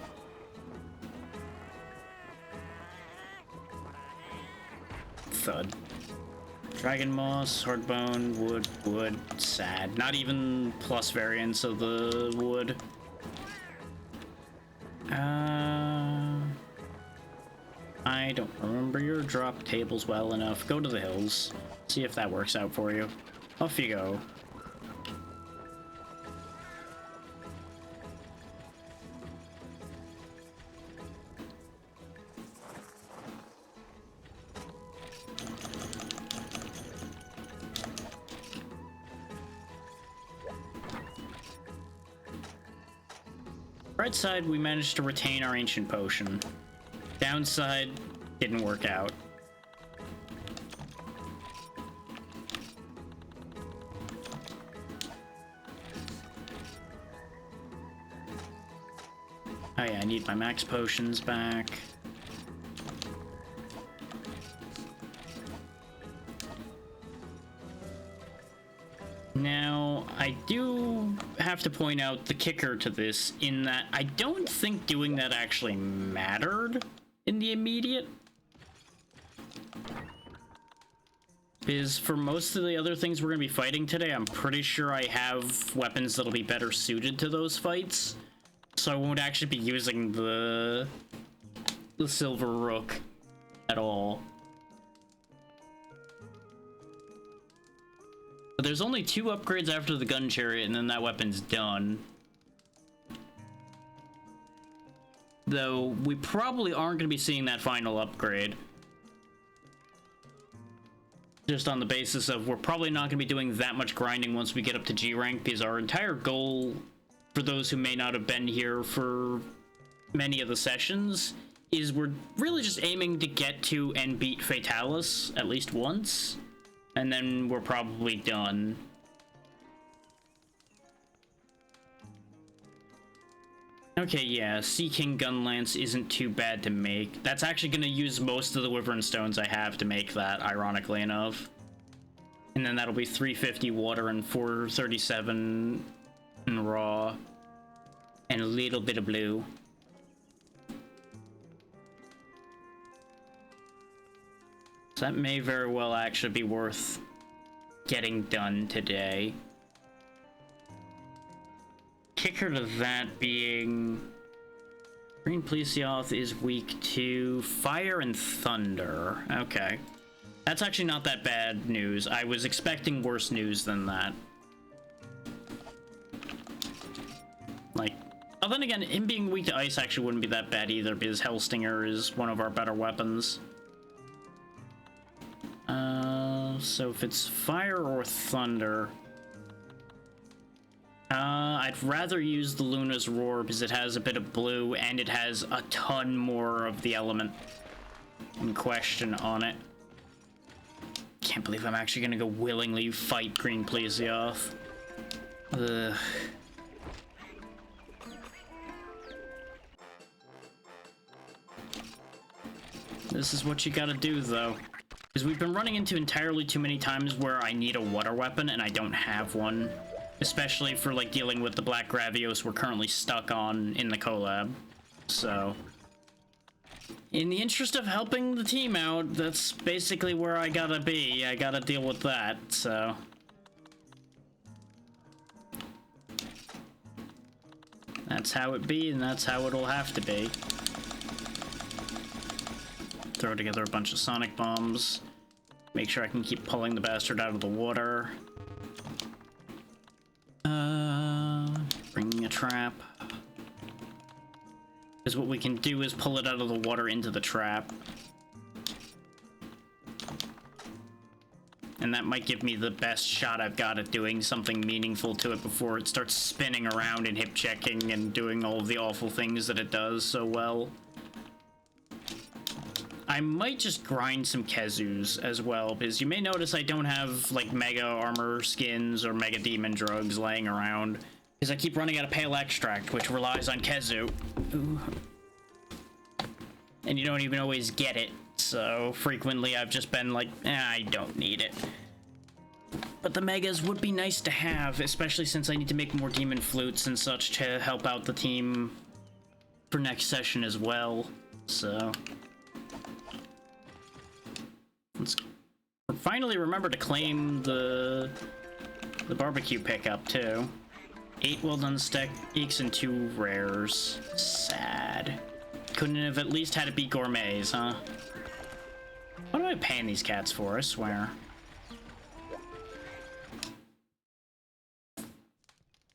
S1: Thud. Dragon moss, hardbone, wood, sad. Not even plus variants of the wood. I don't remember your drop tables well enough. Go to the hills. See if that works out for you. Off you go. Right side, we managed to retain our ancient potion. Downside, didn't work out. Oh yeah, I need my max potions back. Now, I do have to point out the kicker to this in that I don't think doing that actually mattered in the immediate. Because for most of the other things we're going to be fighting today, I'm pretty sure I have weapons that'll be better suited to those fights. So I won't actually be using the Silver Rook at all. But there's only 2 upgrades after the gun chariot, and then that weapon's done. Though, we probably aren't going to be seeing that final upgrade. Just on the basis of we're probably not going to be doing that much grinding once we get up to G rank, because our entire goal, for those who may not have been here for many of the sessions, is we're really just aiming to get to and beat Fatalis at least once. And then we're probably done. Okay, yeah, Sea King Gunlance isn't too bad to make. That's actually going to use most of the Wyvern Stones I have to make that, ironically enough. And then that'll be 350 water and 437 in raw. And a little bit of blue. So that may very well actually be worth getting done today. Kicker to that being... Green Plesioth is weak to fire and thunder. Okay. That's actually not that bad news. I was expecting worse news than that. Like, oh, then again, him being weak to ice actually wouldn't be that bad either, because Hellstinger is one of our better weapons. So if it's fire or thunder... I'd rather use the Luna's Roar because it has a bit of blue and it has a ton more of the element in question on it. Can't believe I'm actually gonna go willingly fight Green Plesioth. Ugh. This is what you gotta do, though. Because we've been running into entirely too many times where I need a water weapon and I don't have one. Especially for, like, dealing with the Black Gravios we're currently stuck on in the collab. So... in the interest of helping the team out, that's basically where I gotta be. I gotta deal with that, so... that's how it be, and that's how it'll have to be. Throw together a bunch of sonic bombs. Make sure I can keep pulling the bastard out of the water. Bringing a trap. Because what we can do is pull it out of the water into the trap. And that might give me the best shot I've got at doing something meaningful to it before it starts spinning around and hip checking and doing all of the awful things that it does so well. I might just grind some Kezus as well, because you may notice I don't have, like, Mega Armor skins or Mega Demon drugs laying around, because I keep running out of Pale Extract, which relies on Kezu. Ooh. And you don't even always get it, so frequently I've just been like, I don't need it. But the Megas would be nice to have, especially since I need to make more Demon Flutes and such to help out the team for next session as well, so... let's finally remember to claim the barbecue pickup, too. 8 well-done steaks and 2 rares. Sad. Couldn't have at least had it be gourmets, huh? What am I paying these cats for, I swear?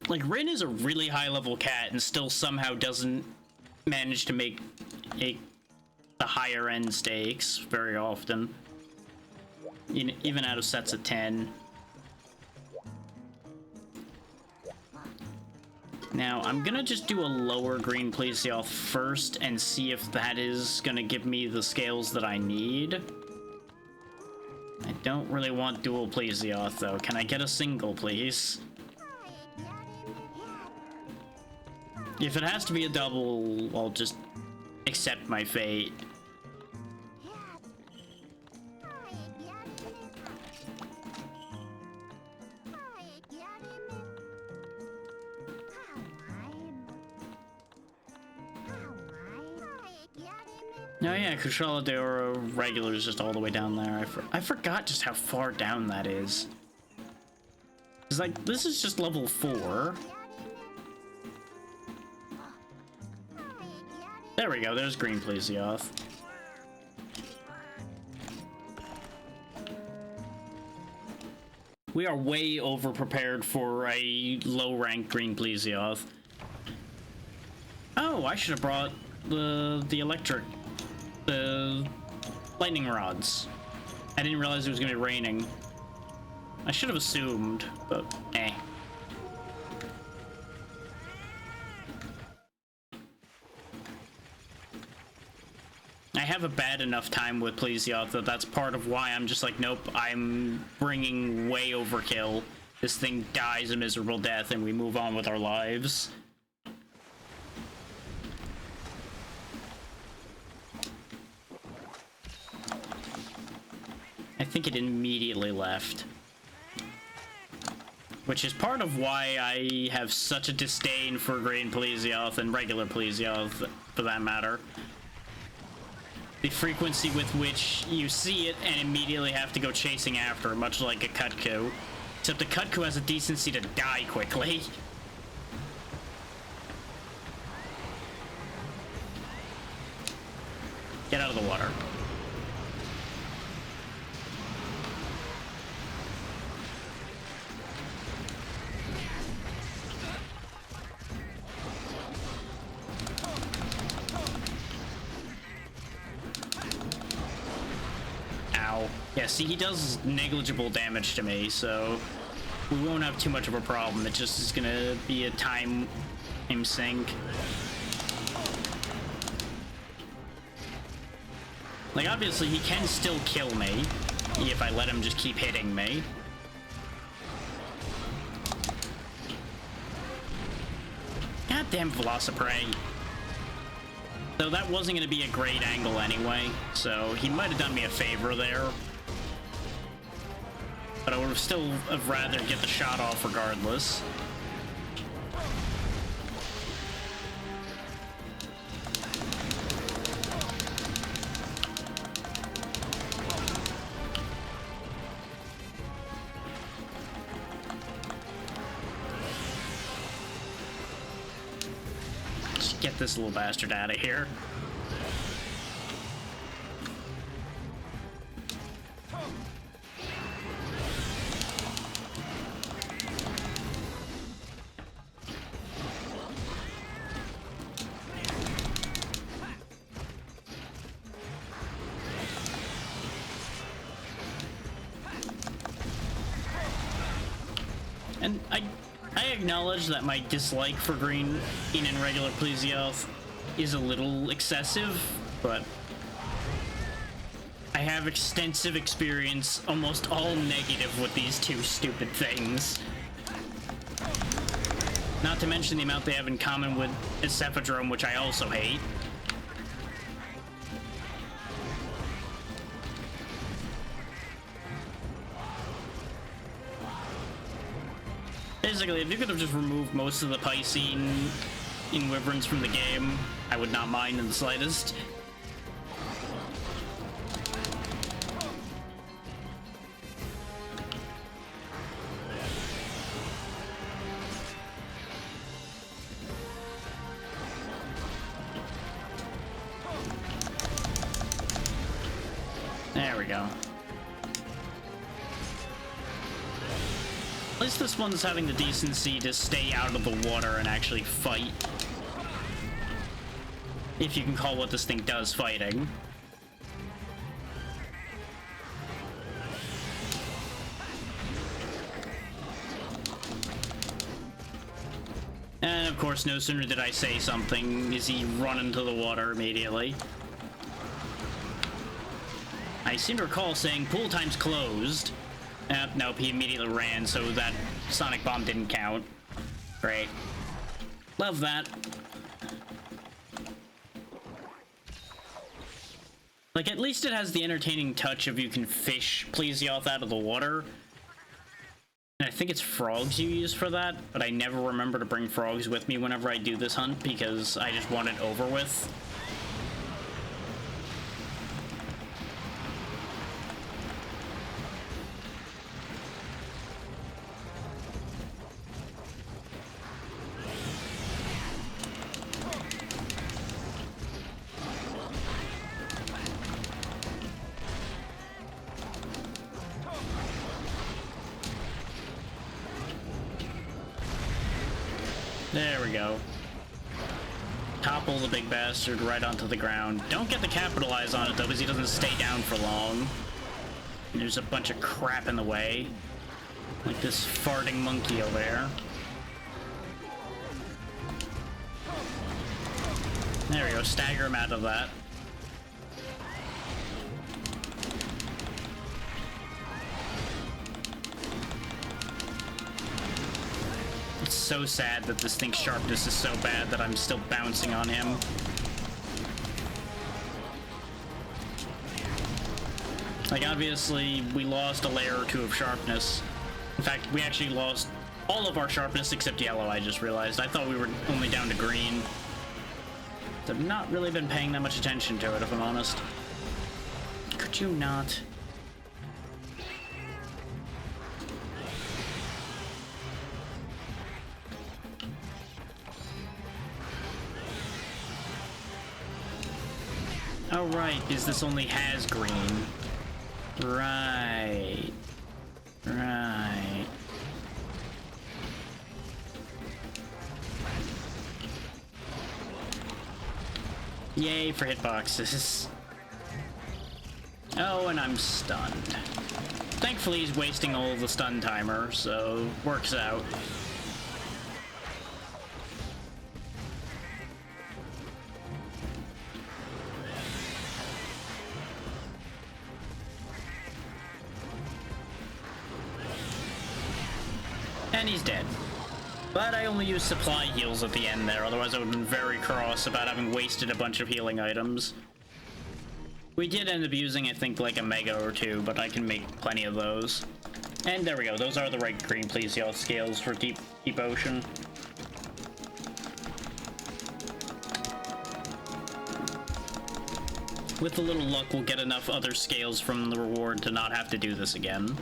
S1: Like, Rin is a really high-level cat and still somehow doesn't manage to make the higher-end steaks very often. Even out of sets of 10. Now, I'm gonna just do a lower Green Plesioth first and see if that is gonna give me the scales that I need. I don't really want dual Plesioth, though. Can I get a single, please? If it has to be a double, I'll just accept my fate. Oh yeah, Kushala Daora regular is just all the way down there. I forgot just how far down that is. It's like, this is just level 4. There we go, there's Green Plesioth. We are way over-prepared for a low-ranked Green Plesioth. Oh, I should have brought the lightning rods. I didn't realize it was gonna be raining. I should have assumed, but eh. I have a bad enough time with Plesioth that that's part of why I'm just like, nope, I'm bringing way overkill. This thing dies a miserable death and we move on with our lives. I think it immediately left. Which is part of why I have such a disdain for green Plesioth and regular Plesioth, for that matter. The frequency with which you see it and immediately have to go chasing after it, much like a Cutco. Except the Cutco has a decency to die quickly. Get out of the water. Yeah, see, he does negligible damage to me, so we won't have too much of a problem. It just is gonna be a time sink. Like, obviously, he can still kill me if I let him just keep hitting me. Goddamn Velociprey. Though that wasn't going to be a great angle anyway, so he might have done me a favor there. But I would have still have rather get the shot off regardless. Just get this little bastard out of here. And I acknowledge that my dislike for green in regular Plesioth is a little excessive, but I have extensive experience, almost all negative, with these two stupid things. Not to mention the amount they have in common with Cephadrome, which I also hate. Basically, if you could have just removed most of the Piscine in Wyverns from the game, I would not mind in the slightest. There we go. At least this one's having the decency to stay out of the water and actually fight. If you can call what this thing does fighting. And of course, no sooner did I say something, is he run into the water immediately. I seem to recall saying pool time's closed. Nope, he immediately ran, so that Sonic Bomb didn't count. Great. Love that. Like, at least it has the entertaining touch of you can fish Plesioth out of the water. And I think it's frogs you use for that, but I never remember to bring frogs with me whenever I do this hunt because I just want it over with. There we go. Topple the big bastard right onto the ground. Don't get the capitalize on it though, because he doesn't stay down for long. And there's a bunch of crap in the way. Like this farting monkey over there. There we go, stagger him out of that. It's so sad that this thing's sharpness is so bad that I'm still bouncing on him. Like, obviously, we lost a layer or two of sharpness. In fact, we actually lost all of our sharpness except yellow, I just realized. I thought we were only down to green. I've not really been paying that much attention to it, if I'm honest. Could you not? Oh, right, because this only has green. Right. Right. Yay for hitboxes. Oh, and I'm stunned. Thankfully, he's wasting all of the stun timer, so works out. And he's dead. But I only used supply heals at the end there, otherwise I would have been very cross about having wasted a bunch of healing items. We did end up using, I think, like a mega or two, but I can make plenty of those. And there we go, those are the right green Plesioth scales for Deep Ocean. With a little luck, we'll get enough other scales from the reward to not have to do this again.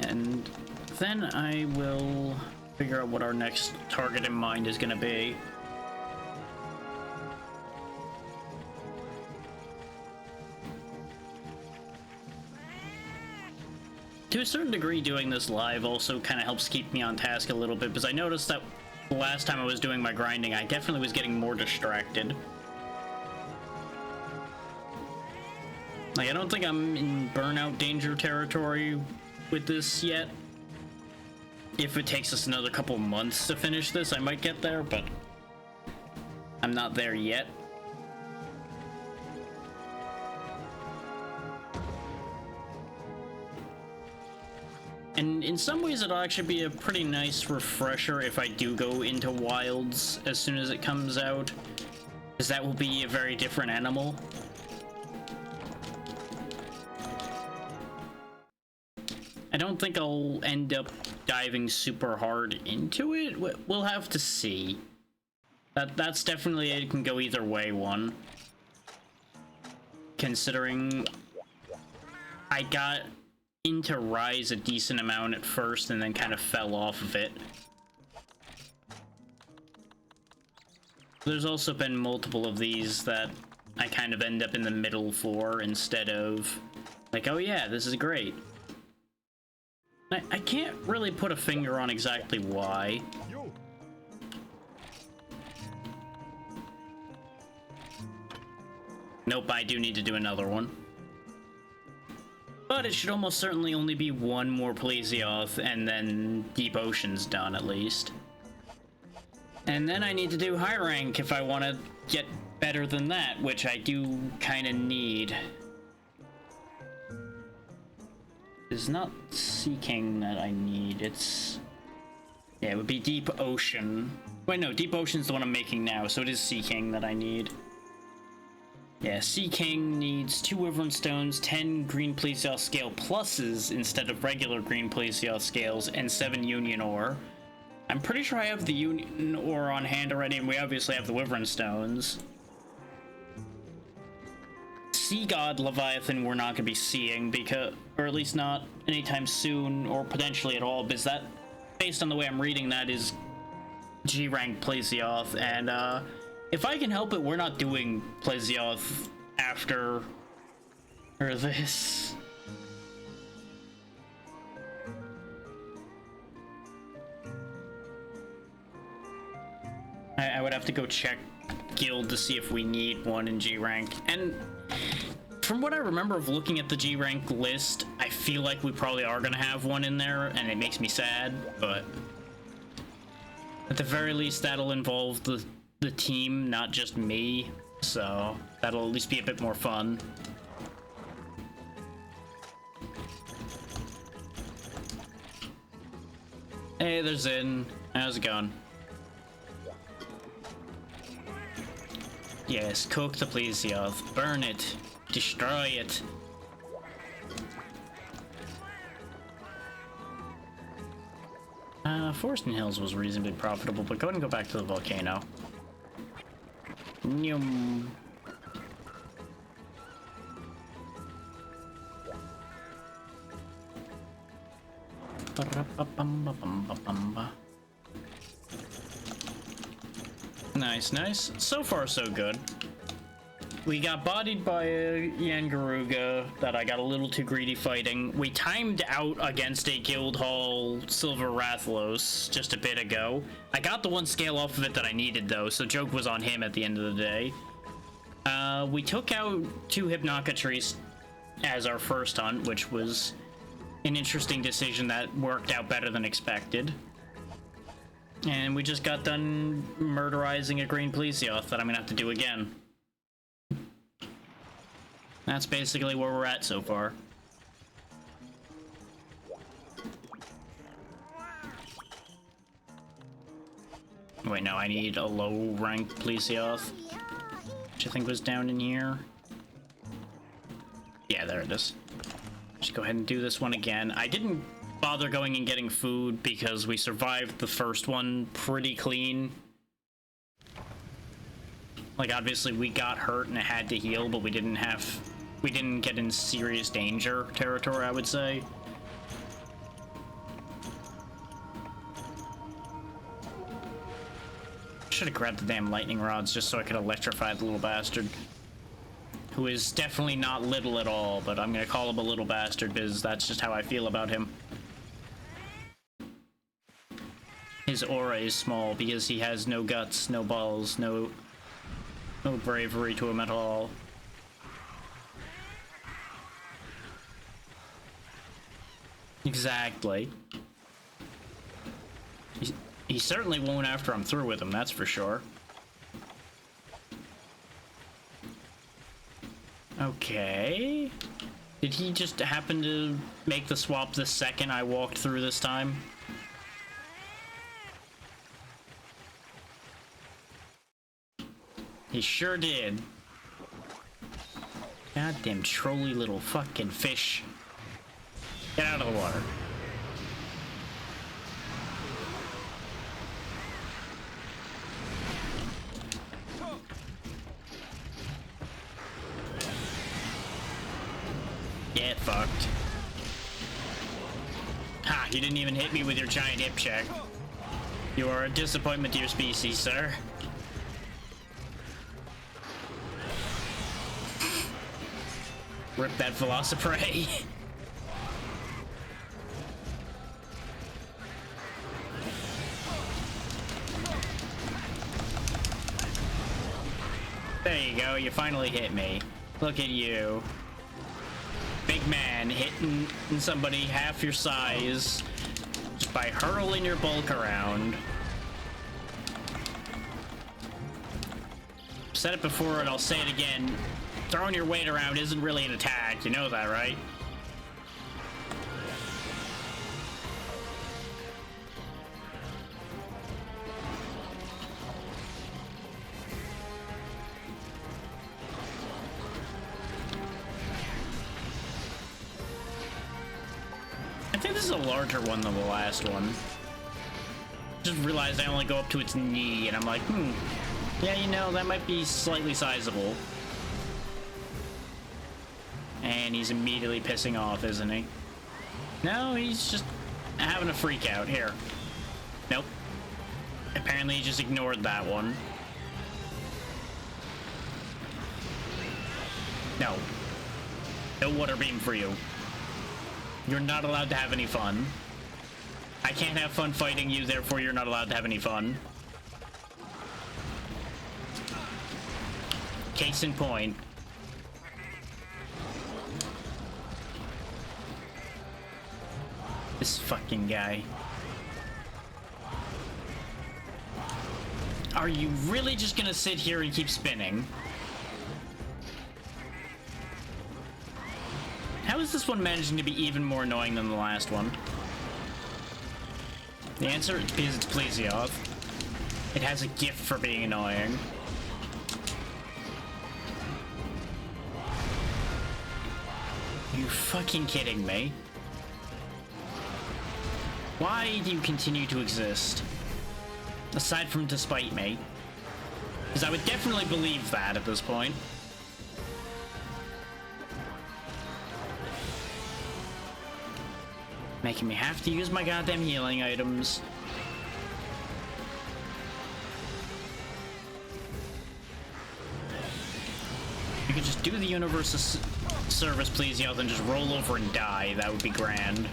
S1: And then I will figure out what our next target in mind is going to be. To a certain degree, doing this live also kind of helps keep me on task a little bit, because I noticed that the last time I was doing my grinding, I definitely was getting more distracted. Like, I don't think I'm in burnout danger territory with this yet. If it takes us another couple months to finish this, I might get there, but I'm not there yet. And in some ways, it'll actually be a pretty nice refresher if I do go into Wilds as soon as it comes out, because that will be a very different animal. I don't think I'll end up diving super hard into it. We'll have to see. That's definitely, it can go either way, one. Considering I got into Rise a decent amount at first and then kind of fell off of it. There's also been multiple of these that I kind of end up in the middle for instead of like, oh yeah, this is great. I can't really put a finger on exactly why. Nope, I do need to do another one. But it should almost certainly only be one more Plesioth, and then Deep Ocean's done, at least. And then I need to do high rank if I want to get better than that, which I do kind of need. It's not Sea King that I need, it's... yeah, it would be Deep Ocean. Wait, no, Deep Ocean's the one I'm making now, so it is Sea King that I need. Yeah, Sea King needs 2 Wyvern Stones, 10 Green Plesioth Scale pluses instead of regular Green Plesioth Scales, and 7 Union Ore. I'm pretty sure I have the Union Ore on hand already, and we obviously have the Wyvern Stones. Sea God Leviathan we're not going to be seeing, because, or at least not anytime soon, or potentially at all, because that, based on the way I'm reading that, is G-rank Plesioth, and if I can help it, we're not doing Plesioth after or this. I would have to go check guild to see if we need one in G-rank, and from what I remember of looking at the G-rank list, I feel like we probably are gonna have one in there, and it makes me sad, but at the very least that'll involve the team, not just me, so that'll at least be a bit more fun. Hey, there's Zin. How's it going? Yes, cook the Plesioth. Burn it. Destroy it. Forest and Hills was reasonably profitable, but go ahead and go back to the volcano. Nyum. Nice, nice. So far, so good. We got bodied by a Yangaruga that I got a little too greedy fighting. We timed out against a Guildhall Silver Rathalos just a bit ago. I got the one scale off of it that I needed, though, so joke was on him at the end of the day. We took out 2 Hypnaca trees as our first hunt, which was an interesting decision that worked out better than expected. And we just got done murderizing a green Plesioth that I'm gonna have to do again. That's basically where we're at so far. Wait, no, I need a low-ranked Plesioth, which I think was down in here. Yeah, there it is. Just go ahead and do this one again. I didn't bother going and getting food because we survived the first one pretty clean. Like, obviously we got hurt and it had to heal, but we didn't get in serious danger territory, I would say. Should have grabbed the damn lightning rods just so I could electrify the little bastard. Who is definitely not little at all, but I'm gonna call him a little bastard because that's just how I feel about him. His aura is small because he has no guts, no balls, no bravery to him at all. Exactly. He certainly won't after I'm through with him, that's for sure. Okay. Did he just happen to make the swap the second I walked through this time? He sure did. Goddamn trolly little fucking fish. Get out of the water. Get fucked. Ha, you didn't even hit me with your giant hip check. You are a disappointment to your species, sir. Rip that Velociprey. There you go, you finally hit me. Look at you. Big man hitting somebody half your size just by hurling your bulk around. Said it before and I'll say it again. Throwing your weight around isn't really an attack, you know that, right? I think this is a larger one than the last one. Just realized I only go up to its knee, and I'm like, yeah, you know, that might be slightly sizable. And he's immediately pissing off, isn't he? No, he's just having a freak out. Here. Nope. Apparently he just ignored that one. No. No water beam for you. You're not allowed to have any fun. I can't have fun fighting you, therefore you're not allowed to have any fun. Case in point. This fucking guy. Are you really just gonna sit here and keep spinning? How is this one managing to be even more annoying than the last one? The answer is because it's Plesioth. It has a gift for being annoying. Are you fucking kidding me? Why do you continue to exist? Aside from despite me. Because I would definitely believe that at this point. Making me have to use my goddamn healing items. You could just do the universe a service, please, y'all, then just roll over and die. That would be grand.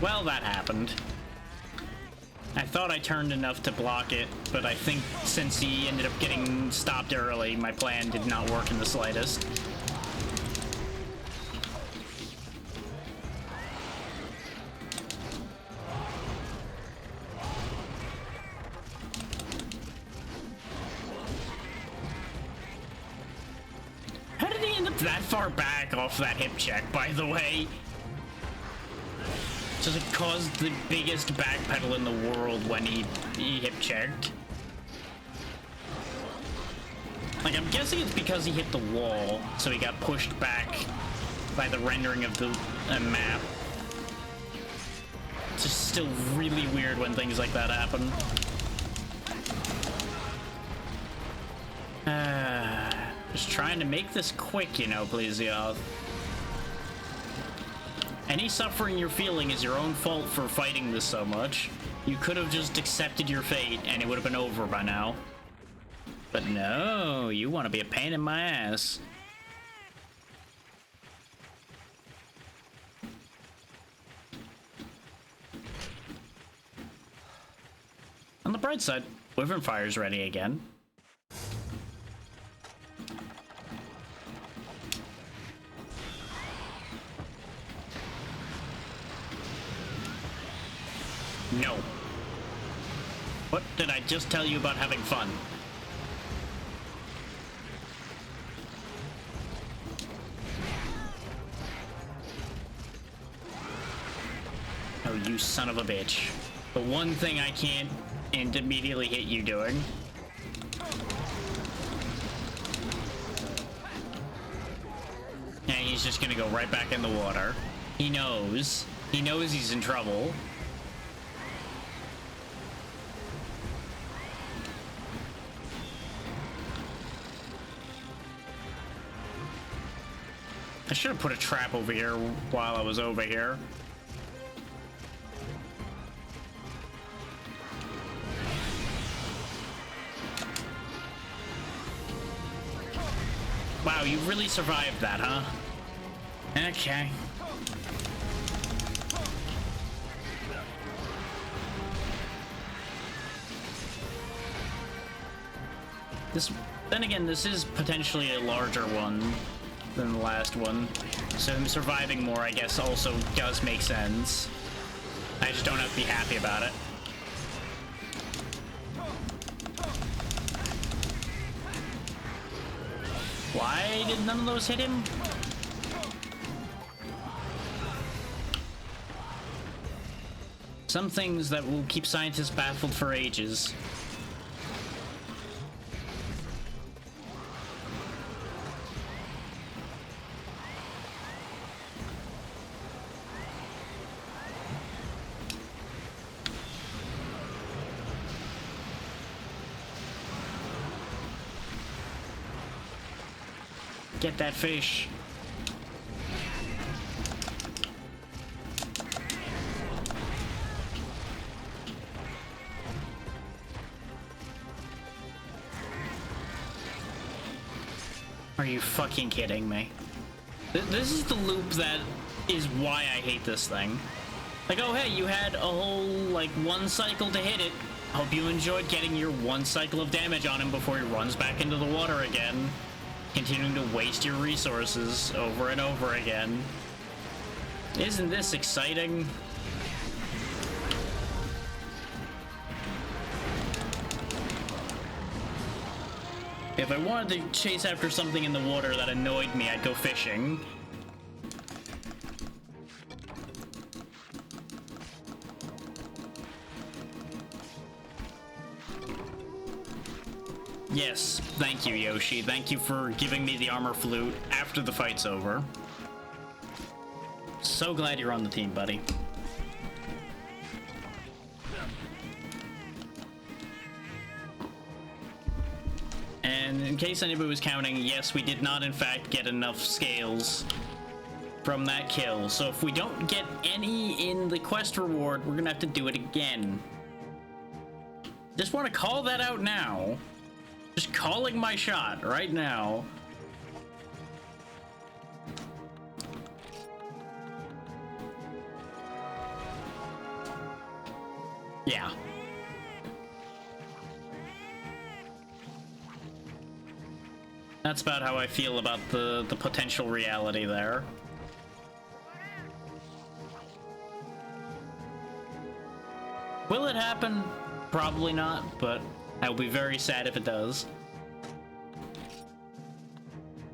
S1: Well, that happened. I thought I turned enough to block it, but I think since he ended up getting stopped early, my plan did not work in the slightest. How did he end up that far back off that hip check, by the way? Just it caused the biggest backpedal in the world when he hip checked. Like, I'm guessing it's because he hit the wall, so he got pushed back by the rendering of the map. It's just still really weird when things like that happen. Just trying to make this quick, you know, please, y'all. Any suffering you're feeling is your own fault for fighting this so much. You could have just accepted your fate and it would have been over by now. But no, you want to be a pain in my ass. On the bright side, Wyvern Fire's ready again. No. What did I just tell you about having fun? Oh, you son of a bitch. The one thing I can't and immediately hit you doing. And he's just gonna go right back in the water. He knows. He knows he's in trouble. I should have put a trap over here while I was over here. Wow, you really survived that, huh? Okay. Then again, this is potentially a larger one than the last one, so him surviving more, I guess, also does make sense. I just don't have to be happy about it. Why did none of those hit him? Some things that will keep scientists baffled for ages. Get that fish. Are you fucking kidding me? This is the loop that is why I hate this thing. Like, oh hey, you had a whole, like, one cycle to hit it. Hope you enjoyed getting your one cycle of damage on him before he runs back into the water again. Continuing to waste your resources over and over again. Isn't this exciting? If I wanted to chase after something in the water that annoyed me, I'd go fishing. Yes, thank you, Yoshi. Thank you for giving me the armor flute after the fight's over. So glad you're on the team, buddy. And in case anybody was counting, yes, we did not in fact get enough scales from that kill. So if we don't get any in the quest reward, we're gonna have to do it again. Just want to call that out now. Just calling my shot right now. Yeah. That's about how I feel about the potential reality there. Will it happen? Probably not, but I will be very sad if it does.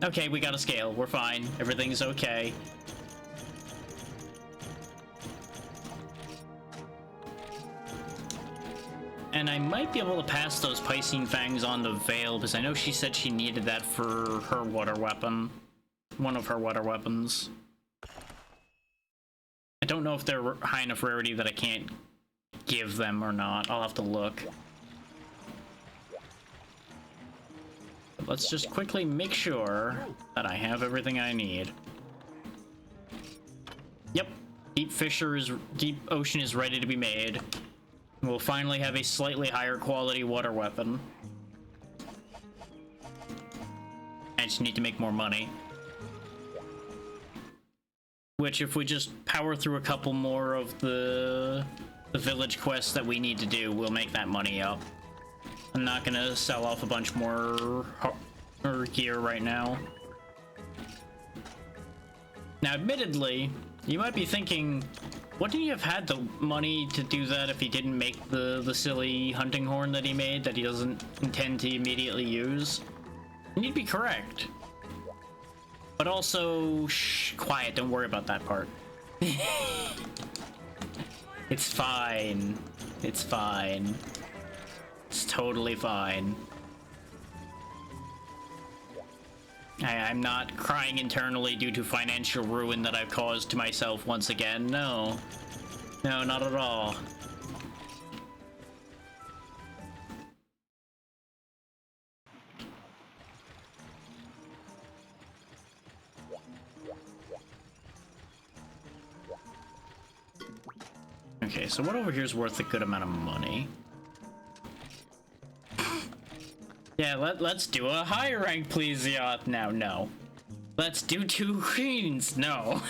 S1: Okay, we got a scale. We're fine. Everything's okay. And I might be able to pass those Piscine Fangs on to Vale, because I know she said she needed that for her water weapon. One of her water weapons. I don't know if they're high enough rarity that I can't give them or not. I'll have to look. But let's just quickly make sure that I have everything I need. Yep, Deep Ocean is ready to be made. We'll finally have a slightly higher quality water weapon. I just need to make more money. Which, if we just power through a couple more of the village quests that we need to do, we'll make that money up. I'm not gonna sell off a bunch more gear right now. Now, admittedly, you might be thinking, wouldn't he have had the money to do that if he didn't make the silly hunting horn that he made that he doesn't intend to immediately use? And you'd be correct. But also, shh, quiet, don't worry about that part. It's fine. It's fine. It's totally fine. I'm not crying internally due to financial ruin that I've caused to myself once again. No. No, not at all. Okay, so what over here is worth a good amount of money? Yeah, let's do a higher rank Plesioth now. No. Let's do 2 greens. No.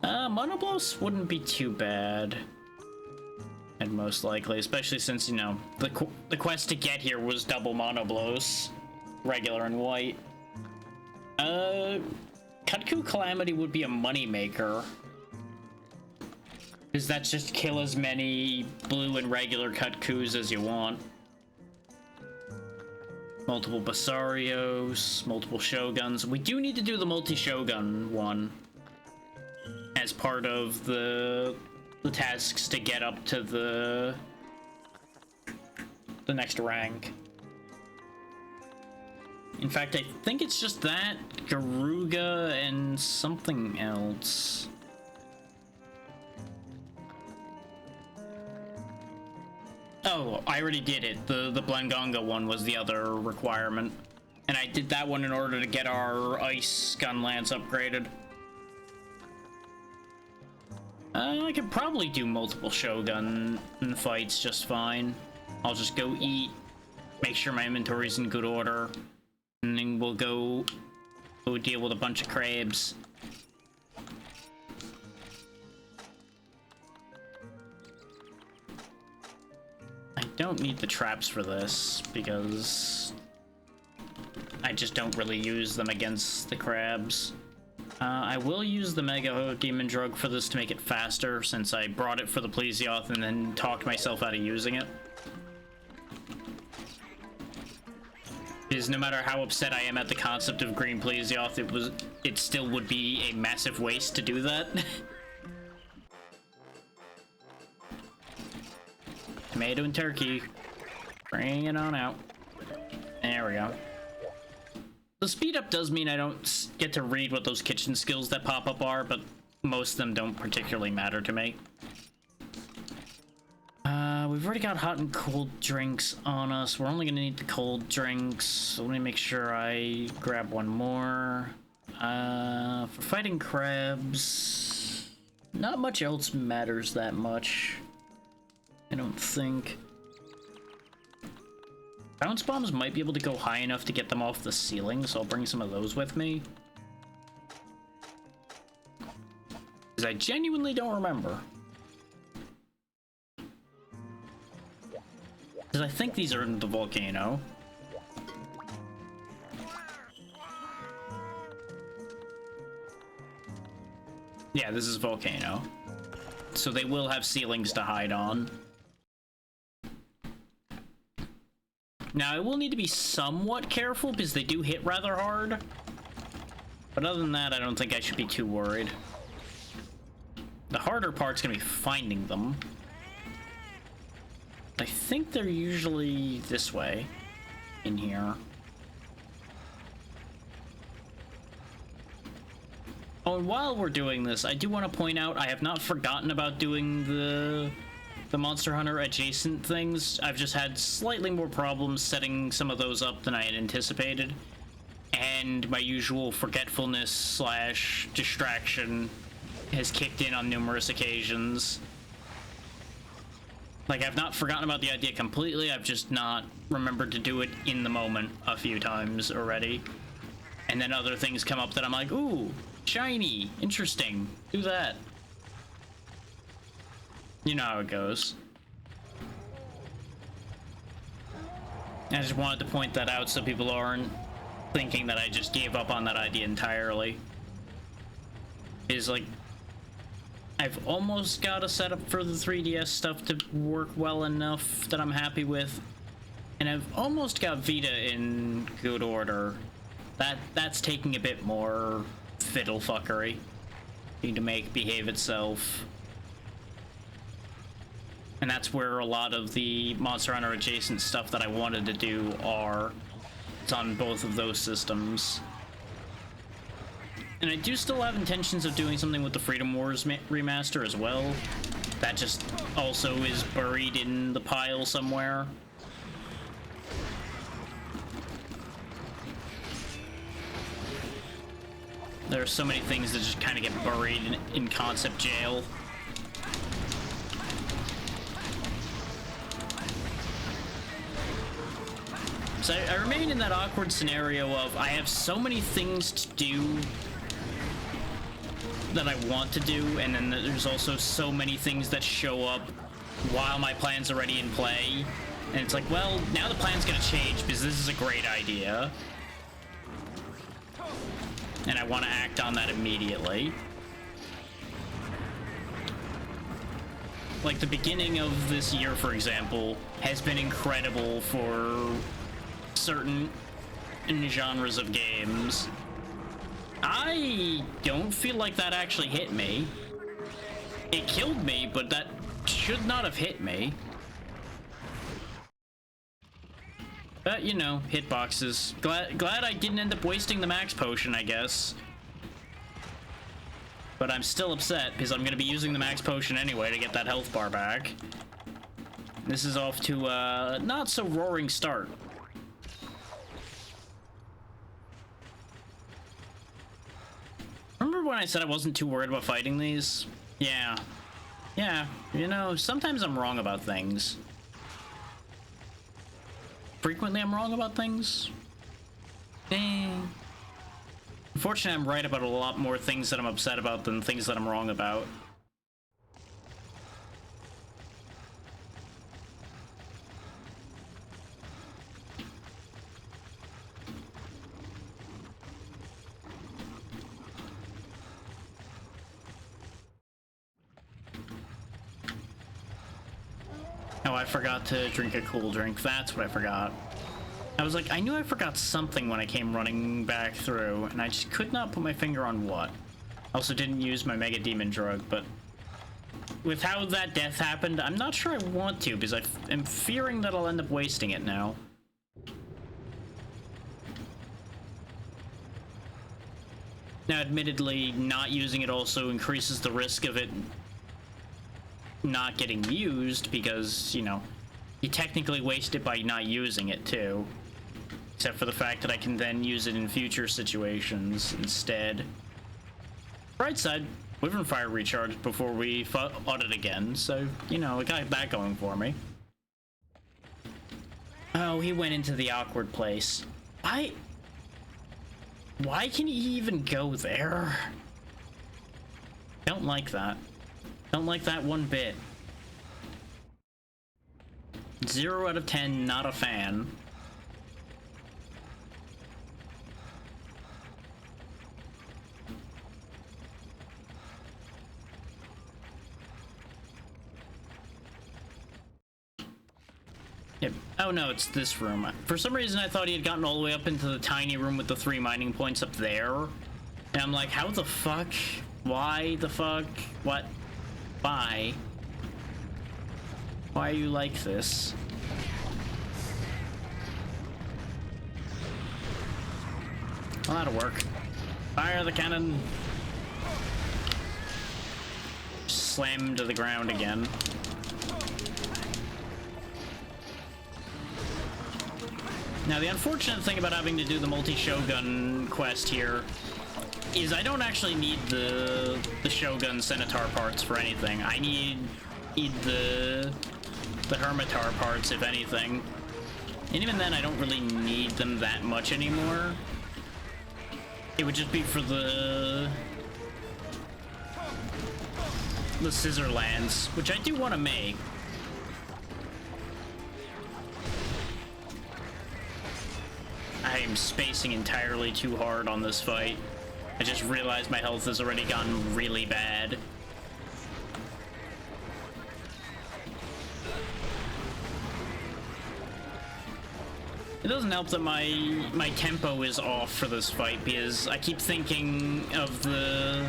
S1: Monoblos wouldn't be too bad. And most likely, especially since, you know, the quest to get here was double Monoblos. Regular and white. Kutku Calamity would be a money maker. Because that's just kill as many blue and regular Kutkus as you want. Multiple Basarios, multiple Shoguns. We do need to do the multi-Shogun one as part of the tasks to get up to the next rank. In fact, I think it's just that, Garuga, and something else. Oh, I already did it. The Blangonga one was the other requirement. And I did that one in order to get our Ice Gun Lance upgraded. I could probably do multiple Shogun fights just fine. I'll just go eat, make sure my inventory's in good order, and then we'll go deal with a bunch of crabs. I don't need the traps for this, because I just don't really use them against the crabs. I will use the Mega Demon Drug for this to make it faster, since I brought it for the Plesioth and then talked myself out of using it. Because no matter how upset I am at the concept of green Plesioth, it still would be a massive waste to do that. Tomato and turkey. Bring it on out. There we go. The speed up does mean I don't get to read what those kitchen skills that pop up are, but most of them don't particularly matter to me. We've already got hot and cold drinks on us. We're only gonna need the cold drinks. So let me make sure I grab one more. For fighting crabs, not much else matters that much, I don't think. Bounce bombs might be able to go high enough to get them off the ceiling, so I'll bring some of those with me. Because I genuinely don't remember. Because I think these are in the volcano. Yeah, this is volcano. So they will have ceilings to hide on. Now, I will need to be somewhat careful because they do hit rather hard. But other than that, I don't think I should be too worried. The harder part's gonna be finding them. I think they're usually this way, in here. Oh, and while we're doing this, I do want to point out I have not forgotten about doing the Monster Hunter adjacent things. I've just had slightly more problems setting some of those up than I had anticipated. And my usual forgetfulness slash distraction has kicked in on numerous occasions. Like, I've not forgotten about the idea completely, I've just not remembered to do it in the moment a few times already. And then other things come up that I'm like, ooh, shiny, interesting, do that. You know how it goes. I just wanted to point that out so people aren't thinking that I just gave up on that idea entirely. Is like, I've almost got a setup for the 3DS stuff to work well enough that I'm happy with. And I've almost got Vita in good order. That's taking a bit more fiddle fuckery. Need to make behave itself. And that's where a lot of the Monster Hunter adjacent stuff that I wanted to do are. It's on both of those systems. And I do still have intentions of doing something with the Freedom Wars remaster as well. That just also is buried in the pile somewhere. There are so many things that just kind of get buried in concept jail. So I remain in that awkward scenario of I have so many things to do that I want to do, and then there's also so many things that show up while my plan's already in play. And it's like, well, now the plan's gonna change because this is a great idea. And I want to act on that immediately. Like, the beginning of this year, for example, has been incredible for certain genres of games. I don't feel like that actually hit me. It killed me, but that should not have hit me. But, you know, hitboxes. Glad I didn't end up wasting the max potion, I guess. But I'm still upset, because I'm going to be using the max potion anyway to get that health bar back. This is off to a not so roaring start. Remember when I said I wasn't too worried about fighting these? Yeah. Yeah, you know, sometimes I'm wrong about things. Frequently I'm wrong about things. Dang. Unfortunately, I'm right about a lot more things that I'm upset about than things that I'm wrong about. Oh, I forgot to drink a cool drink. That's what I forgot. I was like, I knew I forgot something when I came running back through, and I just could not put my finger on what. I also didn't use my Mega Demon drug, but with how that death happened, I'm not sure I want to, because I'm fearing that I'll end up wasting it now. Now, admittedly, not using it also increases the risk of it not getting used because, you know, you technically waste it by not using it too. Except for the fact that I can then use it in future situations instead. Bright side, Wyvern Fire recharged before we fought it again, so, you know, it got that going for me. Oh, he went into the awkward place. Why can he even go there? Don't like that. Don't like that one bit. 0 out of 10, not a fan. Yep. Oh no, it's this room. For some reason I thought he had gotten all the way up into the tiny room with the 3 mining points up there. And I'm like, how the fuck? Why the fuck? What? Why? Why are you like this? Well, that'll work. Fire the cannon. Slam him to the ground again. Now, the unfortunate thing about having to do the multi-Shogun quest here is I don't actually need the Shogun Centaur parts for anything. I need the Hermitar parts, if anything. And even then, I don't really need them that much anymore. It would just be for the Scissor Lands, which I do want to make. I am spacing entirely too hard on this fight. I just realized my health has already gotten really bad. It doesn't help that my tempo is off for this fight because I keep thinking of the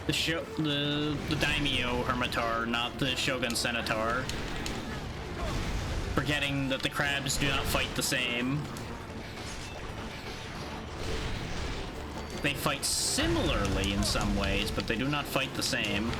S1: Daimyo Hermitar, not the Shogun Centaur. Forgetting that the crabs do not fight the same. They fight similarly in some ways, but they do not fight the same.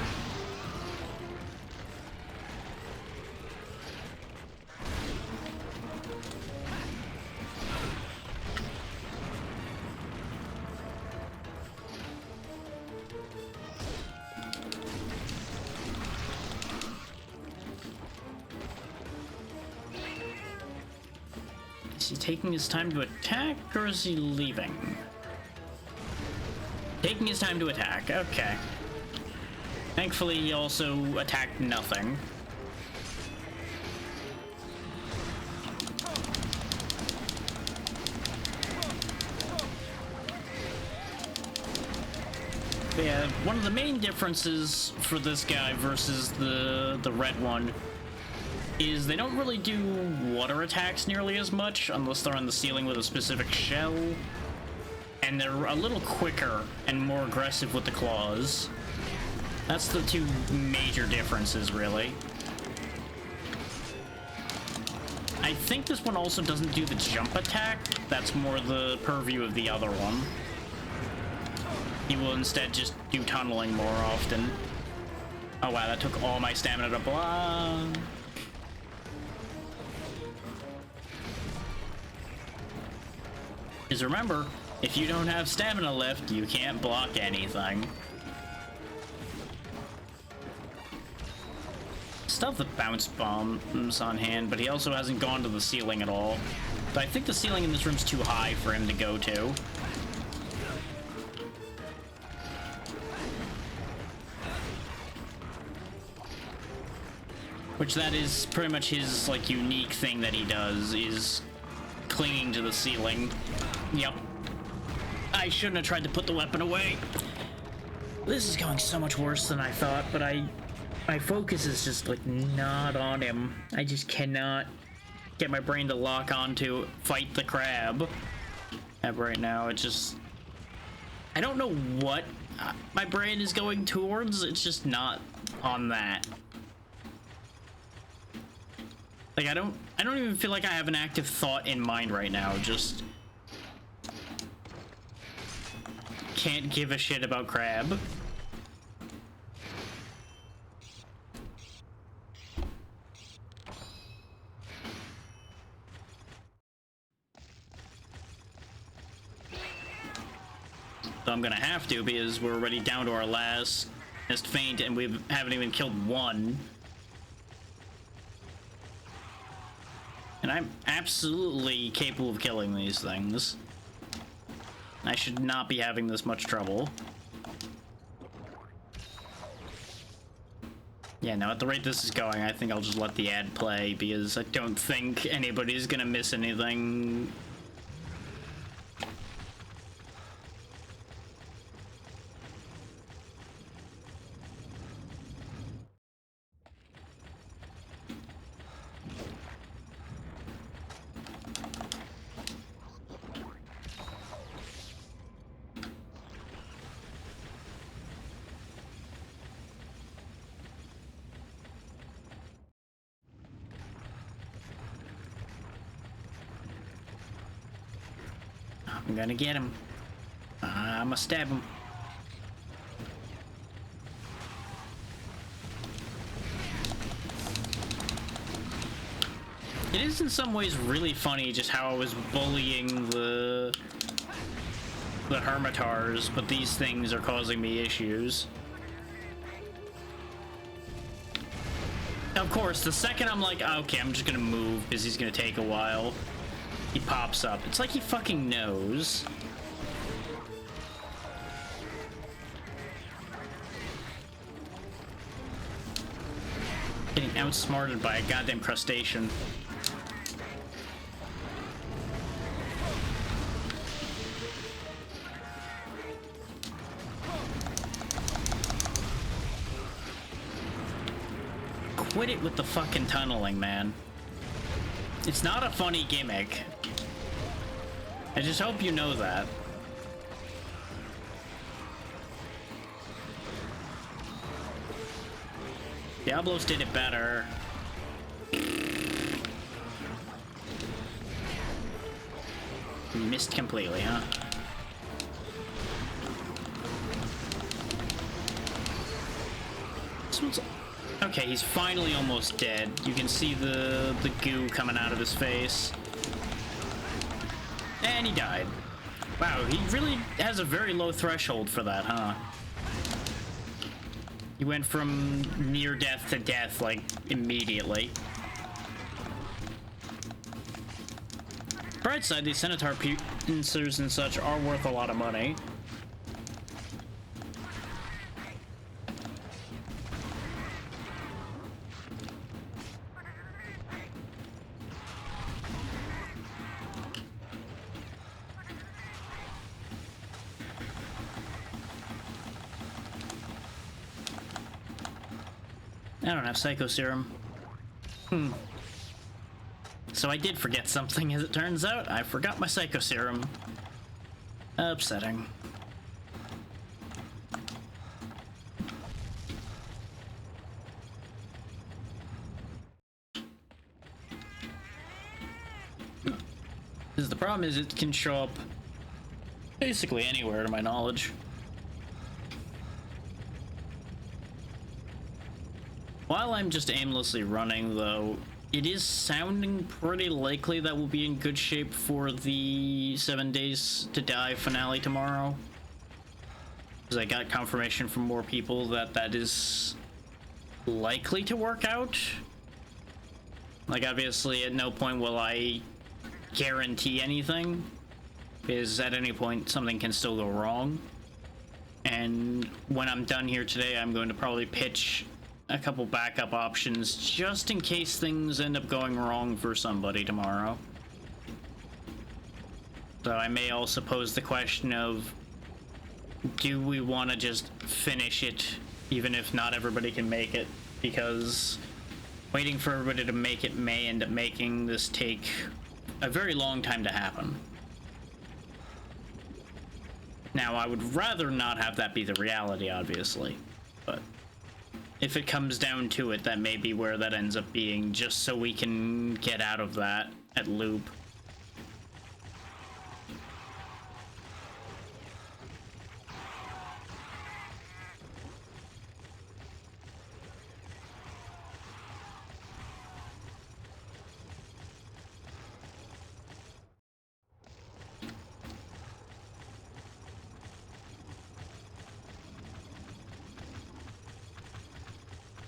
S1: Is he taking his time to attack, or is he leaving? Taking his time to attack, okay. Thankfully, he also attacked nothing. But yeah, one of the main differences for this guy versus the red one is they don't really do water attacks nearly as much unless they're on the ceiling with a specific shell. And they're a little quicker and more aggressive with the claws. That's the two major differences, really. I think this one also doesn't do the jump attack. That's more the purview of the other one. He will instead just do tunneling more often. Oh wow, that took all my stamina to block. Because remember, if you don't have stamina left, you can't block anything. Still have the bounce bombs on hand, but he also hasn't gone to the ceiling at all. But I think the ceiling in this room's too high for him to go to. Which that is pretty much his, like, unique thing that he does, is clinging to the ceiling. Yep. I shouldn't have tried to put the weapon away. This is going so much worse than I thought, but my focus is just, like, not on him. I just cannot get my brain to lock on to fight the crab. And right now, it just... I don't know what my brain is going towards. It's just not on that. Like, I don't even feel like I have an active thought in mind right now. Just can't give a shit about Crab. So I'm gonna have to, because we're already down to our last feint and we haven't even killed one. And I'm absolutely capable of killing these things. I should not be having this much trouble. Yeah, now at the rate this is going, I think I'll just let the ad play, because I don't think anybody's gonna miss anything. I'm gonna get him. I'ma stab him. It is in some ways really funny just how I was bullying the Hermitars, but these things are causing me issues. Of course, the second I'm like, okay, I'm just gonna move because he's gonna take a while, he pops up. It's like he fucking knows. Getting outsmarted by a goddamn crustacean. Quit it with the fucking tunneling, man. It's not a funny gimmick. I just hope you know that. Diablos did it better. Missed completely, huh? This one's... Okay, he's finally almost dead. You can see the goo coming out of his face. And he died. Wow, he really has a very low threshold for that, huh? He went from near death to death, like, immediately. Bright side, these Centaur pincers and such are worth a lot of money. I don't have Psycho Serum. So I did forget something, as it turns out. I forgot my Psycho Serum. Upsetting. Because the problem is it can show up basically anywhere, to my knowledge. While I'm just aimlessly running, though, it is sounding pretty likely that we'll be in good shape for the 7 Days to Die finale tomorrow. Because I got confirmation from more people that that is likely to work out. Like, obviously, at no point will I guarantee anything, because at any point something can still go wrong. And when I'm done here today, I'm going to probably pitch a couple backup options just in case things end up going wrong for somebody tomorrow. So I may also pose the question of, do we want to just finish it even if not everybody can make it? Because waiting for everybody to make it may end up making this take a very long time to happen. Now, I would rather not have that be the reality, obviously, but if it comes down to it, that may be where that ends up being, just so we can get out of that at loop.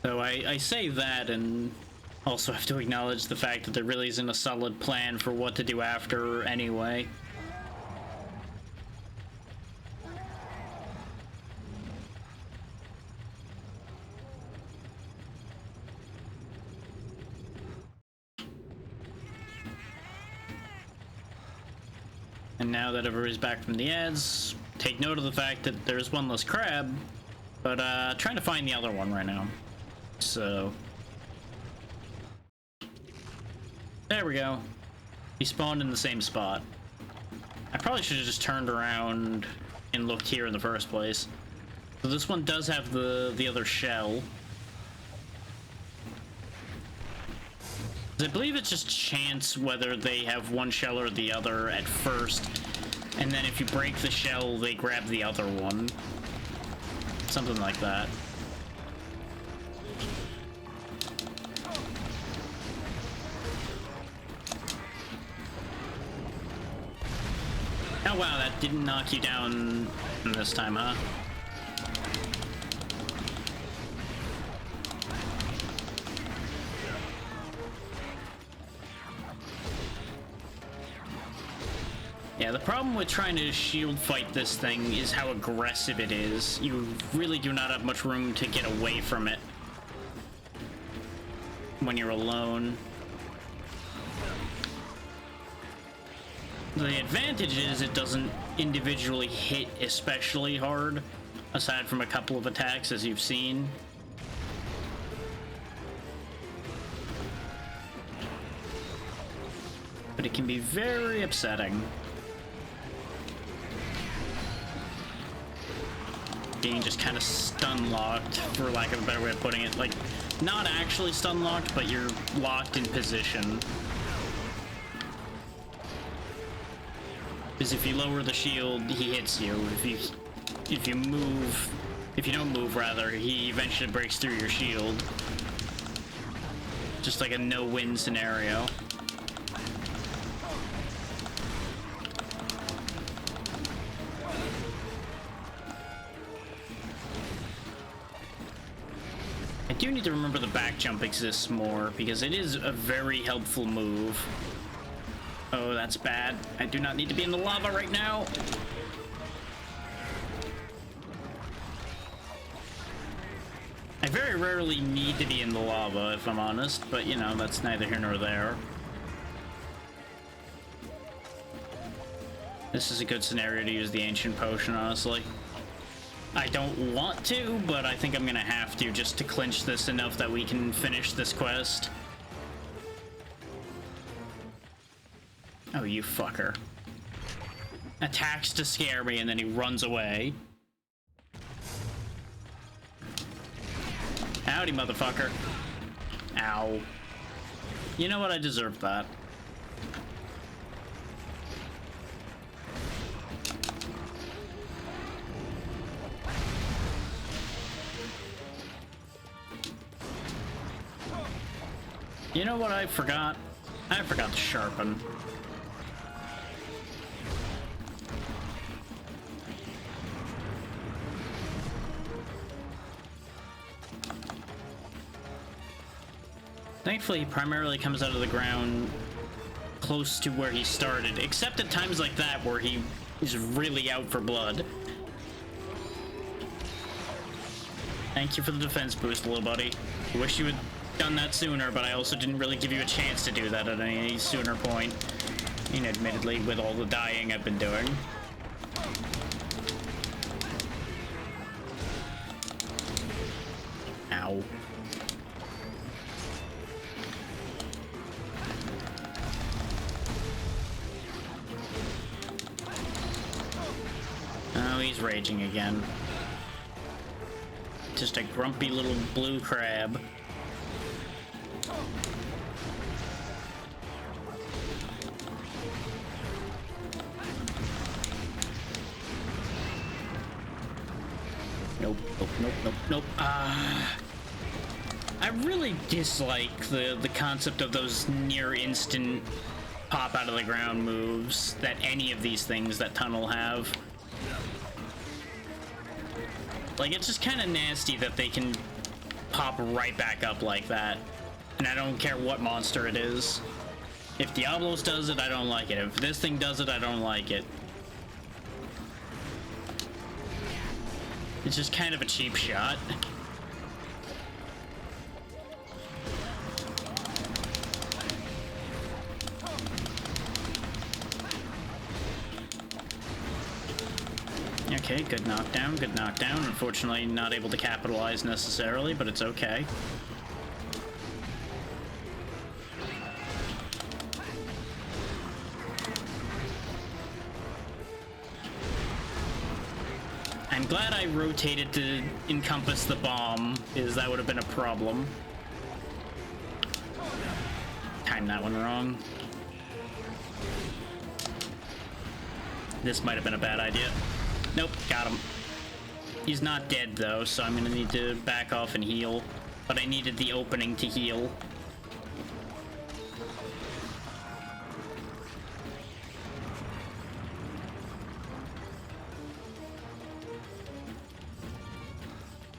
S1: So I say that and also have to acknowledge the fact that there really isn't a solid plan for what to do after anyway. And now that everybody's back from the ads, take note of the fact that there's one less crab, but trying to find the other one right now. So there we go. He spawned in the same spot. I probably should have just turned around and looked here in the first place. So this one does have the other shell. I believe it's just chance whether they have one shell or the other at first, and then if you break the shell, they grab the other one. Something like that. Oh wow, that didn't knock you down this time, huh? Yeah, the problem with trying to shield fight this thing is how aggressive it is. You really do not have much room to get away from it when you're alone. The advantage is it doesn't individually hit especially hard, aside from a couple of attacks, as you've seen. But it can be very upsetting. Being just kind of stun locked, for lack of a better way of putting it. Like, not actually stun locked, but you're locked in position. Because if you lower the shield, he hits you. If you don't move rather, he eventually breaks through your shield. Just like a no-win scenario. I do need to remember the back jump exists more, because it is a very helpful move. Oh, that's bad. I do not need to be in the lava right now. I very rarely need to be in the lava, if I'm honest, but you know, that's neither here nor there. This is a good scenario to use the ancient potion, honestly. I don't want to, but I think I'm gonna have to just to clinch this enough that we can finish this quest. Oh, you fucker. Attacks to scare me and then he runs away. Howdy, motherfucker. Ow. You know what? I deserve that. You know what I forgot? I forgot to sharpen. Thankfully, he primarily comes out of the ground close to where he started, except at times like that where he is really out for blood. Thank you for the defense boost, little buddy. I wish you had done that sooner, but I also didn't really give you a chance to do that at any sooner point. And admittedly, with all the dying I've been doing. Ow. Oh, he's raging again. Just a grumpy little blue crab. Nope, nope, nope, nope, nope. I really dislike the concept of those near instant pop out of the ground moves that any of these things that tunnel have. Like, it's just kind of nasty that they can pop right back up like that. And I don't care what monster it is. If Diablos does it, I don't like it. If this thing does it, I don't like it. It's just kind of a cheap shot. Okay, good knockdown, good knockdown. Unfortunately, not able to capitalize necessarily, but it's okay. I'm glad I rotated to encompass the bomb, because that would have been a problem. Timed that one wrong. This might have been a bad idea. Nope, got him. He's not dead though, so I'm gonna need to back off and heal. But I needed the opening to heal.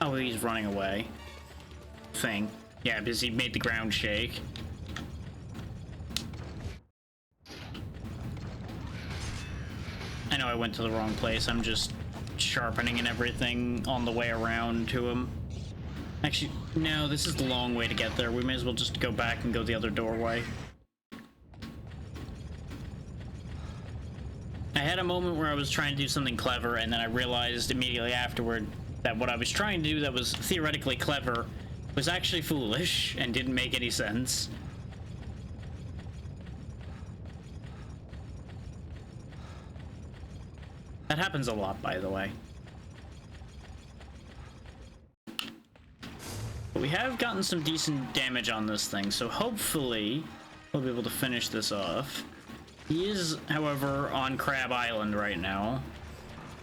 S1: Oh, he's running away. Thing. Yeah, because he made the ground shake. I know I went to the wrong place. I'm just sharpening and everything on the way around to him. Actually, no, this is the long way to get there. We may as well just go back and go the other doorway. I had a moment where I was trying to do something clever, and then I realized immediately afterward that what I was trying to do that was theoretically clever was actually foolish and didn't make any sense. That happens a lot, by the way. But we have gotten some decent damage on this thing, so hopefully we'll be able to finish this off. He is, however, on Crab Island right now,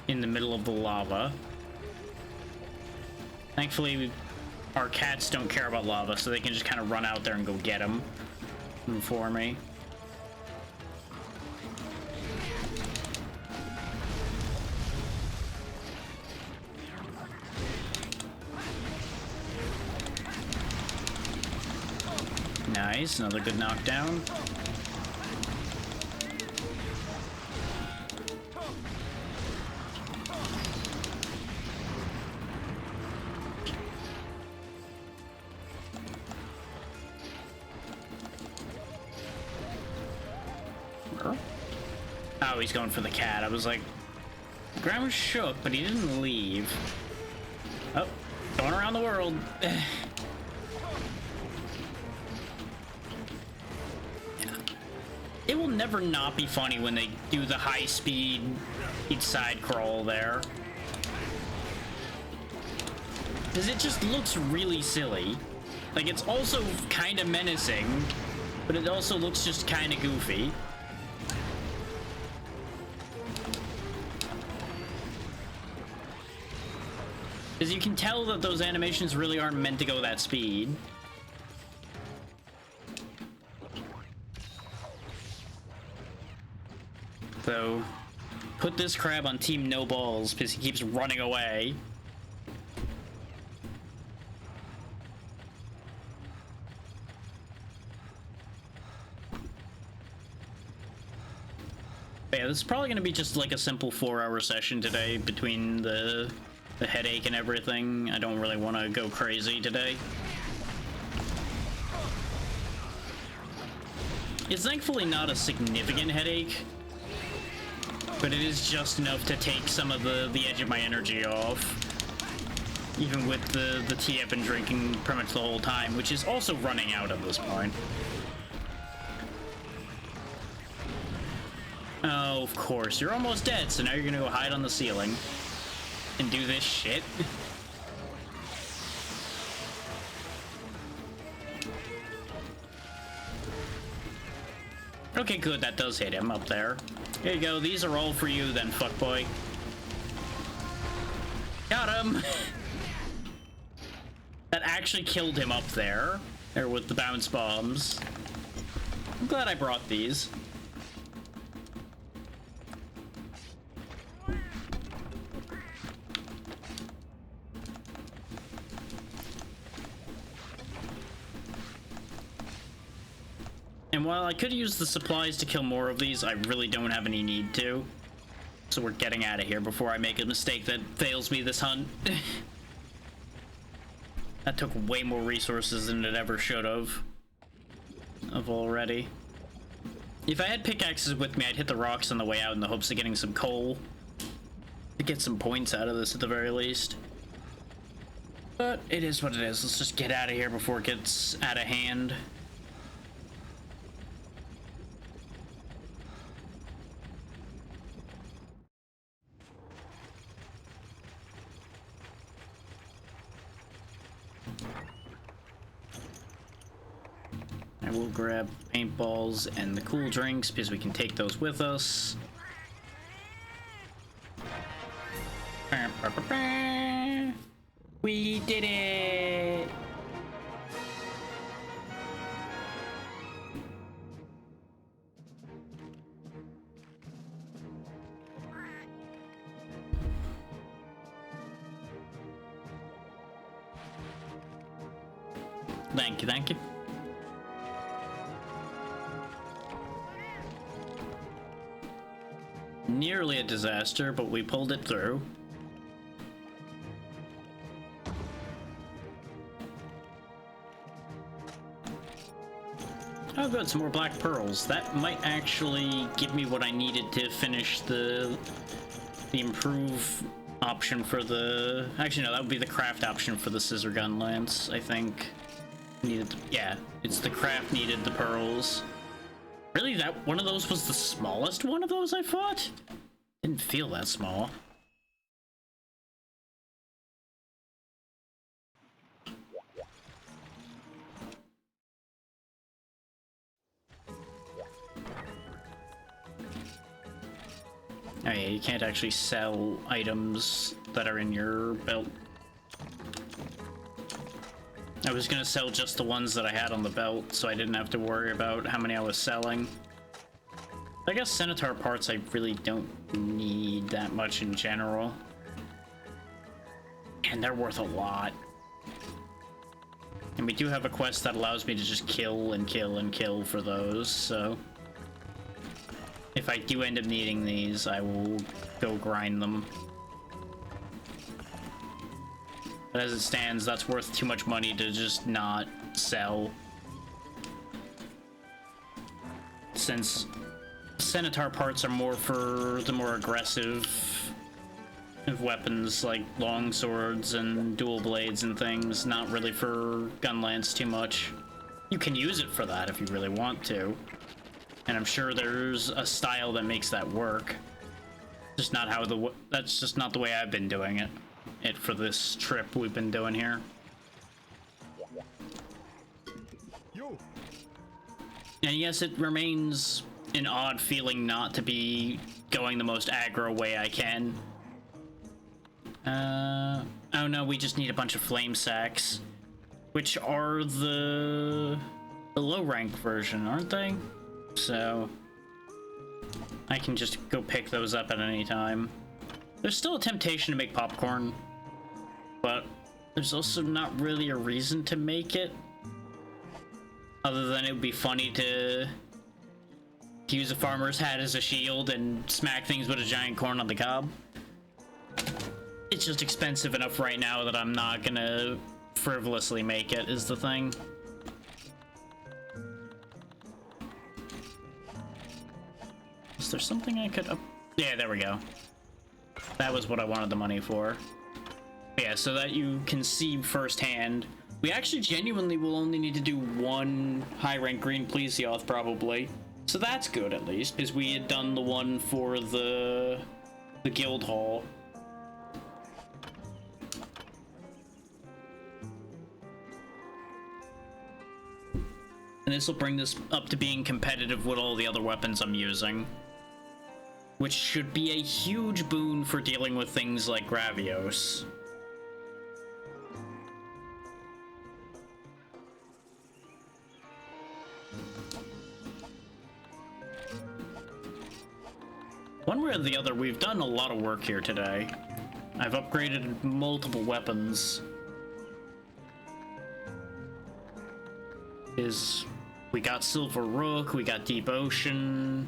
S1: in the middle of the lava. Thankfully, our cats don't care about lava, so they can just kind of run out there and go get him for me. Nice, another good knockdown. Oh, he's going for the cat. I was like, the ground shook, but he didn't leave. Oh, going around the world. It will never not be funny when they do the high-speed side crawl there. Because it just looks really silly. Like, it's also kind of menacing, but it also looks just kind of goofy. Because you can tell that those animations really aren't meant to go that speed. So, put this crab on Team No Balls because he keeps running away. But yeah, this is probably going to be just like a simple 4-hour session today between the headache and everything. I don't really want to go crazy today. It's thankfully not a significant headache, but it is just enough to take some of the edge of my energy off. Even with the tea I've been drinking pretty much the whole time, which is also running out at this point. Oh, of course. You're almost dead, so now you're gonna go hide on the ceiling and do this shit. Okay, good. That does hit him up there. Here you go. These are all for you then, fuckboy. Got him! That actually killed him up there. There with the bounce bombs. I'm glad I brought these. And while I could use the supplies to kill more of these, I really don't have any need to. So we're getting out of here before I make a mistake that fails me this hunt. That took way more resources than it ever should have already. If I had pickaxes with me, I'd hit the rocks on the way out in the hopes of getting some coal. To get some points out of this at the very least. But it is what it is. Let's just get out of here before it gets out of hand. I will grab paintballs and the cool drinks because we can take those with us. We did it! Thank you, thank you. Nearly a disaster, but we pulled it through. Oh good, some more black pearls. That might actually give me what I needed to finish the improve option for the... Actually no, that would be the craft option for the scissor gun lance, I think. Needed, yeah, it's the craft needed the pearls. Really, that one of those was the smallest one of those I fought? Didn't feel that small. Oh yeah, you can't actually sell items that are in your belt. I was gonna sell just the ones that I had on the belt, so I didn't have to worry about how many I was selling. I guess Centaur parts I really don't need that much in general. And they're worth a lot. And we do have a quest that allows me to just kill and kill and kill for those, so... If I do end up needing these, I will go grind them. But as it stands, that's worth too much money to just not sell. Since Centaur parts are more for the more aggressive weapons like long swords and dual blades and things, not really for gun lance too much. You can use it for that if you really want to. And I'm sure there's a style that makes that work. Just not how that's just not the way I've been doing it for this trip we've been doing here. And yes, it remains an odd feeling not to be going the most aggro way I can. Oh no, we just need a bunch of flame sacks, which are the low rank version, aren't they? So I can just go pick those up at any time. There's still a temptation to make popcorn, but there's also not really a reason to make it, other than it would be funny to use a farmer's hat as a shield and smack things with a giant corn on the cob. It's just expensive enough right now that I'm not gonna frivolously make it, is the thing. Is there something I could... Yeah, there we go. That was what I wanted the money for. Yeah, so that you can see firsthand. We actually genuinely will only need to do one high-rank green plesioth, probably. So that's good, at least, because we had done the one for the guild hall. And this will bring this up to being competitive with all the other weapons I'm using. Which should be a huge boon for dealing with things like Gravios. One way or the other, we've done a lot of work here today. I've upgraded multiple weapons. We got Silver Rook, we got Deep Ocean.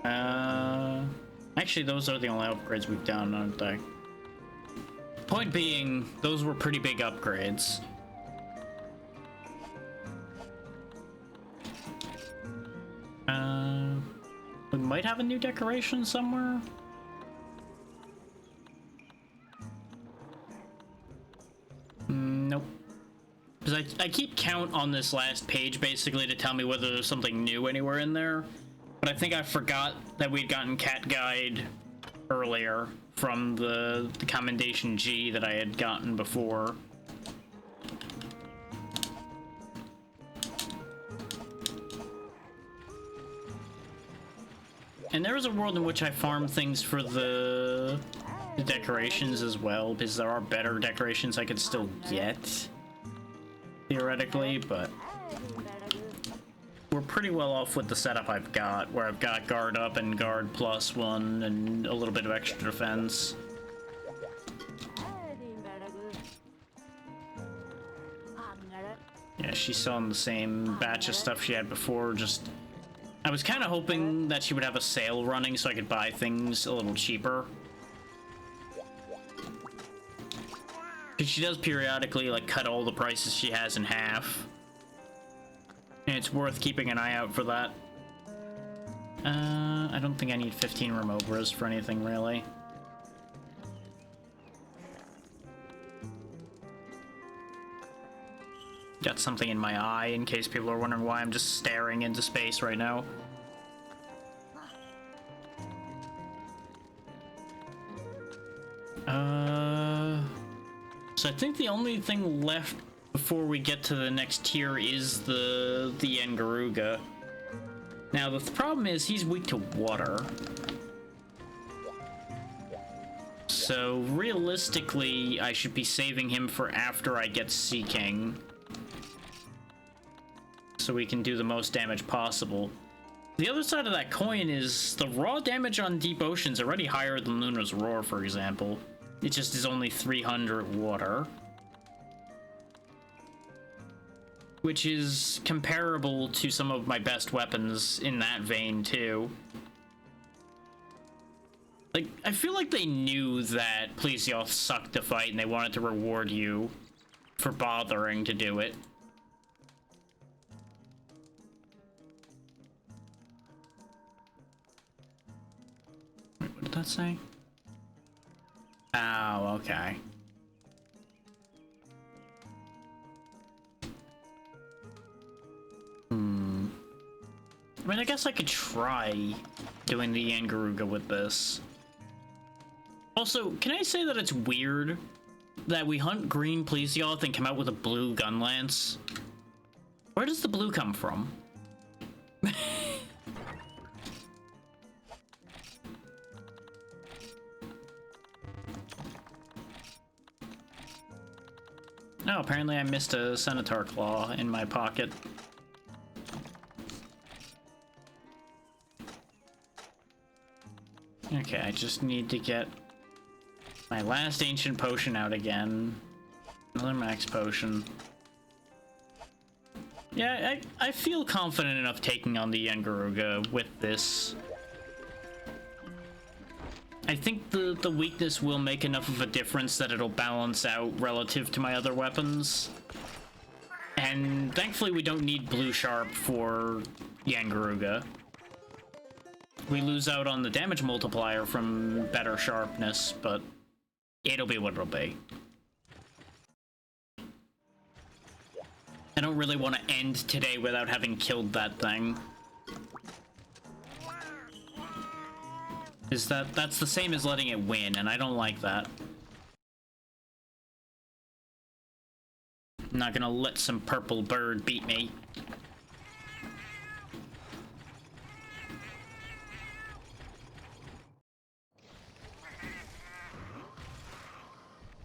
S1: Actually, those are the only upgrades we've done, aren't they? Point being, those were pretty big upgrades. We might have a new decoration somewhere. Nope. Because I keep count on this last page basically to tell me whether there's something new anywhere in there. But I think I forgot that we'd gotten Cat Guide earlier from the Commendation G that I had gotten before. And there is a world in which I farm things for the decorations as well, because there are better decorations I could still get, theoretically, but we're pretty well off with the setup I've got, where I've got guard up and guard +1 and a little bit of extra defense. Yeah, she's still on the same batch of stuff she had before, just... I was kind of hoping that she would have a sale running so I could buy things a little cheaper. Because she does periodically, like, cut all the prices she has in half. And it's worth keeping an eye out for that. I don't think I need 15 Remobras for anything, really. Got something in my eye, in case people are wondering why I'm just staring into space right now. So I think the only thing left before we get to the next tier is the Yangaruga. Now, the problem is he's weak to water. So, realistically, I should be saving him for after I get Sea King, so we can do the most damage possible. The other side of that coin is the raw damage on Deep Ocean's already higher than Luna's Roar, for example. It just is only 300 water, which is comparable to some of my best weapons in that vein, too. Like, I feel like they knew that Plesioth sucked to fight and they wanted to reward you for bothering to do it. Wait, what did that say? Oh, okay. I mean, I guess I could try doing the Yangaruga with this. Also, can I say that it's weird that we hunt green Plesioth and come out with a blue Gunlance? Where does the blue come from? Oh, apparently I missed a Centaur Claw in my pocket. Okay, I just need to get my last Ancient Potion out again. Another Max Potion. Yeah, I feel confident enough taking on the Yangaruga with this. I think the weakness will make enough of a difference that it'll balance out relative to my other weapons. And thankfully we don't need Blue Sharp for Yangaruga. We lose out on the damage multiplier from better sharpness, but it'll be what it'll be. I don't really want to end today without having killed that thing. That's the same as letting it win, and I don't like that. I'm not gonna let some purple bird beat me.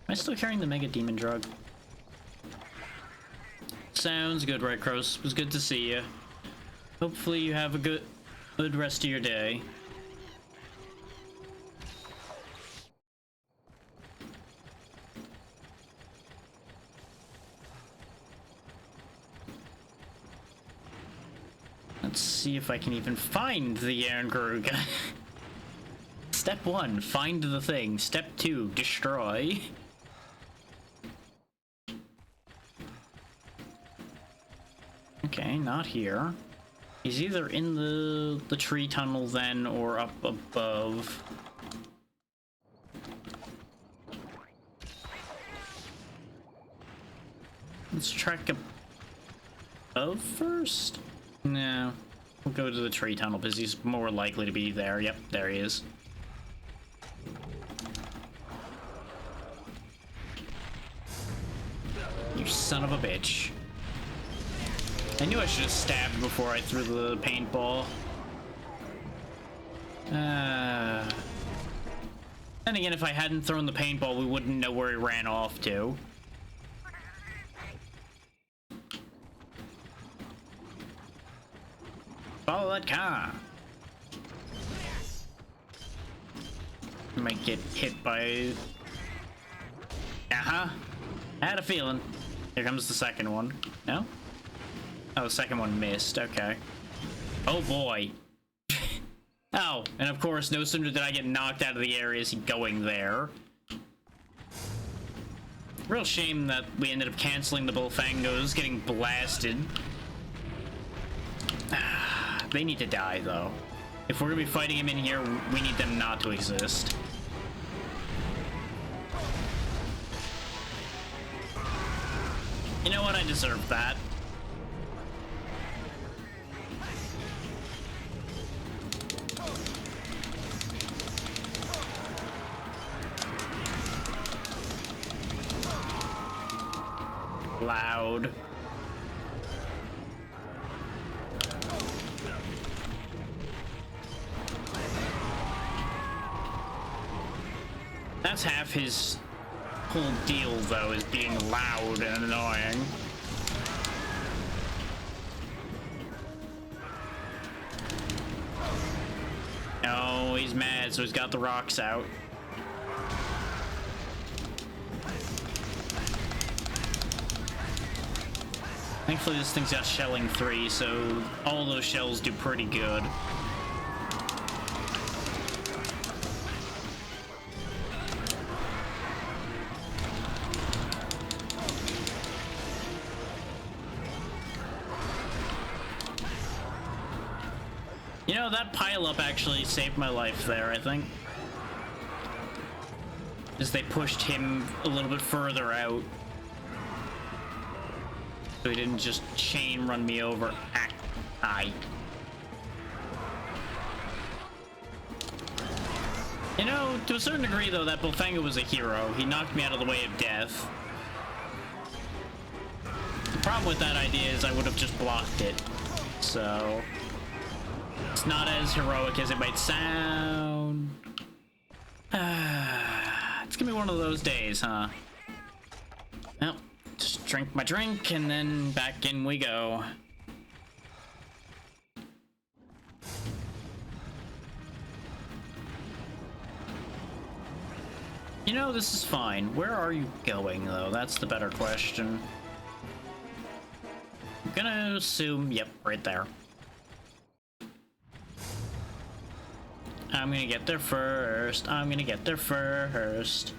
S1: Am I still carrying the Mega Demon Drug? Sounds good, Red Cross. It was good to see you. Hopefully you have a good rest of your day. see if I can even find the Aaron. Step 1, find the thing. Step 2, destroy. Okay, not here. He's either in the tree tunnel then, or up above. Let's track above first? No. We'll go to the tree tunnel because he's more likely to be there. Yep, there he is. You son of a bitch. I knew I should have stabbed before I threw the paintball. Then again, if I hadn't thrown the paintball, we wouldn't know where he ran off to. Follow that car. Might get hit by... Uh-huh. I had a feeling. Here comes the second one. No? Oh, the second one missed. Okay. Oh, boy. Oh, and of course, no sooner did I get knocked out of the area is he going there. Real shame that we ended up canceling the Bullfangos, getting blasted. They need to die, though. If we're gonna be fighting him in here, we need them not to exist. You know what? I deserve that. Loud. That's half his whole deal, though, is being loud and annoying. Oh, he's mad, so he's got the rocks out. Thankfully, this thing's got shelling 3, so all those shells do pretty good. You know, that pile-up actually saved my life there, I think. As they pushed him a little bit further out. So he didn't just chain run me over. Aye. You know, to a certain degree, though, that Bullfango was a hero. He knocked me out of the way of death. The problem with that idea is I would have just blocked it. So... it's not as heroic as it might sound. It's gonna be one of those days, huh? Well, just drink my drink and then back in we go. You know, this is fine. Where are you going, though? That's the better question. I'm gonna assume, yep, right there. I'm gonna get there first. I'm gonna get there first.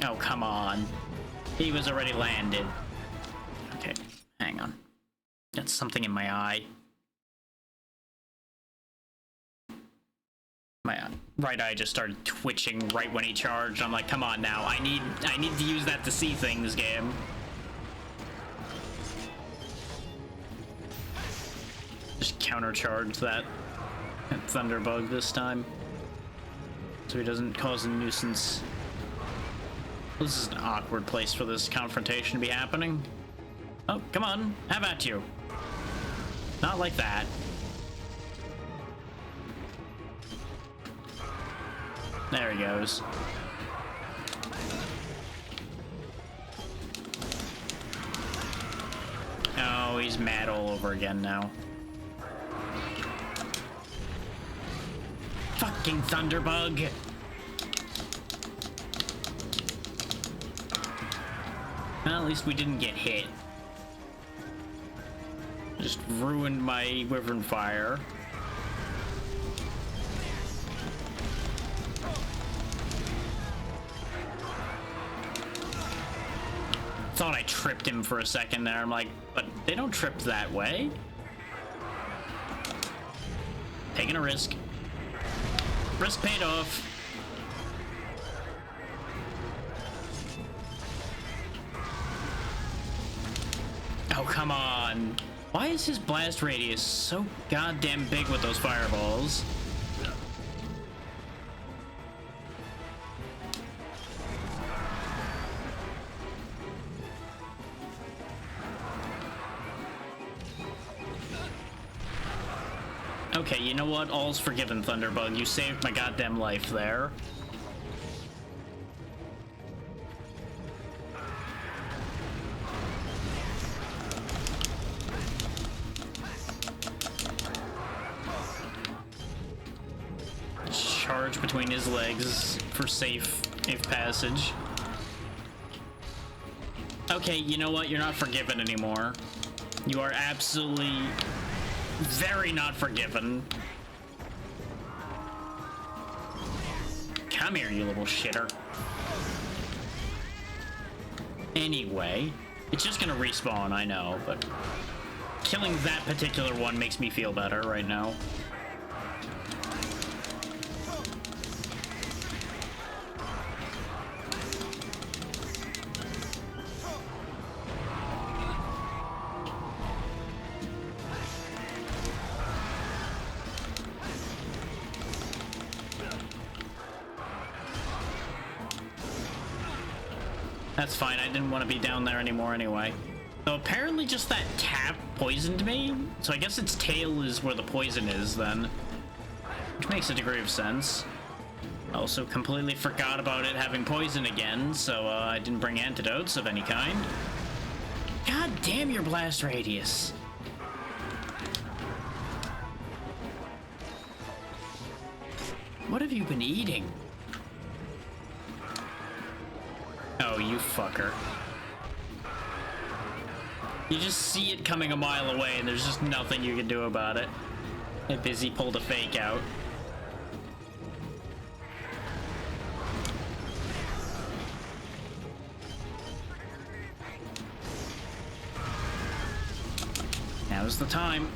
S1: Oh, come on. He was already landed. Okay, hang on. Got something in my eye. My right eye just started twitching right when he charged. I'm like, come on now. I need to use that to see things, game. Just countercharge that Thunderbug this time, so he doesn't cause a nuisance. This is an awkward place for this confrontation to be happening. Oh, come on, have at you. Not like that. There he goes. Oh, he's mad all over again now. Fucking Thunderbug! Well, at least we didn't get hit. Just ruined my Wyvern Fire. Thought I tripped him for a second there. I'm like, but they don't trip that way. Taking a risk. Risk paid off. Oh, come on. Why is his blast radius so goddamn big with those fireballs? Okay, you know what? All's forgiven, Thunderbug. You saved my goddamn life there. Charge between his legs for safe passage. Okay, you know what? You're not forgiven anymore. You are absolutely very not forgiven. Come here, you little shitter. Anyway, it's just gonna respawn, I know, but killing that particular one makes me feel better right now. That's fine, I didn't want to be down there anymore anyway. So apparently just that tap poisoned me, so I guess its tail is where the poison is then. Which makes a degree of sense. I also completely forgot about it having poison again, so I didn't bring antidotes of any kind. God damn your blast radius. What have you been eating? Oh, you fucker. You just see it coming a mile away and there's just nothing you can do about it. And Busy pulled a fake out. Now's the time.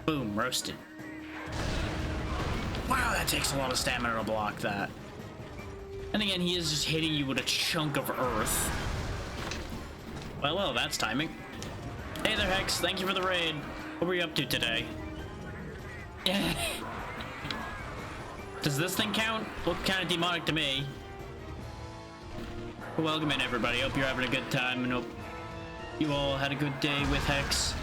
S1: Boom, roasted. Wow, that takes a lot of stamina to block that. And again, he is just hitting you with a chunk of earth. Well, that's timing. Hey there, Hex. Thank you for the raid. What were you up to today? Does this thing count? Looked kind of demonic to me. Welcome in, everybody. Hope you're having a good time and hope you all had a good day with Hex.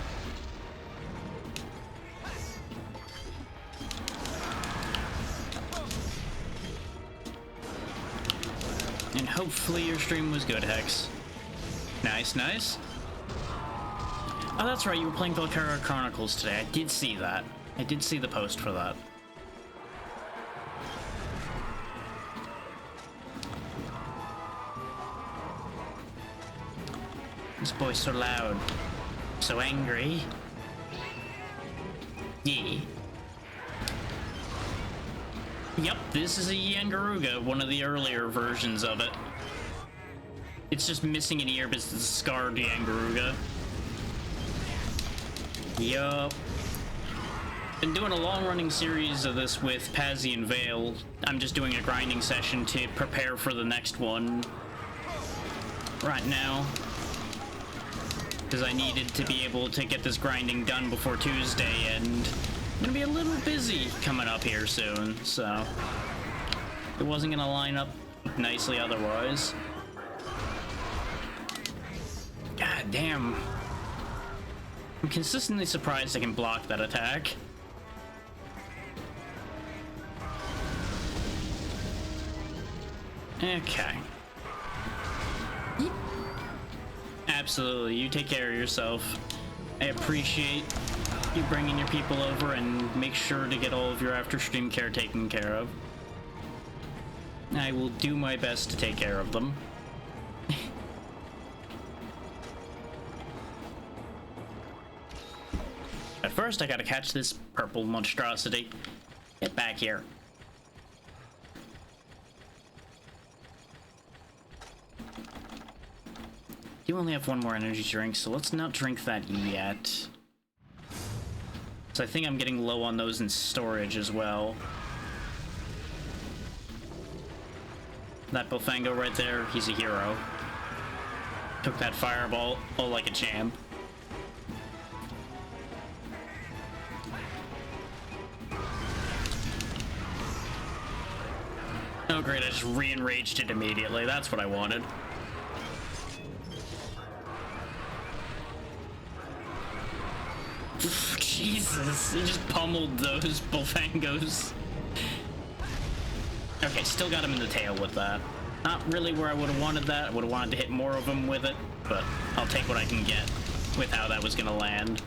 S1: And hopefully your stream was good, Hex. Nice, nice. Oh, that's right, you were playing Valkyria Chronicles today. I did see that. I did see the post for that. This boy's so loud. So angry. Yeah. Yep, this is a Yangaruga, one of the earlier versions of it. It's just missing an ear, but it's a scarred Yangaruga. Yup. Been doing a long-running series of this with Pazzy and Vale. I'm just doing a grinding session to prepare for the next one right now, because I needed to be able to get this grinding done before Tuesday, and I'm gonna be a little busy coming up here soon, so it wasn't gonna line up nicely otherwise. God damn. I'm consistently surprised I can block that attack. Okay. Absolutely, you take care of yourself. I appreciate you bringing your people over, and make sure to get all of your after-stream care taken care of. I will do my best to take care of them. At first, I gotta catch this purple monstrosity. Get back here. You only have one more energy drink, so let's not drink that yet. So I think I'm getting low on those in storage as well. That Bullfango right there, he's a hero. Took that fireball like a champ. Oh great, I just re-enraged it immediately. That's what I wanted. Jesus, he just pummeled those Bullfangos. Okay, still got him in the tail with that. Not really where I would have wanted that. I would have wanted to hit more of them with it, but I'll take what I can get with how that was gonna land.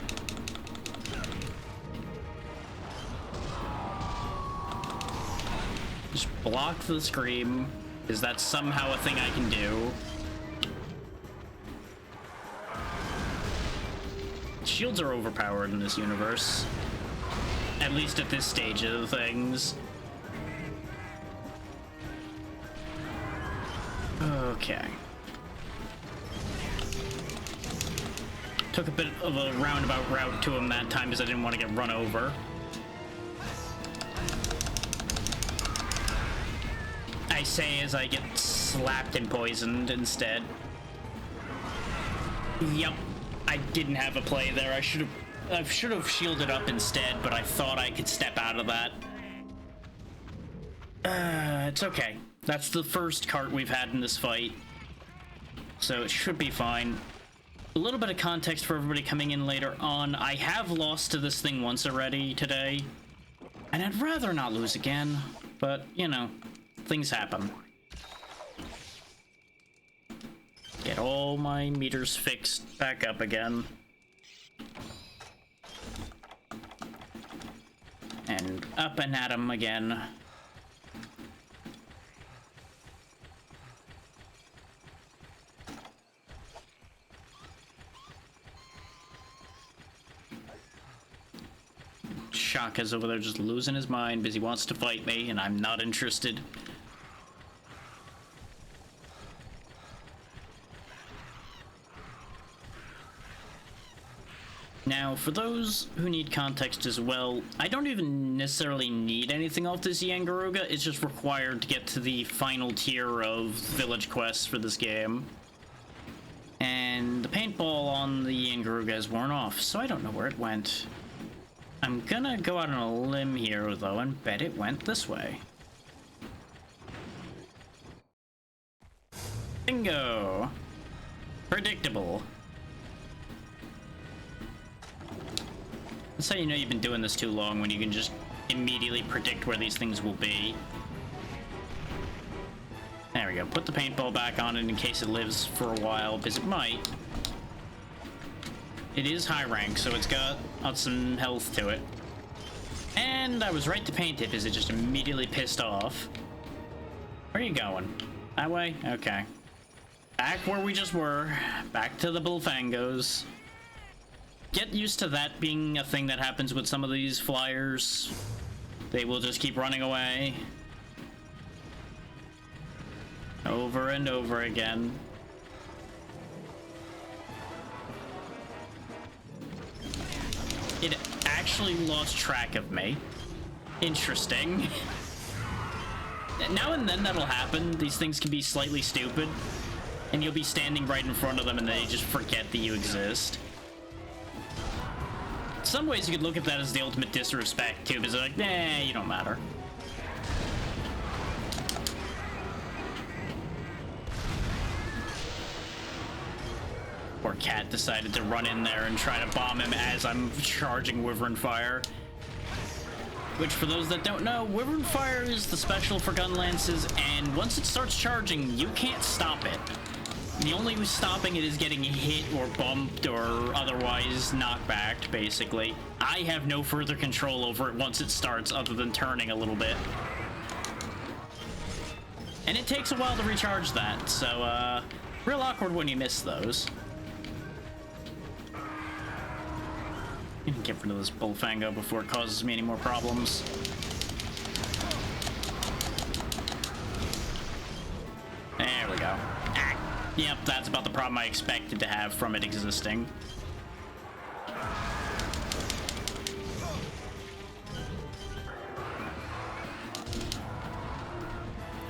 S1: Just block the scream. Is that somehow a thing I can do? Shields are overpowered in this universe. At least at this stage of things. Okay. Took a bit of a roundabout route to him that time because I didn't want to get run over. I say as I get slapped and poisoned instead. Yep. I didn't have a play there. I should have shielded up instead, but I thought I could step out of that. It's okay. That's the first cart we've had in this fight, so it should be fine. A little bit of context for everybody coming in later on. I have lost to this thing once already today, and I'd rather not lose again, but, you know, things happen. Get all my meters fixed back up again. And up and at 'em again. Shaka's over there just losing his mind because he wants to fight me and I'm not interested. Now, for those who need context as well, I don't even necessarily need anything off this Yangaruga. It's just required to get to the final tier of village quests for this game. And the paintball on the Yangaruga has worn off, so I don't know where it went. I'm gonna go out on a limb here, though, and bet it went this way. Bingo! Predictable. That's how you know you've been doing this too long, when you can just immediately predict where these things will be. There we go. Put the paintball back on it in case it lives for a while, because it might. It is high rank, so it's got some health to it. And I was right to paint it, because it just immediately pissed off. Where are you going? That way? Okay. Back where we just were. Back to the Bullfangos. Get used to that being a thing that happens with some of these flyers. They will just keep running away. Over and over again. It actually lost track of me. Interesting. Now and then that'll happen. These things can be slightly stupid. And you'll be standing right in front of them and they just forget that you exist. In some ways you could look at that as the ultimate disrespect too, because they're like, nah, you don't matter. Poor cat decided to run in there and try to bomb him as I'm charging Wyvern Fire. Which, for those that don't know, Wyvern Fire is the special for gun lances, and once it starts charging, you can't stop it. The only stopping it is getting hit or bumped or otherwise knockbacked, basically. I have no further control over it once it starts other than turning a little bit. And it takes a while to recharge that, so, real awkward when you miss those. I can get rid of this Bullfango before it causes me any more problems. There we go. Ah, yep, that's about the problem I expected to have from it existing.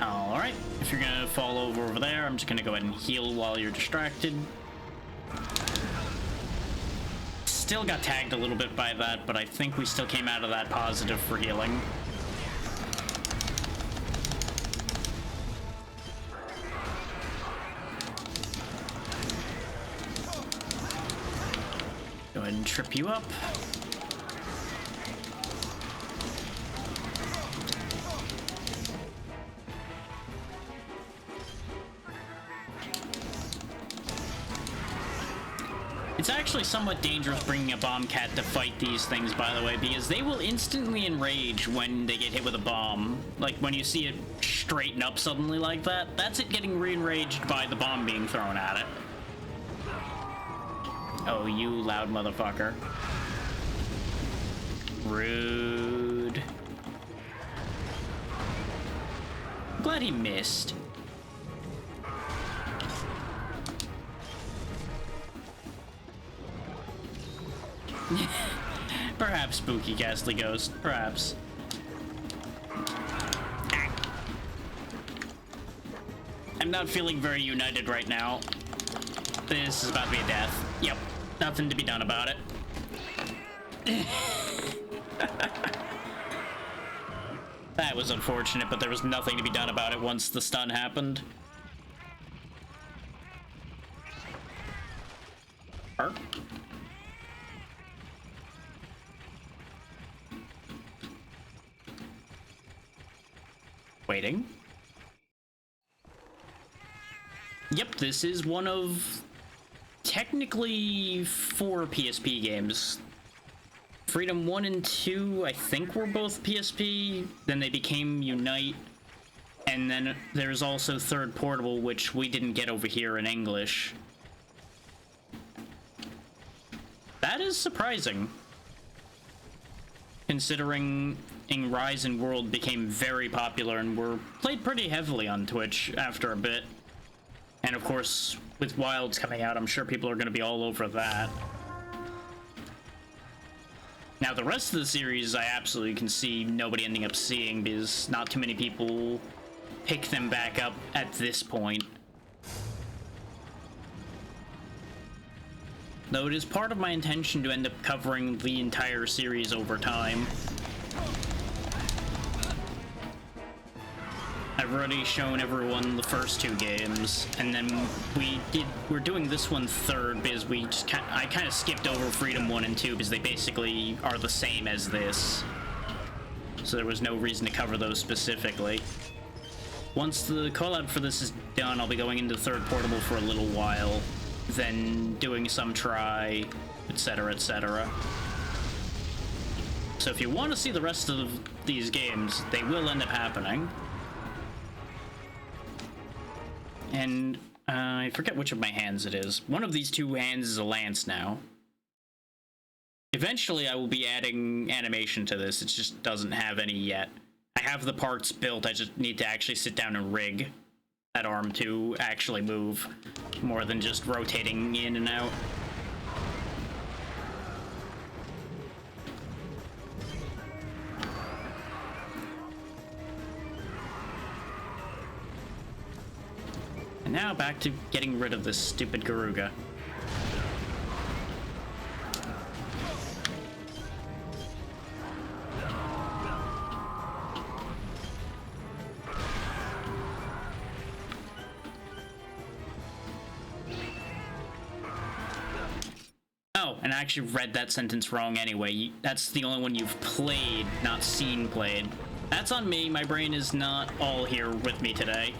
S1: Alright, if you're gonna fall over there, I'm just gonna go ahead and heal while you're distracted. Still got tagged a little bit by that, but I think we still came out of that positive for healing. Go ahead and trip you up. It's actually somewhat dangerous bringing a bomb cat to fight these things, by the way, because they will instantly enrage when they get hit with a bomb. Like, when you see it straighten up suddenly like that, that's it getting re-enraged by the bomb being thrown at it. Oh, you loud motherfucker. Rude. I'm glad he missed. Perhaps Spooky Ghastly Ghost. Perhaps. I'm not feeling very united right now. This is about to be a death. Yep. Nothing to be done about it. That was unfortunate, but there was nothing to be done about it once the stun happened. Arr. Waiting. Yep, this is one of technically 4 PSP games. Freedom 1 and 2, I think, were both PSP. Then they became Unite. And then there's also Third Portable, which we didn't get over here in English. That is surprising, considering Rise and World became very popular and were played pretty heavily on Twitch after a bit. And of course, with Wilds coming out, I'm sure people are going to be all over that. Now, the rest of the series, I absolutely can see nobody ending up seeing, because not too many people pick them back up at this point. Though it is part of my intention to end up covering the entire series over time. I've already shown everyone the first 2 games, and then we're doing this one third because I kind of skipped over Freedom 1 and 2 because they basically are the same as this. So there was no reason to cover those specifically. Once the collab for this is done, I'll be going into Third Portable for a little while, then doing some try, etc., etc. So if you want to see the rest of these games, they will end up happening. And I forget which of my hands it is. One of these 2 hands is a lance now. Eventually I will be adding animation to this, it just doesn't have any yet. I have the parts built, I just need to actually sit down and rig that arm to actually move, more than just rotating in and out. And now back to getting rid of this stupid Garuga. Oh, and I actually read that sentence wrong anyway. That's the only one you've played, not seen played. That's on me, my brain is not all here with me today.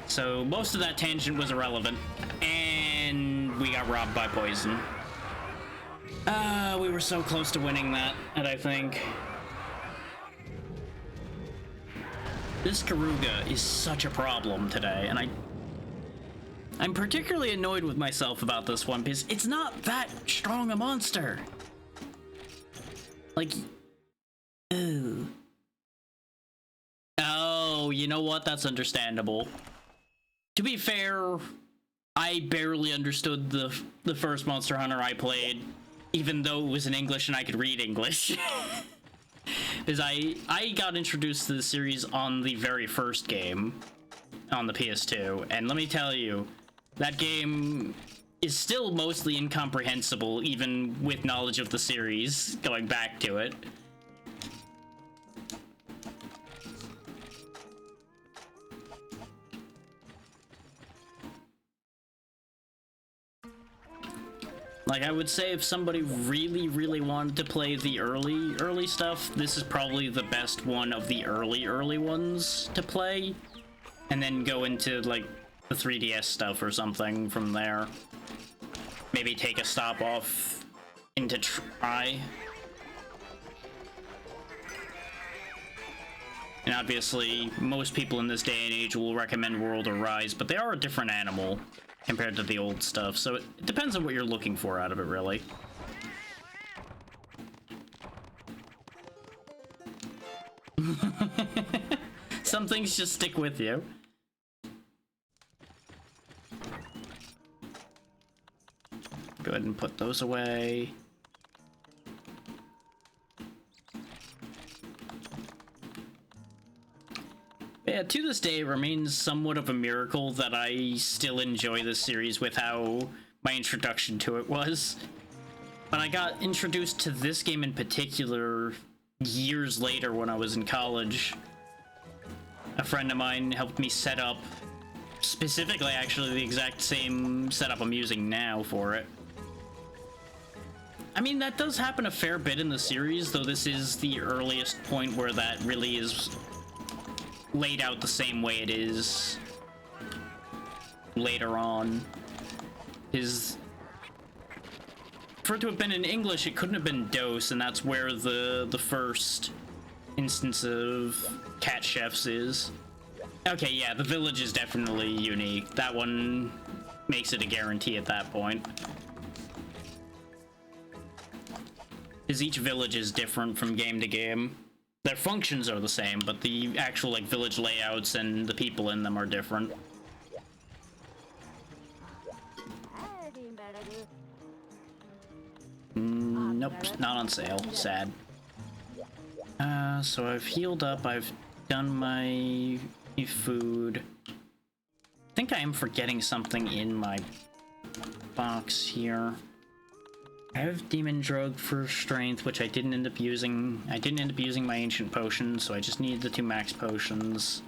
S1: So most of that tangent was irrelevant, and we got robbed by poison. We were so close to winning that, and I think this Garuga is such a problem today, and I'm particularly annoyed with myself about this one because it's not that strong a monster. Like, ooh. Oh, you know what? That's understandable. To be fair, I barely understood the first Monster Hunter I played, even though it was in English and I could read English. Because I got introduced to the series on the very first game on the PS2, and let me tell you, that game is still mostly incomprehensible, even with knowledge of the series, going back to it. Like, I would say if somebody really, really wanted to play the early stuff, this is probably the best one of the early ones to play. And then go into, like, the 3DS stuff or something from there. Maybe take a stop off into Try. And obviously, most people in this day and age will recommend World or Rise, but they are a different animal compared to the old stuff, so it depends on what you're looking for out of it, really. Some things just stick with you. Go ahead and put those away. Yeah, to this day, it remains somewhat of a miracle that I still enjoy this series with how my introduction to it was. When I got introduced to this game in particular years later when I was in college, a friend of mine helped me set up, specifically actually the exact same setup I'm using now for it. I mean, that does happen a fair bit in the series, though this is the earliest point where that really is laid out the same way it is later on. For it to have been in English, it couldn't have been Dose, and that's where the first instance of cat chefs is. Okay, yeah, the village is definitely unique. That one makes it a guarantee at that point. Because each village is different from game to game. Their functions are the same, but the actual, like, village layouts and the people in them are different. Nope, not on sale. Sad. So I've healed up, I've done my food. I think I am forgetting something in my box here. I have Demon Drug for strength, which I didn't end up using. I didn't end up using my ancient potion, so I just need the 2 max potions.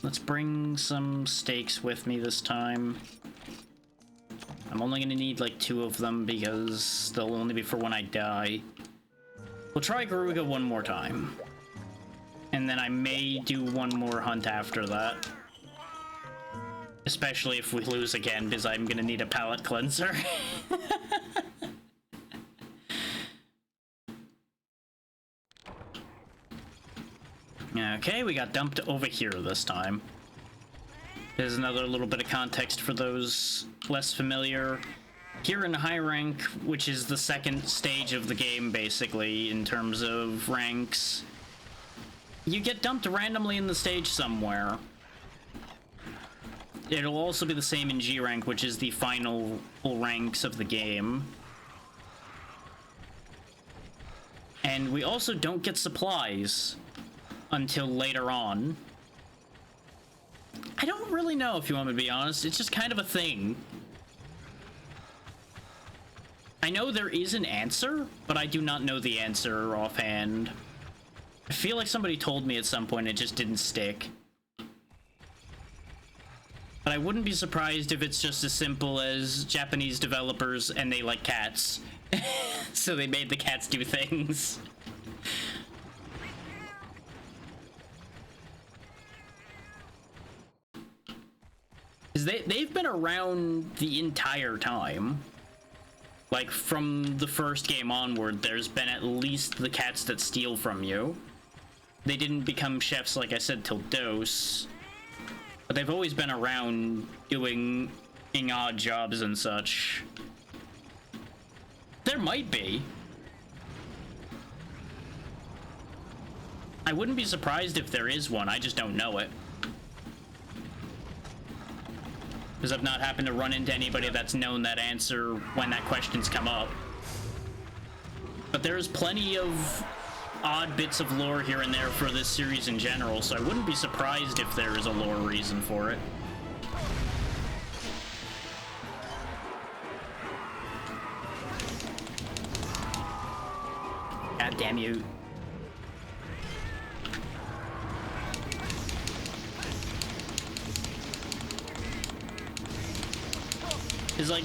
S1: Let's bring some steaks with me this time. I'm only gonna need like 2 of them because they'll only be for when I die. We'll try Garuga one more time. And then I may do one more hunt after that. Especially if we lose again, because I'm gonna need a palate cleanser. Okay, we got dumped over here this time. There's another little bit of context for those less familiar. Here in high rank, which is the second stage of the game, basically, in terms of ranks, you get dumped randomly in the stage somewhere. It'll also be the same in G rank, which is the final ranks of the game. And we also don't get supplies until later on. I don't really know, if you want me to be honest. It's just kind of a thing. I know there is an answer, but I do not know the answer offhand. I feel like somebody told me at some point, it just didn't stick. But I wouldn't be surprised if it's just as simple as Japanese developers and they like cats. So they made the cats do things. Because they've been around the entire time. Like, from the first game onward, there's been at least the cats that steal from you. They didn't become chefs, like I said, till DOS. But they've always been around doing odd jobs and such. There might be. I wouldn't be surprised if there is one, I just don't know it. Because I've not happened to run into anybody that's known that answer when that question's come up. But there's plenty of odd bits of lore here and there for this series in general, so I wouldn't be surprised if there is a lore reason for it. God damn you. Is like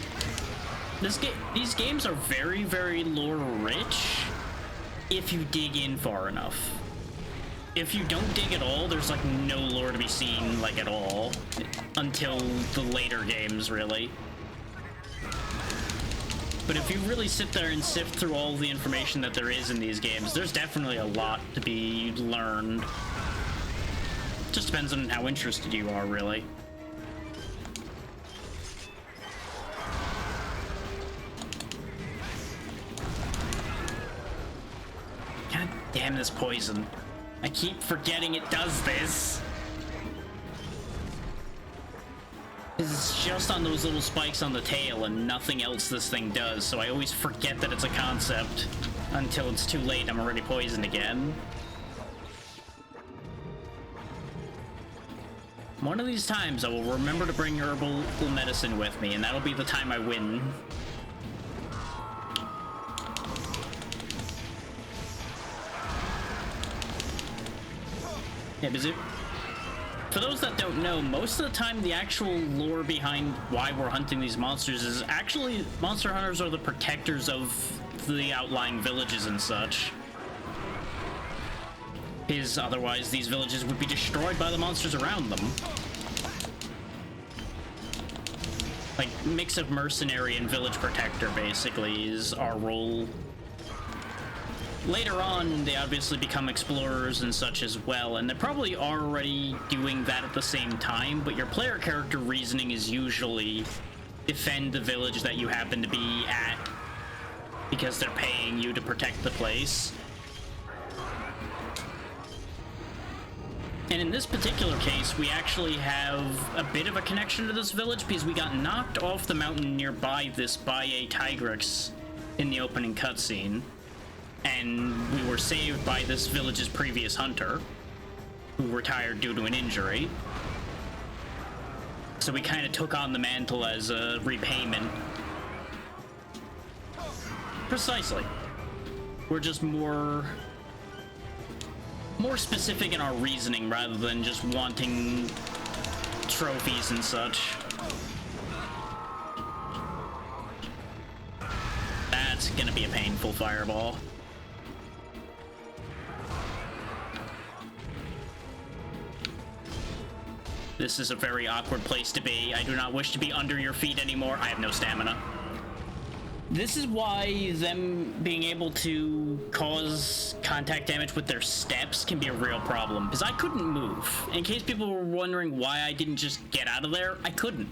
S1: these games are very, very lore rich if you dig in far enough. If you don't dig at all, there's like no lore to be seen like at all until the later games, really. But if you really sit there and sift through all the information that there is in these games, there's definitely a lot to be learned. Just depends on how interested you are, really. God damn this poison. I keep forgetting it does this. It's just on those little spikes on the tail and nothing else this thing does, so I always forget that it's a concept until it's too late and I'm already poisoned again. One of these times I will remember to bring herbal medicine with me, and that'll be the time I win. Yeah, Bazoo. For those that don't know, most of the time the actual lore behind why we're hunting these monsters is actually monster hunters are the protectors of the outlying villages and such. Because otherwise these villages would be destroyed by the monsters around them. Like, mix of mercenary and village protector basically is our role. Later on, they obviously become explorers and such as well, and they probably are already doing that at the same time, but your player character reasoning is usually defend the village that you happen to be at because they're paying you to protect the place. And in this particular case, we actually have a bit of a connection to this village because we got knocked off the mountain nearby this by a Tigrex in the opening cutscene. And we were saved by this village's previous hunter, who retired due to an injury. So we kind of took on the mantle as a repayment. Precisely. We're just more specific in our reasoning rather than just wanting trophies and such. That's gonna be a painful fireball. This is a very awkward place to be. I do not wish to be under your feet anymore. I have no stamina. This is why them being able to cause contact damage with their steps can be a real problem, because I couldn't move. In case people were wondering why I didn't just get out of there, I couldn't.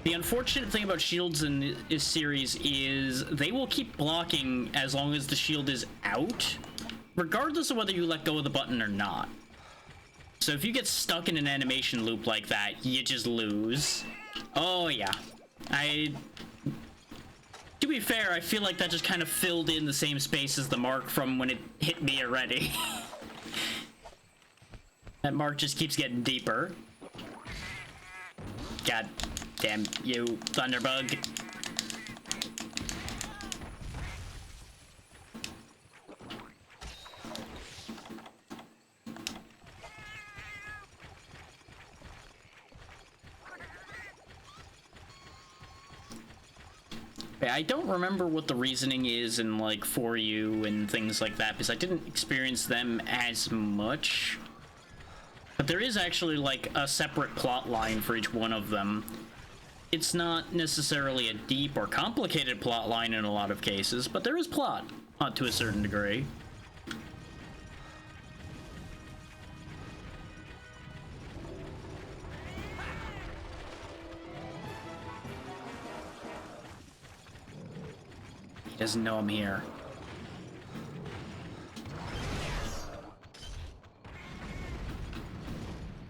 S1: The unfortunate thing about shields in this series is they will keep blocking as long as the shield is out, regardless of whether you let go of the button or not. So if you get stuck in an animation loop like that, you just lose. Oh yeah. To be fair, I feel like that just kind of filled in the same space as the mark from when it hit me already. That mark just keeps getting deeper. God damn you, Thunderbug. I don't remember what the reasoning is in, like, For You and things like that, because I didn't experience them as much. But there is actually, like, a separate plot line for each one of them. It's not necessarily a deep or complicated plot line in a lot of cases, but there is plot, to a certain degree. He doesn't know I'm here.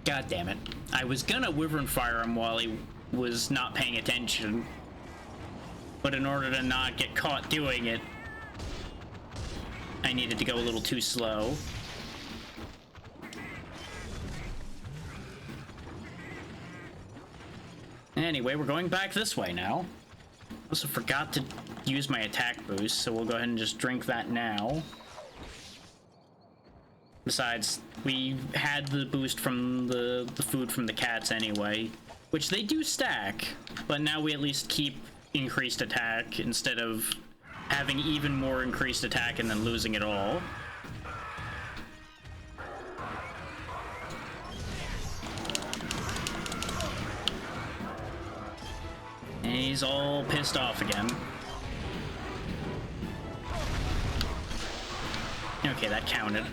S1: God damn it. I was gonna Wyvern Fire him while he was not paying attention. But in order to not get caught doing it, I needed to go a little too slow. Anyway, we're going back this way now. Also forgot to use my attack boost, so we'll go ahead and just drink that now. Besides, we had the boost from the food from the cats anyway, which they do stack, but now we at least keep increased attack instead of having even more increased attack and then losing it all. And he's all pissed off again. Okay, that counted.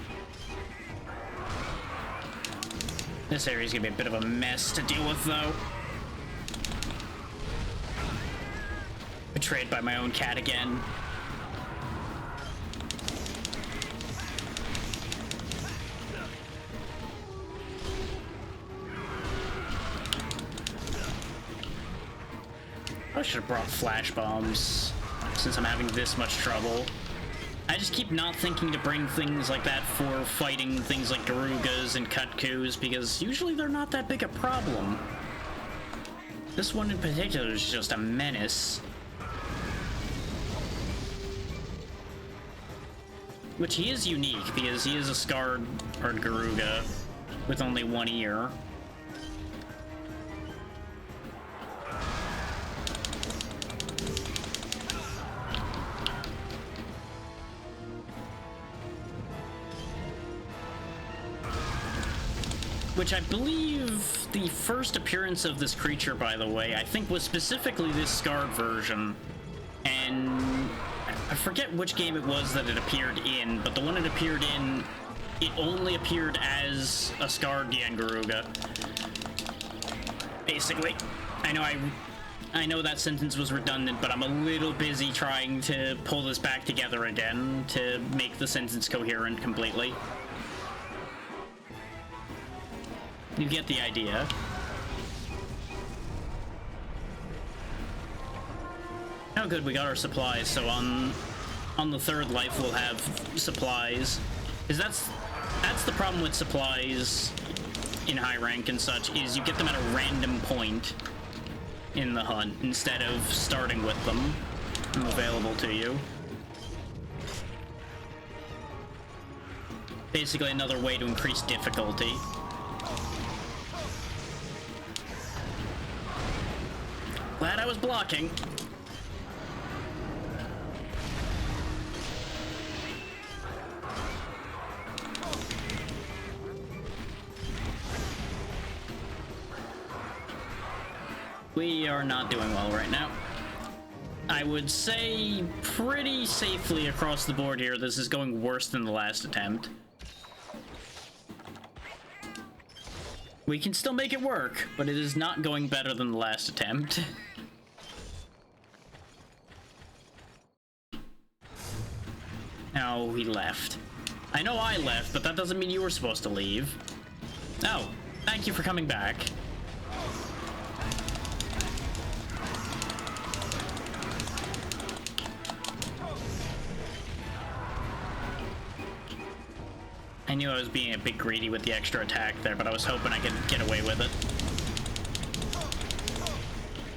S1: This area's gonna be a bit of a mess to deal with, though. Betrayed by my own cat again. I should have brought flash bombs since I'm having this much trouble. I just keep not thinking to bring things like that for fighting things like Garugas and Kutkus, because usually they're not that big a problem. This one in particular is just a menace. Which he is unique, because he is a scarred or Garuga with only one ear. Which I believe the first appearance of this creature, by the way, I think was specifically this scarred version. And I forget which game it was that it appeared in, but the one it appeared in, it only appeared as a scarred Garuga. Basically. I know that sentence was redundant, but I'm a little busy trying to pull this back together again to make the sentence coherent completely. You get the idea. Oh good, we got our supplies, so on the third life we'll have supplies. Because that's the problem with supplies in high rank and such, is you get them at a random point in the hunt instead of starting with them available to you. Basically another way to increase difficulty. Glad I was blocking. We are not doing well right now. I would say pretty safely across the board here, this is going worse than the last attempt. We can still make it work, but it is not going better than the last attempt. No, he left. I know I left, but that doesn't mean you were supposed to leave. Oh, thank you for coming back. I knew I was being a bit greedy with the extra attack there, but I was hoping I could get away with it.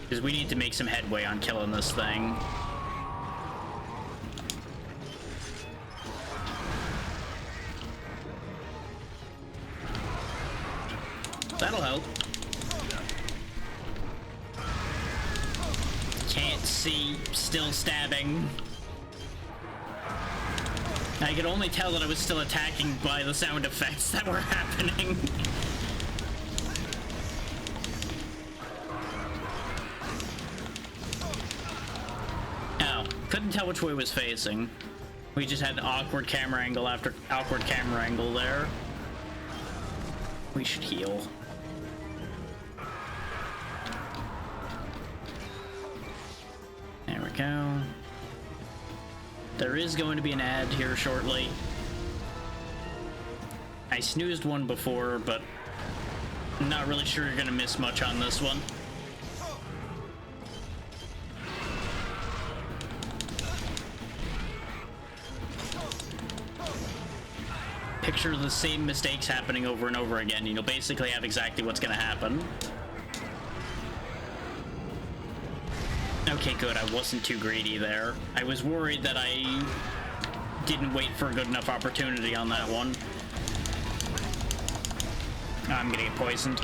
S1: Because we need to make some headway on killing this thing. That'll help. Can't see, still stabbing. I could only tell that I was still attacking by the sound effects that were happening. tell which way it was facing. We just had awkward camera angle after awkward camera angle there. We should heal. There we go. There is going to be an ad here shortly. I snoozed one before, but I'm not really sure you're gonna miss much on this one. Picture the same mistakes happening over and over again. You'll basically have exactly what's gonna happen. Okay, good. I wasn't too greedy there. I was worried that I didn't wait for a good enough opportunity on that one. I'm gonna get poisoned.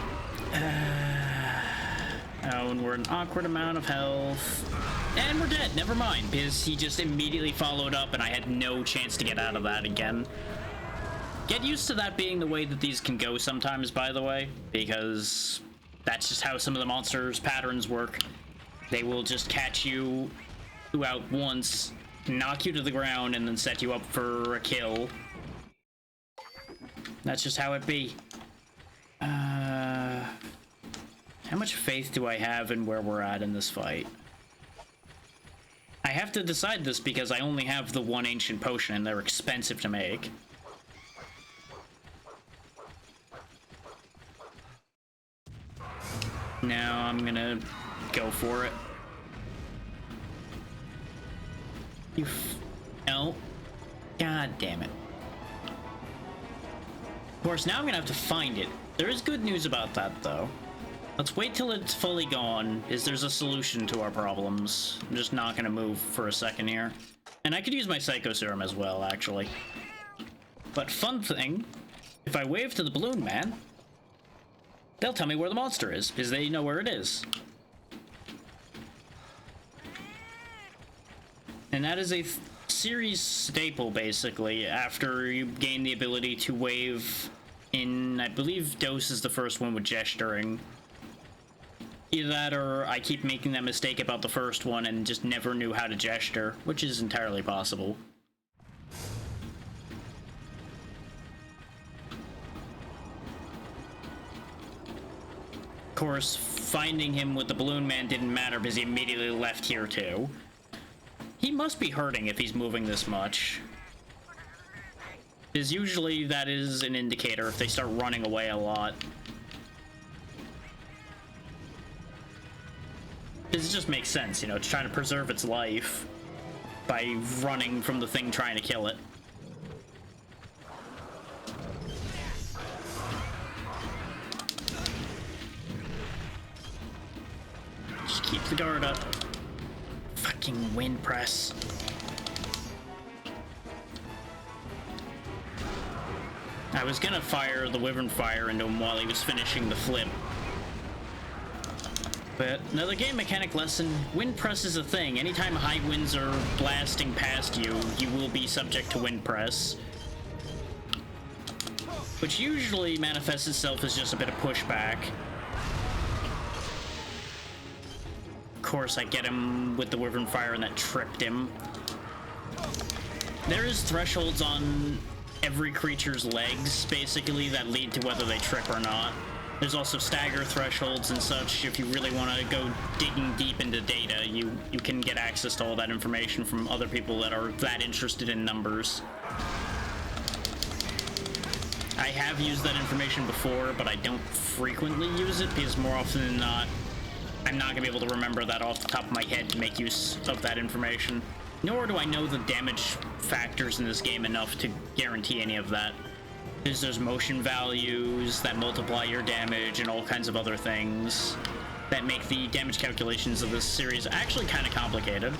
S1: Oh, and we're an awkward amount of health. And we're dead. Never mind, because he just immediately followed up and I had no chance to get out of that again. Get used to that being the way that these can go sometimes, by the way, because that's just how some of the monsters' patterns work. They will just catch you out once, knock you to the ground, and then set you up for a kill. That's just how it be. How much faith do I have in where we're at in this fight? I have to decide this because I only have the one ancient potion and they're expensive to make. Now I'm gonna go for it. No. God damn it. Of course, now I'm gonna have to find it. There is good news about that, though. Let's wait till it's fully gone, as there's a solution to our problems. I'm just not gonna move for a second here. And I could use my Psycho Serum as well, actually. But fun thing, if I wave to the Balloon Man, they'll tell me where the monster is, because they know where it is. And that is a series staple, basically, after you gain the ability to wave in, I believe Dose is the first one with gesturing. Either that or I keep making that mistake about the first one and just never knew how to gesture, which is entirely possible. Of course, finding him with the Balloon Man didn't matter because he immediately left here too. He must be hurting if he's moving this much. Because usually that is an indicator if they start running away a lot. Because it just makes sense, you know, it's trying to preserve its life by running from the thing trying to kill it. Just keep the guard up. Fucking wind press. I was gonna fire the Wyvern Fire into him while he was finishing the flip. But another game mechanic lesson, wind press is a thing. Anytime high winds are blasting past you, you will be subject to wind press. Which usually manifests itself as just a bit of pushback. Of course, I get him with the Wyvern Fire and that tripped him. There is thresholds on every creature's legs, basically, that lead to whether they trip or not. There's also stagger thresholds and such. If you really want to go digging deep into data, you can get access to all that information from other people that are that interested in numbers. I have used that information before, but I don't frequently use it because more often than not, I'm not going to be able to remember that off the top of my head to make use of that information. Nor do I know the damage factors in this game enough to guarantee any of that. There's motion values that multiply your damage and all kinds of other things that make the damage calculations of this series actually kind of complicated.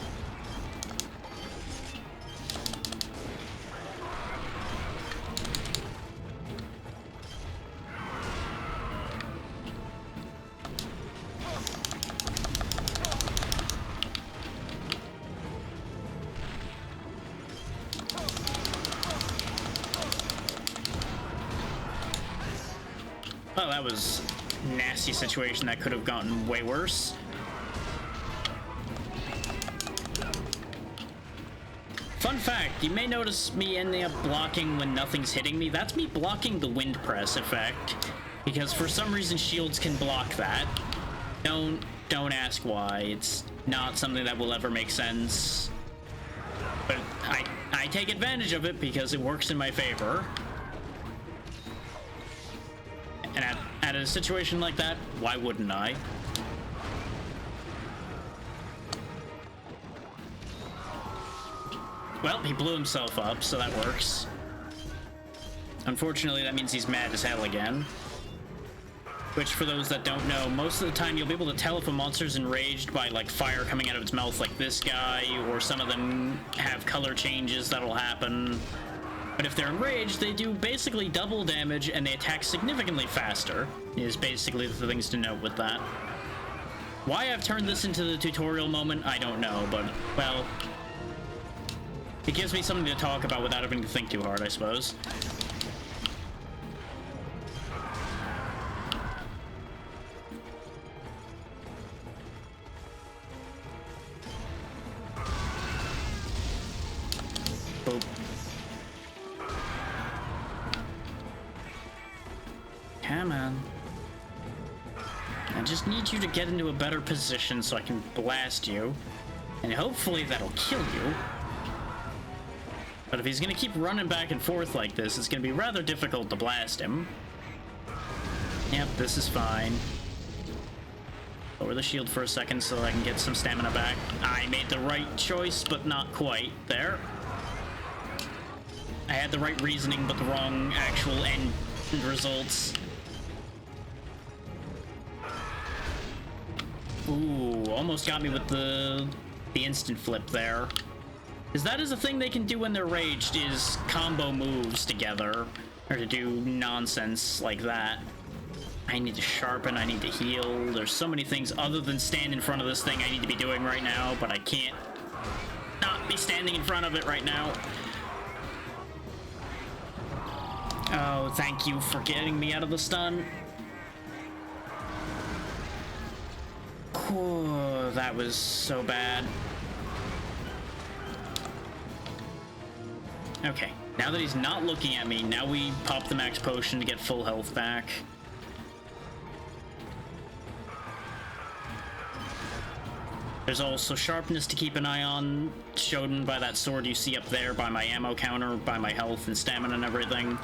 S1: Oh, that was a nasty situation that could have gotten way worse. effect. You may notice me ending up blocking when nothing's hitting me. That's me blocking the wind press effect, because for some reason shields can block that. Don't ask why. It's not something that will ever make sense. But I take advantage of it because it works in my favor. And at a situation like that, why wouldn't I? Well, he blew himself up, so that works. Unfortunately, that means he's mad as hell again. Which, for those that don't know, most of the time you'll be able to tell if a monster's enraged by, like, fire coming out of its mouth like this guy, or some of them have color changes that'll happen. But if they're enraged, they do basically double damage, and they attack significantly faster, is basically the things to note with that. Why I've turned this into the tutorial moment, I don't know, but, well, it gives me something to talk about without having to think too hard, I suppose. Boop. Come on. I just need you to get into a better position so I can blast you. And hopefully that'll kill you. But if he's gonna keep running back and forth like this, it's gonna be rather difficult to blast him. Yep, this is fine. Lower the shield for a second so I can get some stamina back. I made the right choice, but not quite. There. I had the right reasoning, but the wrong actual end results. Ooh, almost got me with the instant flip there. Because that is a thing they can do when they're raged, is combo moves together. Or to do nonsense like that. I need to sharpen, I need to heal. There's so many things other than stand in front of this thing I need to be doing right now, but I can't not be standing in front of it right now. Oh, thank you for getting me out of the stun. Oh, that was so bad. Okay, now that he's not looking at me, now we pop the max potion to get full health back. There's also sharpness to keep an eye on, shown by that sword you see up there, by my ammo counter, by my health and stamina and everything.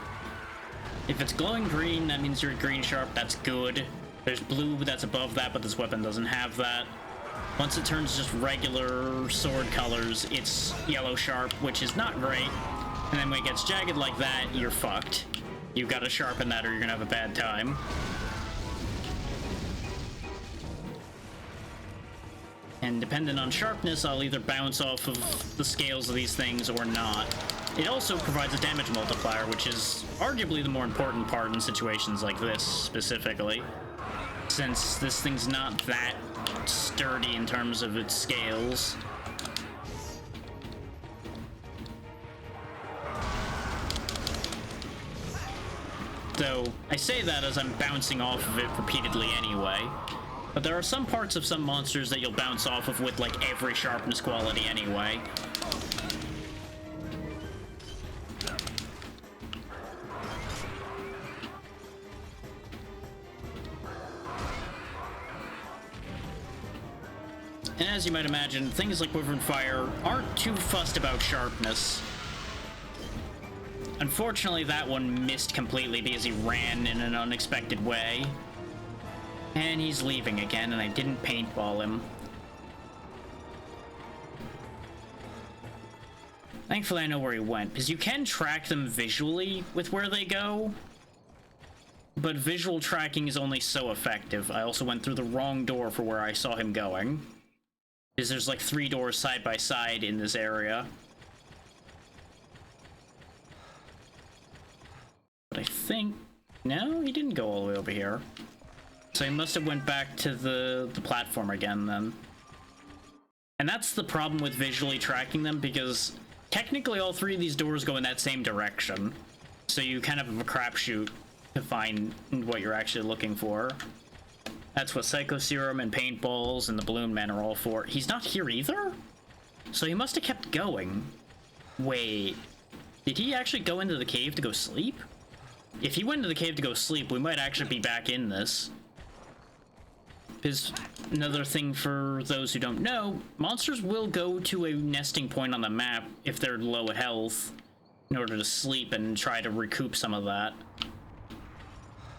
S1: If it's glowing green, that means you're green sharp, that's good. There's blue that's above that, but this weapon doesn't have that. Once it turns just regular sword colors, it's yellow sharp, which is not great. And then when it gets jagged like that, you're fucked. You've got to sharpen that or you're gonna have a bad time. And depending on sharpness, I'll either bounce off of the scales of these things or not. It also provides a damage multiplier, which is arguably the more important part in situations like this, specifically. Since this thing's not that sturdy in terms of its scales. Though, I say that as I'm bouncing off of it repeatedly anyway. But there are some parts of some monsters that you'll bounce off of with, like, every sharpness quality anyway. And as you might imagine, things like Wyvern Fire aren't too fussed about sharpness. Unfortunately, that one missed completely because he ran in an unexpected way. And he's leaving again, and I didn't paintball him. Thankfully, I know where he went, because you can track them visually with where they go. But visual tracking is only so effective. I also went through the wrong door for where I saw him going. Because there's like 3 doors side by side in this area. But I think... No, he didn't go all the way over here. So he must have went back to the platform again then. And that's the problem with visually tracking them, because technically all 3 of these doors go in that same direction. So you kind of have a crapshoot to find what you're actually looking for. That's what Psycho Serum and Paintballs and the Balloon Man are all for. He's not here either? So he must have kept going. Wait, did he actually go into the cave to go sleep? If he went into the cave to go sleep, we might actually be back in this. Because another thing for those who don't know, monsters will go to a nesting point on the map if they're low health in order to sleep and try to recoup some of that.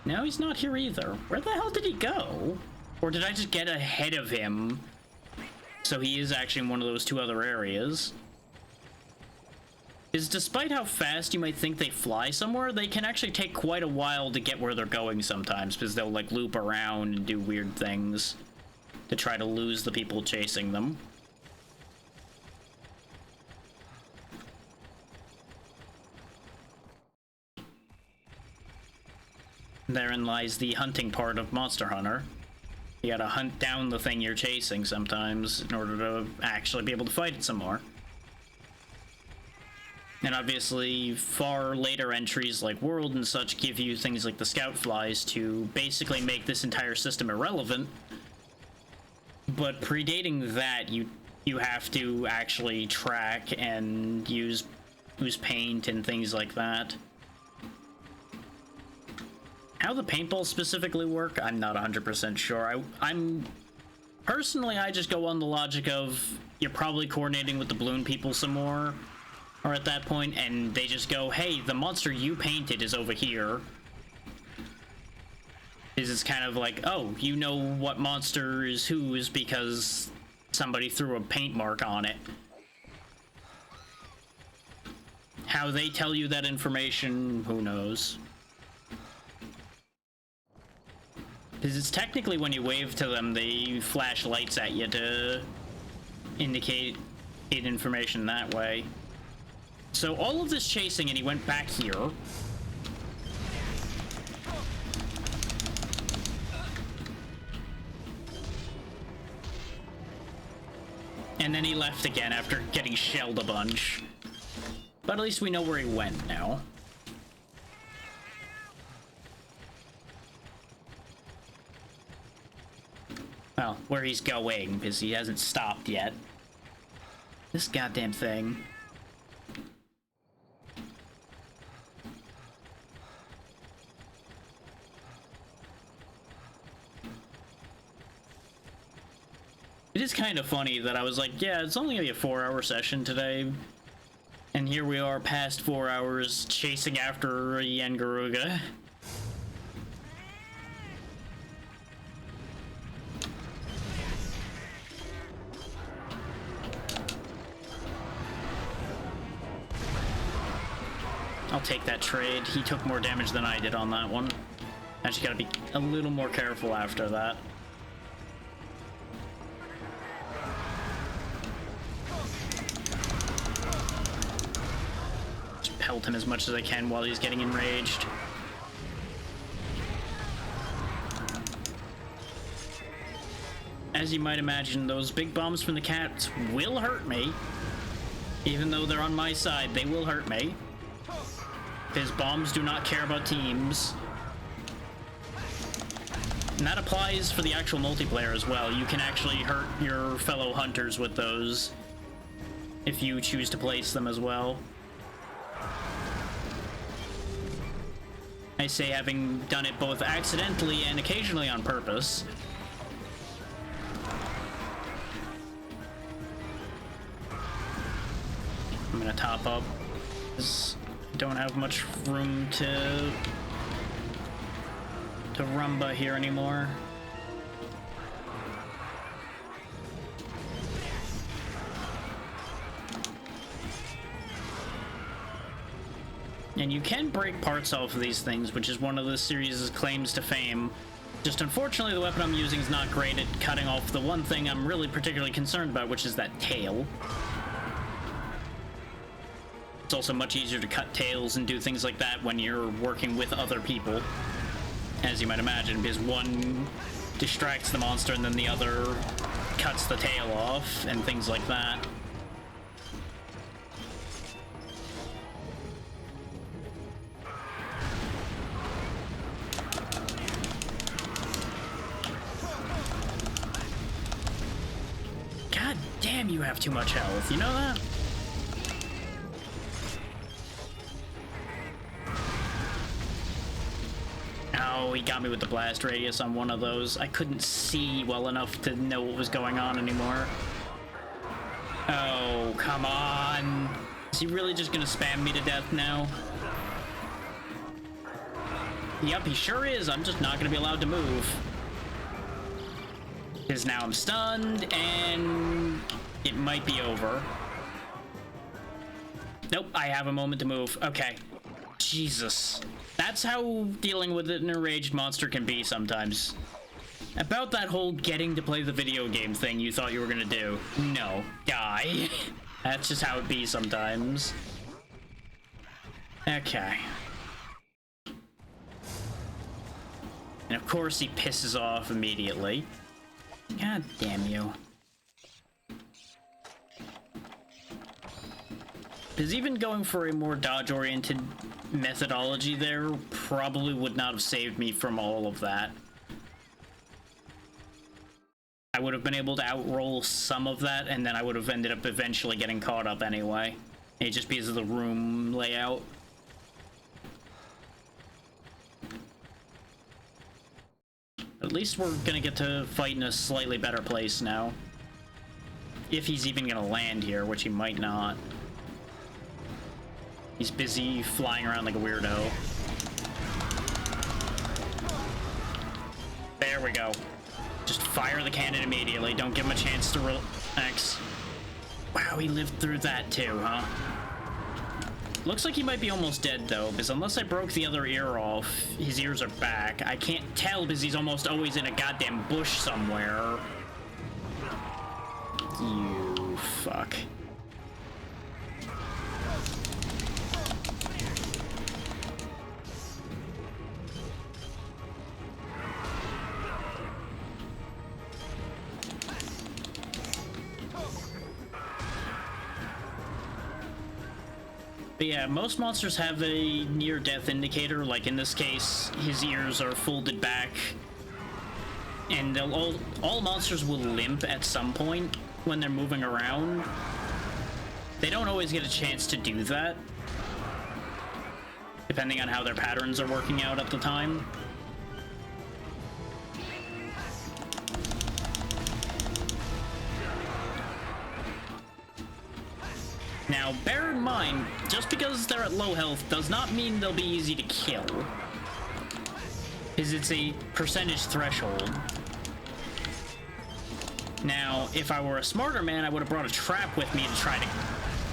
S1: No, he's not here either. Where the hell did he go? Or did I just get ahead of him? So he is actually in one of those two other areas. Is despite how fast you might think they fly somewhere, they can actually take quite a while to get where they're going sometimes, because they'll like loop around and do weird things to try to lose the people chasing them. Therein lies the hunting part of Monster Hunter. You gotta hunt down the thing you're chasing sometimes in order to actually be able to fight it some more. And obviously, far later entries like World and such give you things like the Scout Flies to basically make this entire system irrelevant. But predating that, you have to actually track and use paint and things like that. How the paintballs specifically work, I'm not 100% sure. Personally, I just go on the logic of you're probably coordinating with the balloon people some more. Or at that point, and they just go, hey, the monster you painted is over here. It's kind of like, oh, you know what monster is whose because somebody threw a paint mark on it. How they tell you that information, who knows? Because it's technically when you wave to them, they flash lights at you to indicate information that way. So all of this chasing, and he went back here. And then he left again after getting shelled a bunch. But at least we know where he went now. Well, where he's going, because he hasn't stopped yet. This goddamn thing. It is kind of funny that I was like, yeah, it's only gonna be a 4-hour session today. And here we are past 4 hours chasing after Yangaruga. I'll take that trade. He took more damage than I did on that one. I just gotta be a little more careful after that. Just pelt him as much as I can while he's getting enraged. As you might imagine, those big bombs from the cats will hurt me. Even though they're on my side, they will hurt me. Because bombs do not care about teams. And that applies for the actual multiplayer as well. You can actually hurt your fellow hunters with those if you choose to place them as well. I say having done it both accidentally and occasionally on purpose. I'm gonna top up. Don't have much room to rumba here anymore. And you can break parts off of these things, which is one of the series' claims to fame. Just unfortunately, the weapon I'm using is not great at cutting off the one thing I'm really particularly concerned about, which is that tail. It's also much easier to cut tails and do things like that when you're working with other people, as you might imagine, because one distracts the monster and then the other cuts the tail off and things like that. God damn, you have too much health, you know that? Oh, he got me with the blast radius on one of those. I couldn't see well enough to know what was going on anymore. Oh, come on. Is he really just gonna spam me to death now? Yep, he sure is. I'm just not gonna be allowed to move. Because now I'm stunned, and it might be over. Nope, I have a moment to move. Okay. Jesus. That's how dealing with an enraged monster can be sometimes. About that whole getting to play the video game thing you thought you were gonna do. No. Die. That's just how it be sometimes. Okay. And of course he pisses off immediately. God damn you. Because even going for a more dodge-oriented methodology there probably would not have saved me from all of that. I would have been able to outroll some of that, and then I would have ended up eventually getting caught up anyway. It just because of the room layout. At least we're gonna get to fight in a slightly better place now. If he's even gonna land here, which he might not. He's busy flying around like a weirdo. There we go. Just fire the cannon immediately. Don't give him a chance to relax. Wow, he lived through that too, huh? Looks like he might be almost dead though, because unless I broke the other ear off, his ears are back. I can't tell because he's almost always in a goddamn bush somewhere. You fuck. But yeah, most monsters have a near-death indicator. Like in this case, his ears are folded back. And all monsters will limp at some point when they're moving around. They don't always get a chance to do that, depending on how their patterns are working out at the time. Now, bear in mind, just because they're at low health does not mean they'll be easy to kill. Because it's a percentage threshold. Now, if I were a smarter man, I would have brought a trap with me to try to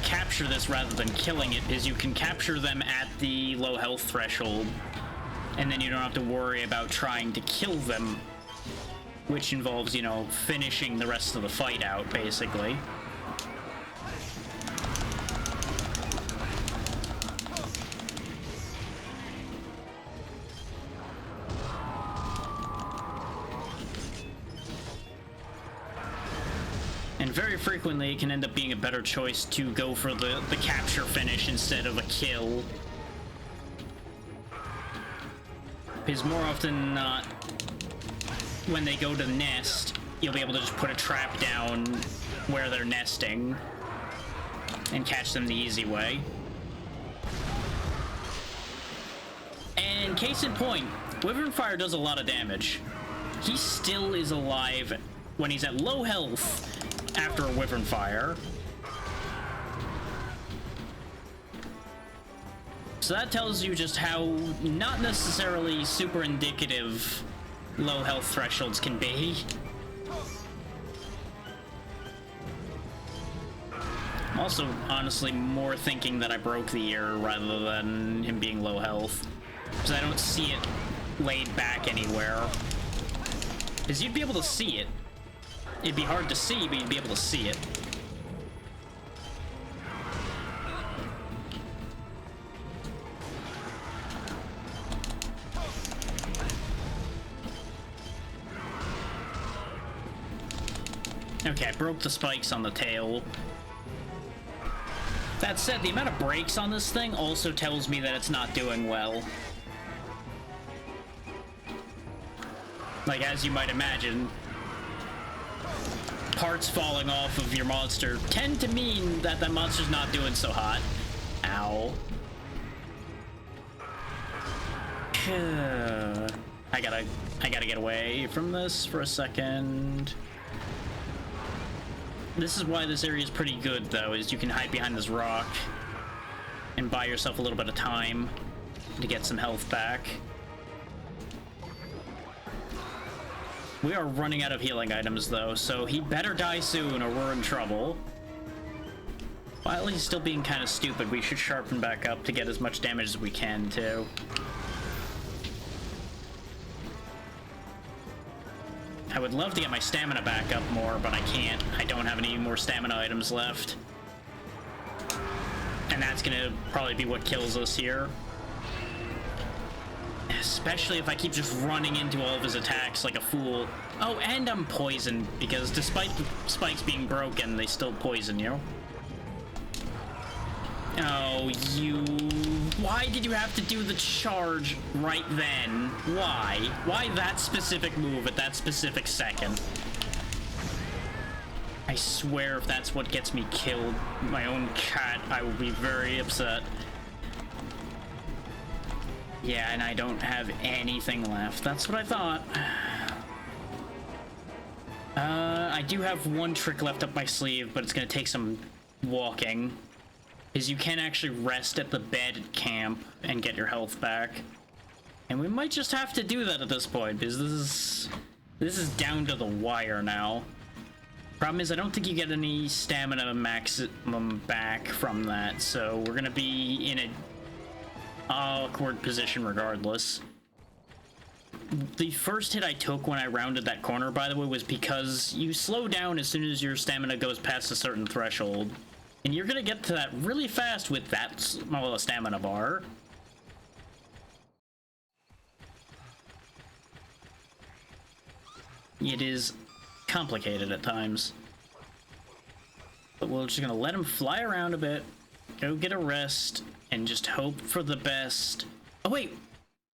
S1: capture this rather than killing it, because you can capture them at the low health threshold, and then you don't have to worry about trying to kill them, which involves, you know, finishing the rest of the fight out, basically. And very frequently, it can end up being a better choice to go for the capture finish instead of a kill. Because more often than not, when they go to nest, you'll be able to just put a trap down where they're nesting and catch them the easy way. And case in point, Wyvern Fire does a lot of damage. He still is alive when he's at low health after a Wyvern Fire. So that tells you just how not necessarily super indicative low health thresholds can be. I'm also honestly more thinking that I broke the ear rather than him being low health, because I don't see it laid back anywhere. Because you'd be able to see it. It'd be hard to see, but you'd be able to see it. Okay, I broke the spikes on the tail. That said, the amount of breaks on this thing also tells me that it's not doing well. Like, as you might imagine, parts falling off of your monster tend to mean that that monster's not doing so hot. Ow. I gotta get away from this for a second. This is why this area is pretty good, though, is you can hide behind this rock and buy yourself a little bit of time to get some health back. We are running out of healing items, though, so he better die soon or we're in trouble. While he's still being kind of stupid, we should sharpen back up to get as much damage as we can, too. I would love to get my stamina back up more, but I can't. I don't have any more stamina items left. And that's gonna probably be what kills us here. Especially if I keep just running into all of his attacks like a fool. Oh, and I'm poisoned, because despite the spikes being broken, they still poison you. Oh, you... Why did you have to do the charge right then? Why? Why that specific move at that specific second? I swear if that's what gets me killed, my own cat, I will be very upset. Yeah, and I don't have anything left. That's what I thought. I do have one trick left up my sleeve, but it's gonna take some walking. Is you can actually rest at the bed at camp and get your health back. And we might just have to do that at this point, because this is down to the wire now. Problem is, I don't think you get any stamina maximum back from that, so we're gonna be in an awkward position regardless. The first hit I took when I rounded that corner, by the way, was because you slow down as soon as your stamina goes past a certain threshold. And you're gonna get to that really fast with that small stamina bar. It is complicated at times. But we're just gonna let him fly around a bit, go get a rest, and just hope for the best. Oh wait,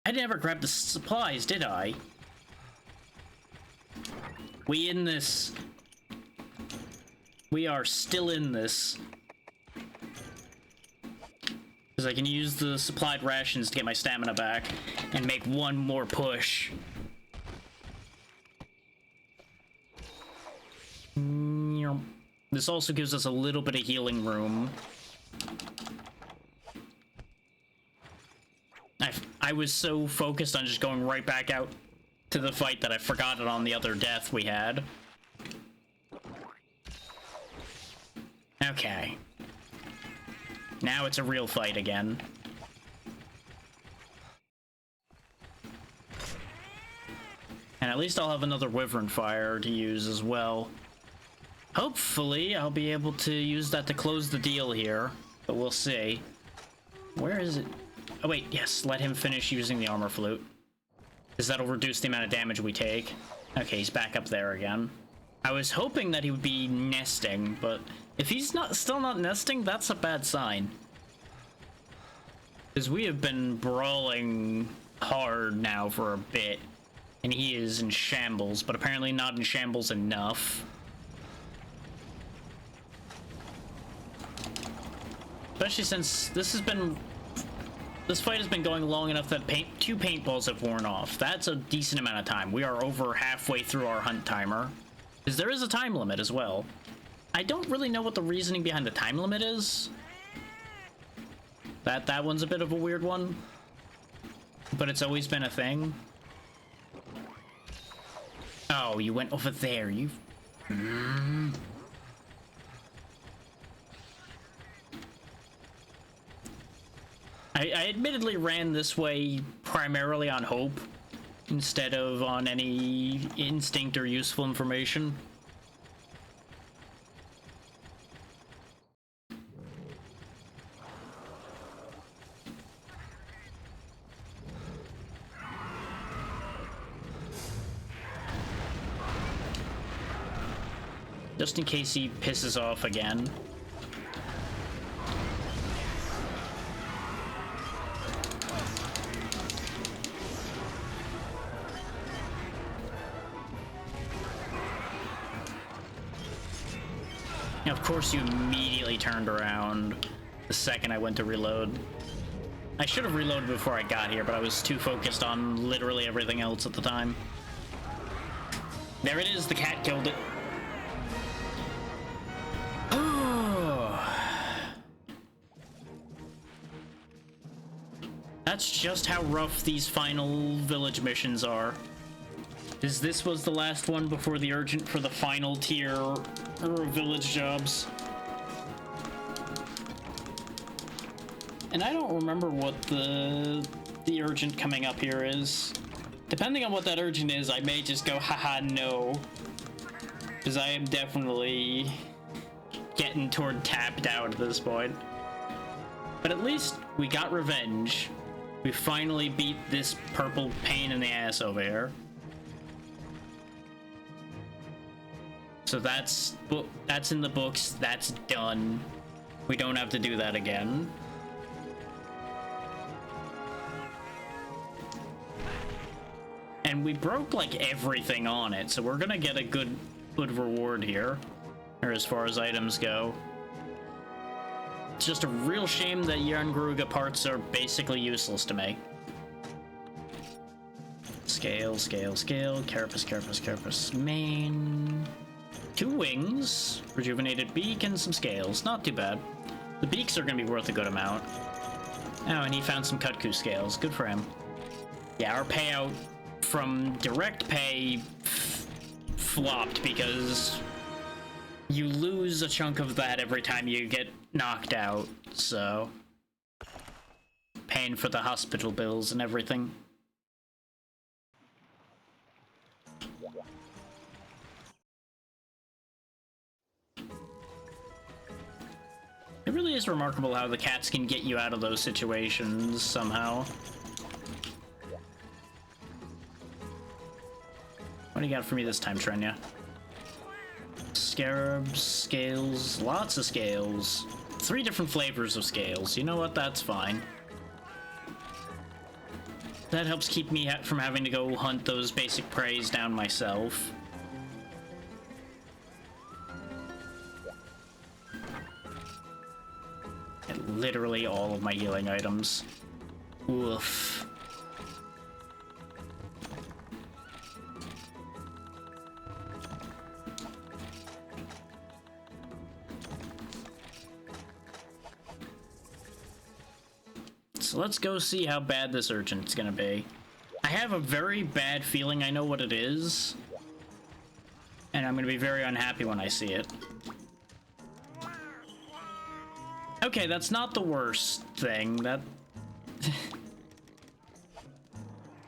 S1: I never grabbed the supplies, did I? We in this. We are still in this. Because I can use the supplied rations to get my stamina back and make one more push. This also gives us a little bit of healing room. I was so focused on just going right back out to the fight that I forgot it on the other death we had. Okay. Now it's a real fight again. And at least I'll have another Wyvern Fire to use as well. Hopefully, I'll be able to use that to close the deal here, but we'll see. Where is it? Oh wait, yes, let him finish using the Armor Flute, because that'll reduce the amount of damage we take. Okay, he's back up there again. I was hoping that he would be nesting, but if he's still not nesting, that's a bad sign. Because we have been brawling hard now for a bit, and he is in shambles, but apparently not in shambles enough. Especially since this fight has been going long enough that two paintballs have worn off. That's a decent amount of time. We are over halfway through our hunt timer. Because there is a time limit as well. I don't really know what the reasoning behind the time limit is. That one's a bit of a weird one. But it's always been a thing. Oh, you went over there. You... I admittedly ran this way primarily on hope, instead of on any instinct or useful information. Just in case he pisses off again. Of course you immediately turned around the second I went to reload. I should have reloaded before I got here, but I was too focused on literally everything else at the time. There it is, the cat killed it. That's just how rough these final village missions are. This was the last one before the urgent for the final tier village jobs. And I don't remember what the urgent coming up here is. Depending on what that urgent is, I may just go, haha, no. Because I am definitely getting toward tapped out at this point. But at least we got revenge. We finally beat this purple pain in the ass over here. So that's in the books. That's done. We don't have to do that again. And we broke like everything on it, so we're gonna get a good reward here, or as far as items go. It's just a real shame that Yarngruga parts are basically useless to me. Scale, scale, scale, carapace, carapace, carapace, main. 2 wings, rejuvenated beak, and some scales. Not too bad. The beaks are gonna be worth a good amount. Oh, and he found some Kutku scales. Good for him. Yeah, our payout from direct pay flopped because you lose a chunk of that every time you get knocked out, so paying for the hospital bills and everything. It really is remarkable how the cats can get you out of those situations somehow. What do you got for me this time, Trenya? Scarabs, scales, lots of scales. 3 different flavors of scales. You know what? That's fine. That helps keep me from having to go hunt those basic preys down myself. And literally all of my healing items. Oof. So let's go see how bad this urgent's gonna be. I have a very bad feeling I know what it is, and I'm gonna be very unhappy when I see it. Okay, that's not the worst thing.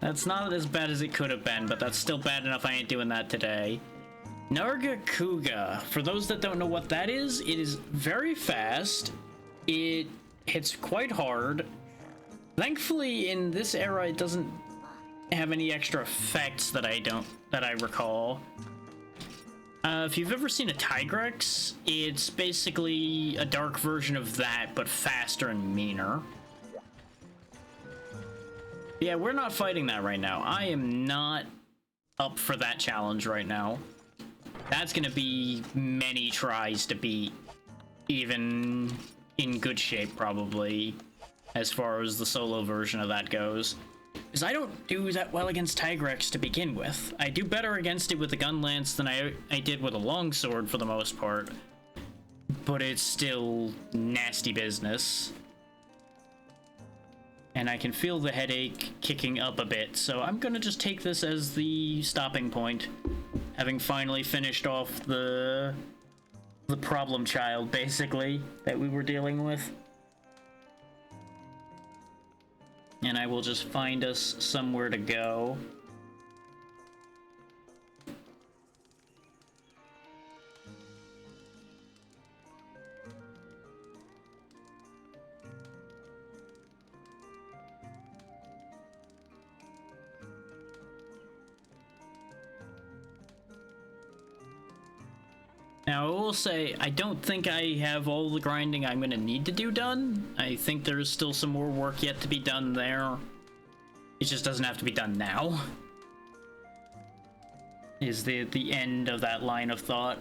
S1: That's not as bad as it could have been, but that's still bad enough I ain't doing that today. Nargacuga. For those that don't know what that is, it is very fast. It hits quite hard. Thankfully, in this era, it doesn't have any extra effects that I recall. If you've ever seen a Tigrex, it's basically a dark version of that, but faster and meaner. Yeah, we're not fighting that right now. I am not up for that challenge right now. That's gonna be many tries to beat, even in good shape, probably, as far as the solo version of that goes. Because I don't do that well against Tigrex to begin with. I do better against it with the gun lance than I did with a longsword for the most part. But it's still nasty business. And I can feel the headache kicking up a bit, so I'm gonna just take this as the stopping point. Having finally finished off the problem child, basically, that we were dealing with. And I will just find us somewhere to go. Now, I will say, I don't think I have all the grinding I'm going to need to do done. I think there's still some more work yet to be done there. It just doesn't have to be done now. Is the end of that line of thought.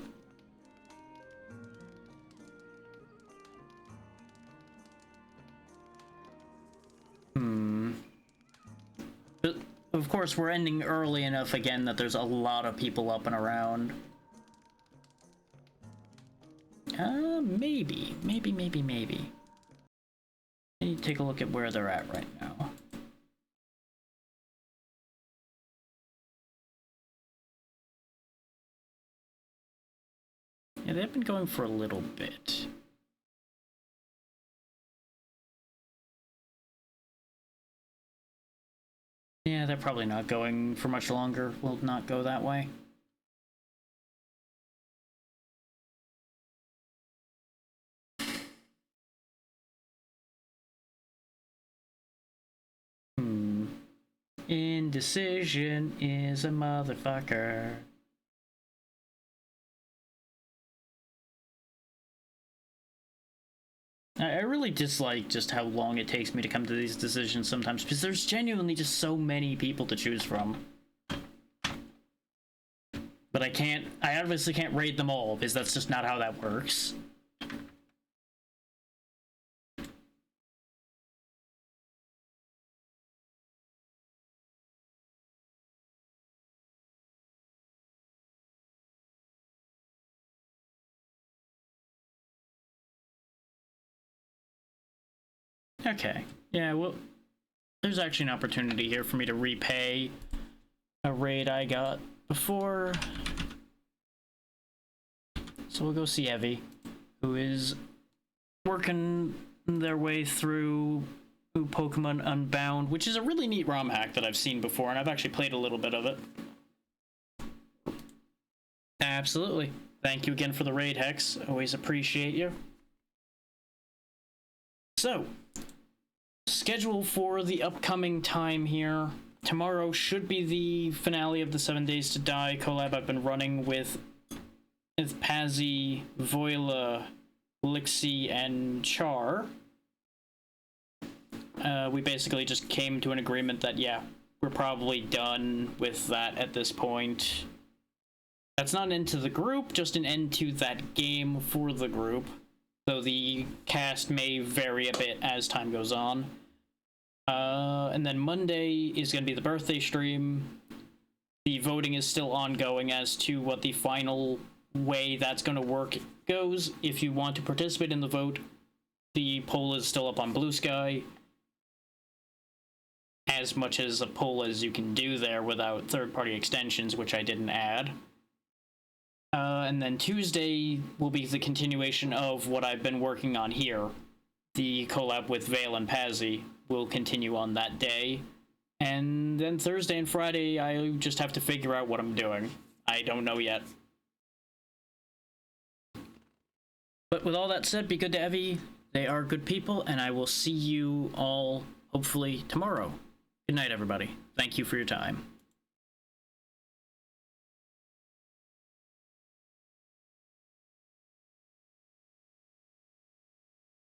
S1: Of course, we're ending early enough again that there's a lot of people up and around. Maybe. I need to take a look at where they're at right now. Yeah, they've been going for a little bit. Yeah, they're probably not going for much longer. Will not go that way. Indecision is a motherfucker. I really dislike just how long it takes me to come to these decisions sometimes, because there's genuinely just so many people to choose from. But I obviously can't raid them all, because that's just not how that works. Okay, yeah, well, there's actually an opportunity here for me to repay a raid I got before. So we'll go see Evie, who is working their way through Pokemon Unbound, which is a really neat ROM hack that I've seen before, and I've actually played a little bit of it. Absolutely. Thank you again for the raid, Hex. Always appreciate you. So, schedule for the upcoming time here. Tomorrow should be the finale of the 7 Days to Die collab I've been running with Pazzy, Voila, Lixie, and Char. We basically just came to an agreement that, yeah, we're probably done with that at this point. That's not an end to the group, just an end to that game for the group. So the cast may vary a bit as time goes on. And then Monday is going to be the birthday stream. The voting is still ongoing as to what the final way that's going to work goes. If you want to participate in the vote, the poll is still up on Blue Sky. As much as a poll as you can do there without third-party extensions, which I didn't add. And then Tuesday will be the continuation of what I've been working on here. The collab with Vale and Pazzy will continue on that day. And then Thursday and Friday, I just have to figure out what I'm doing. I don't know yet. But with all that said, be good to Evie. They are good people, and I will see you all, hopefully, tomorrow. Good night, everybody. Thank you for your time.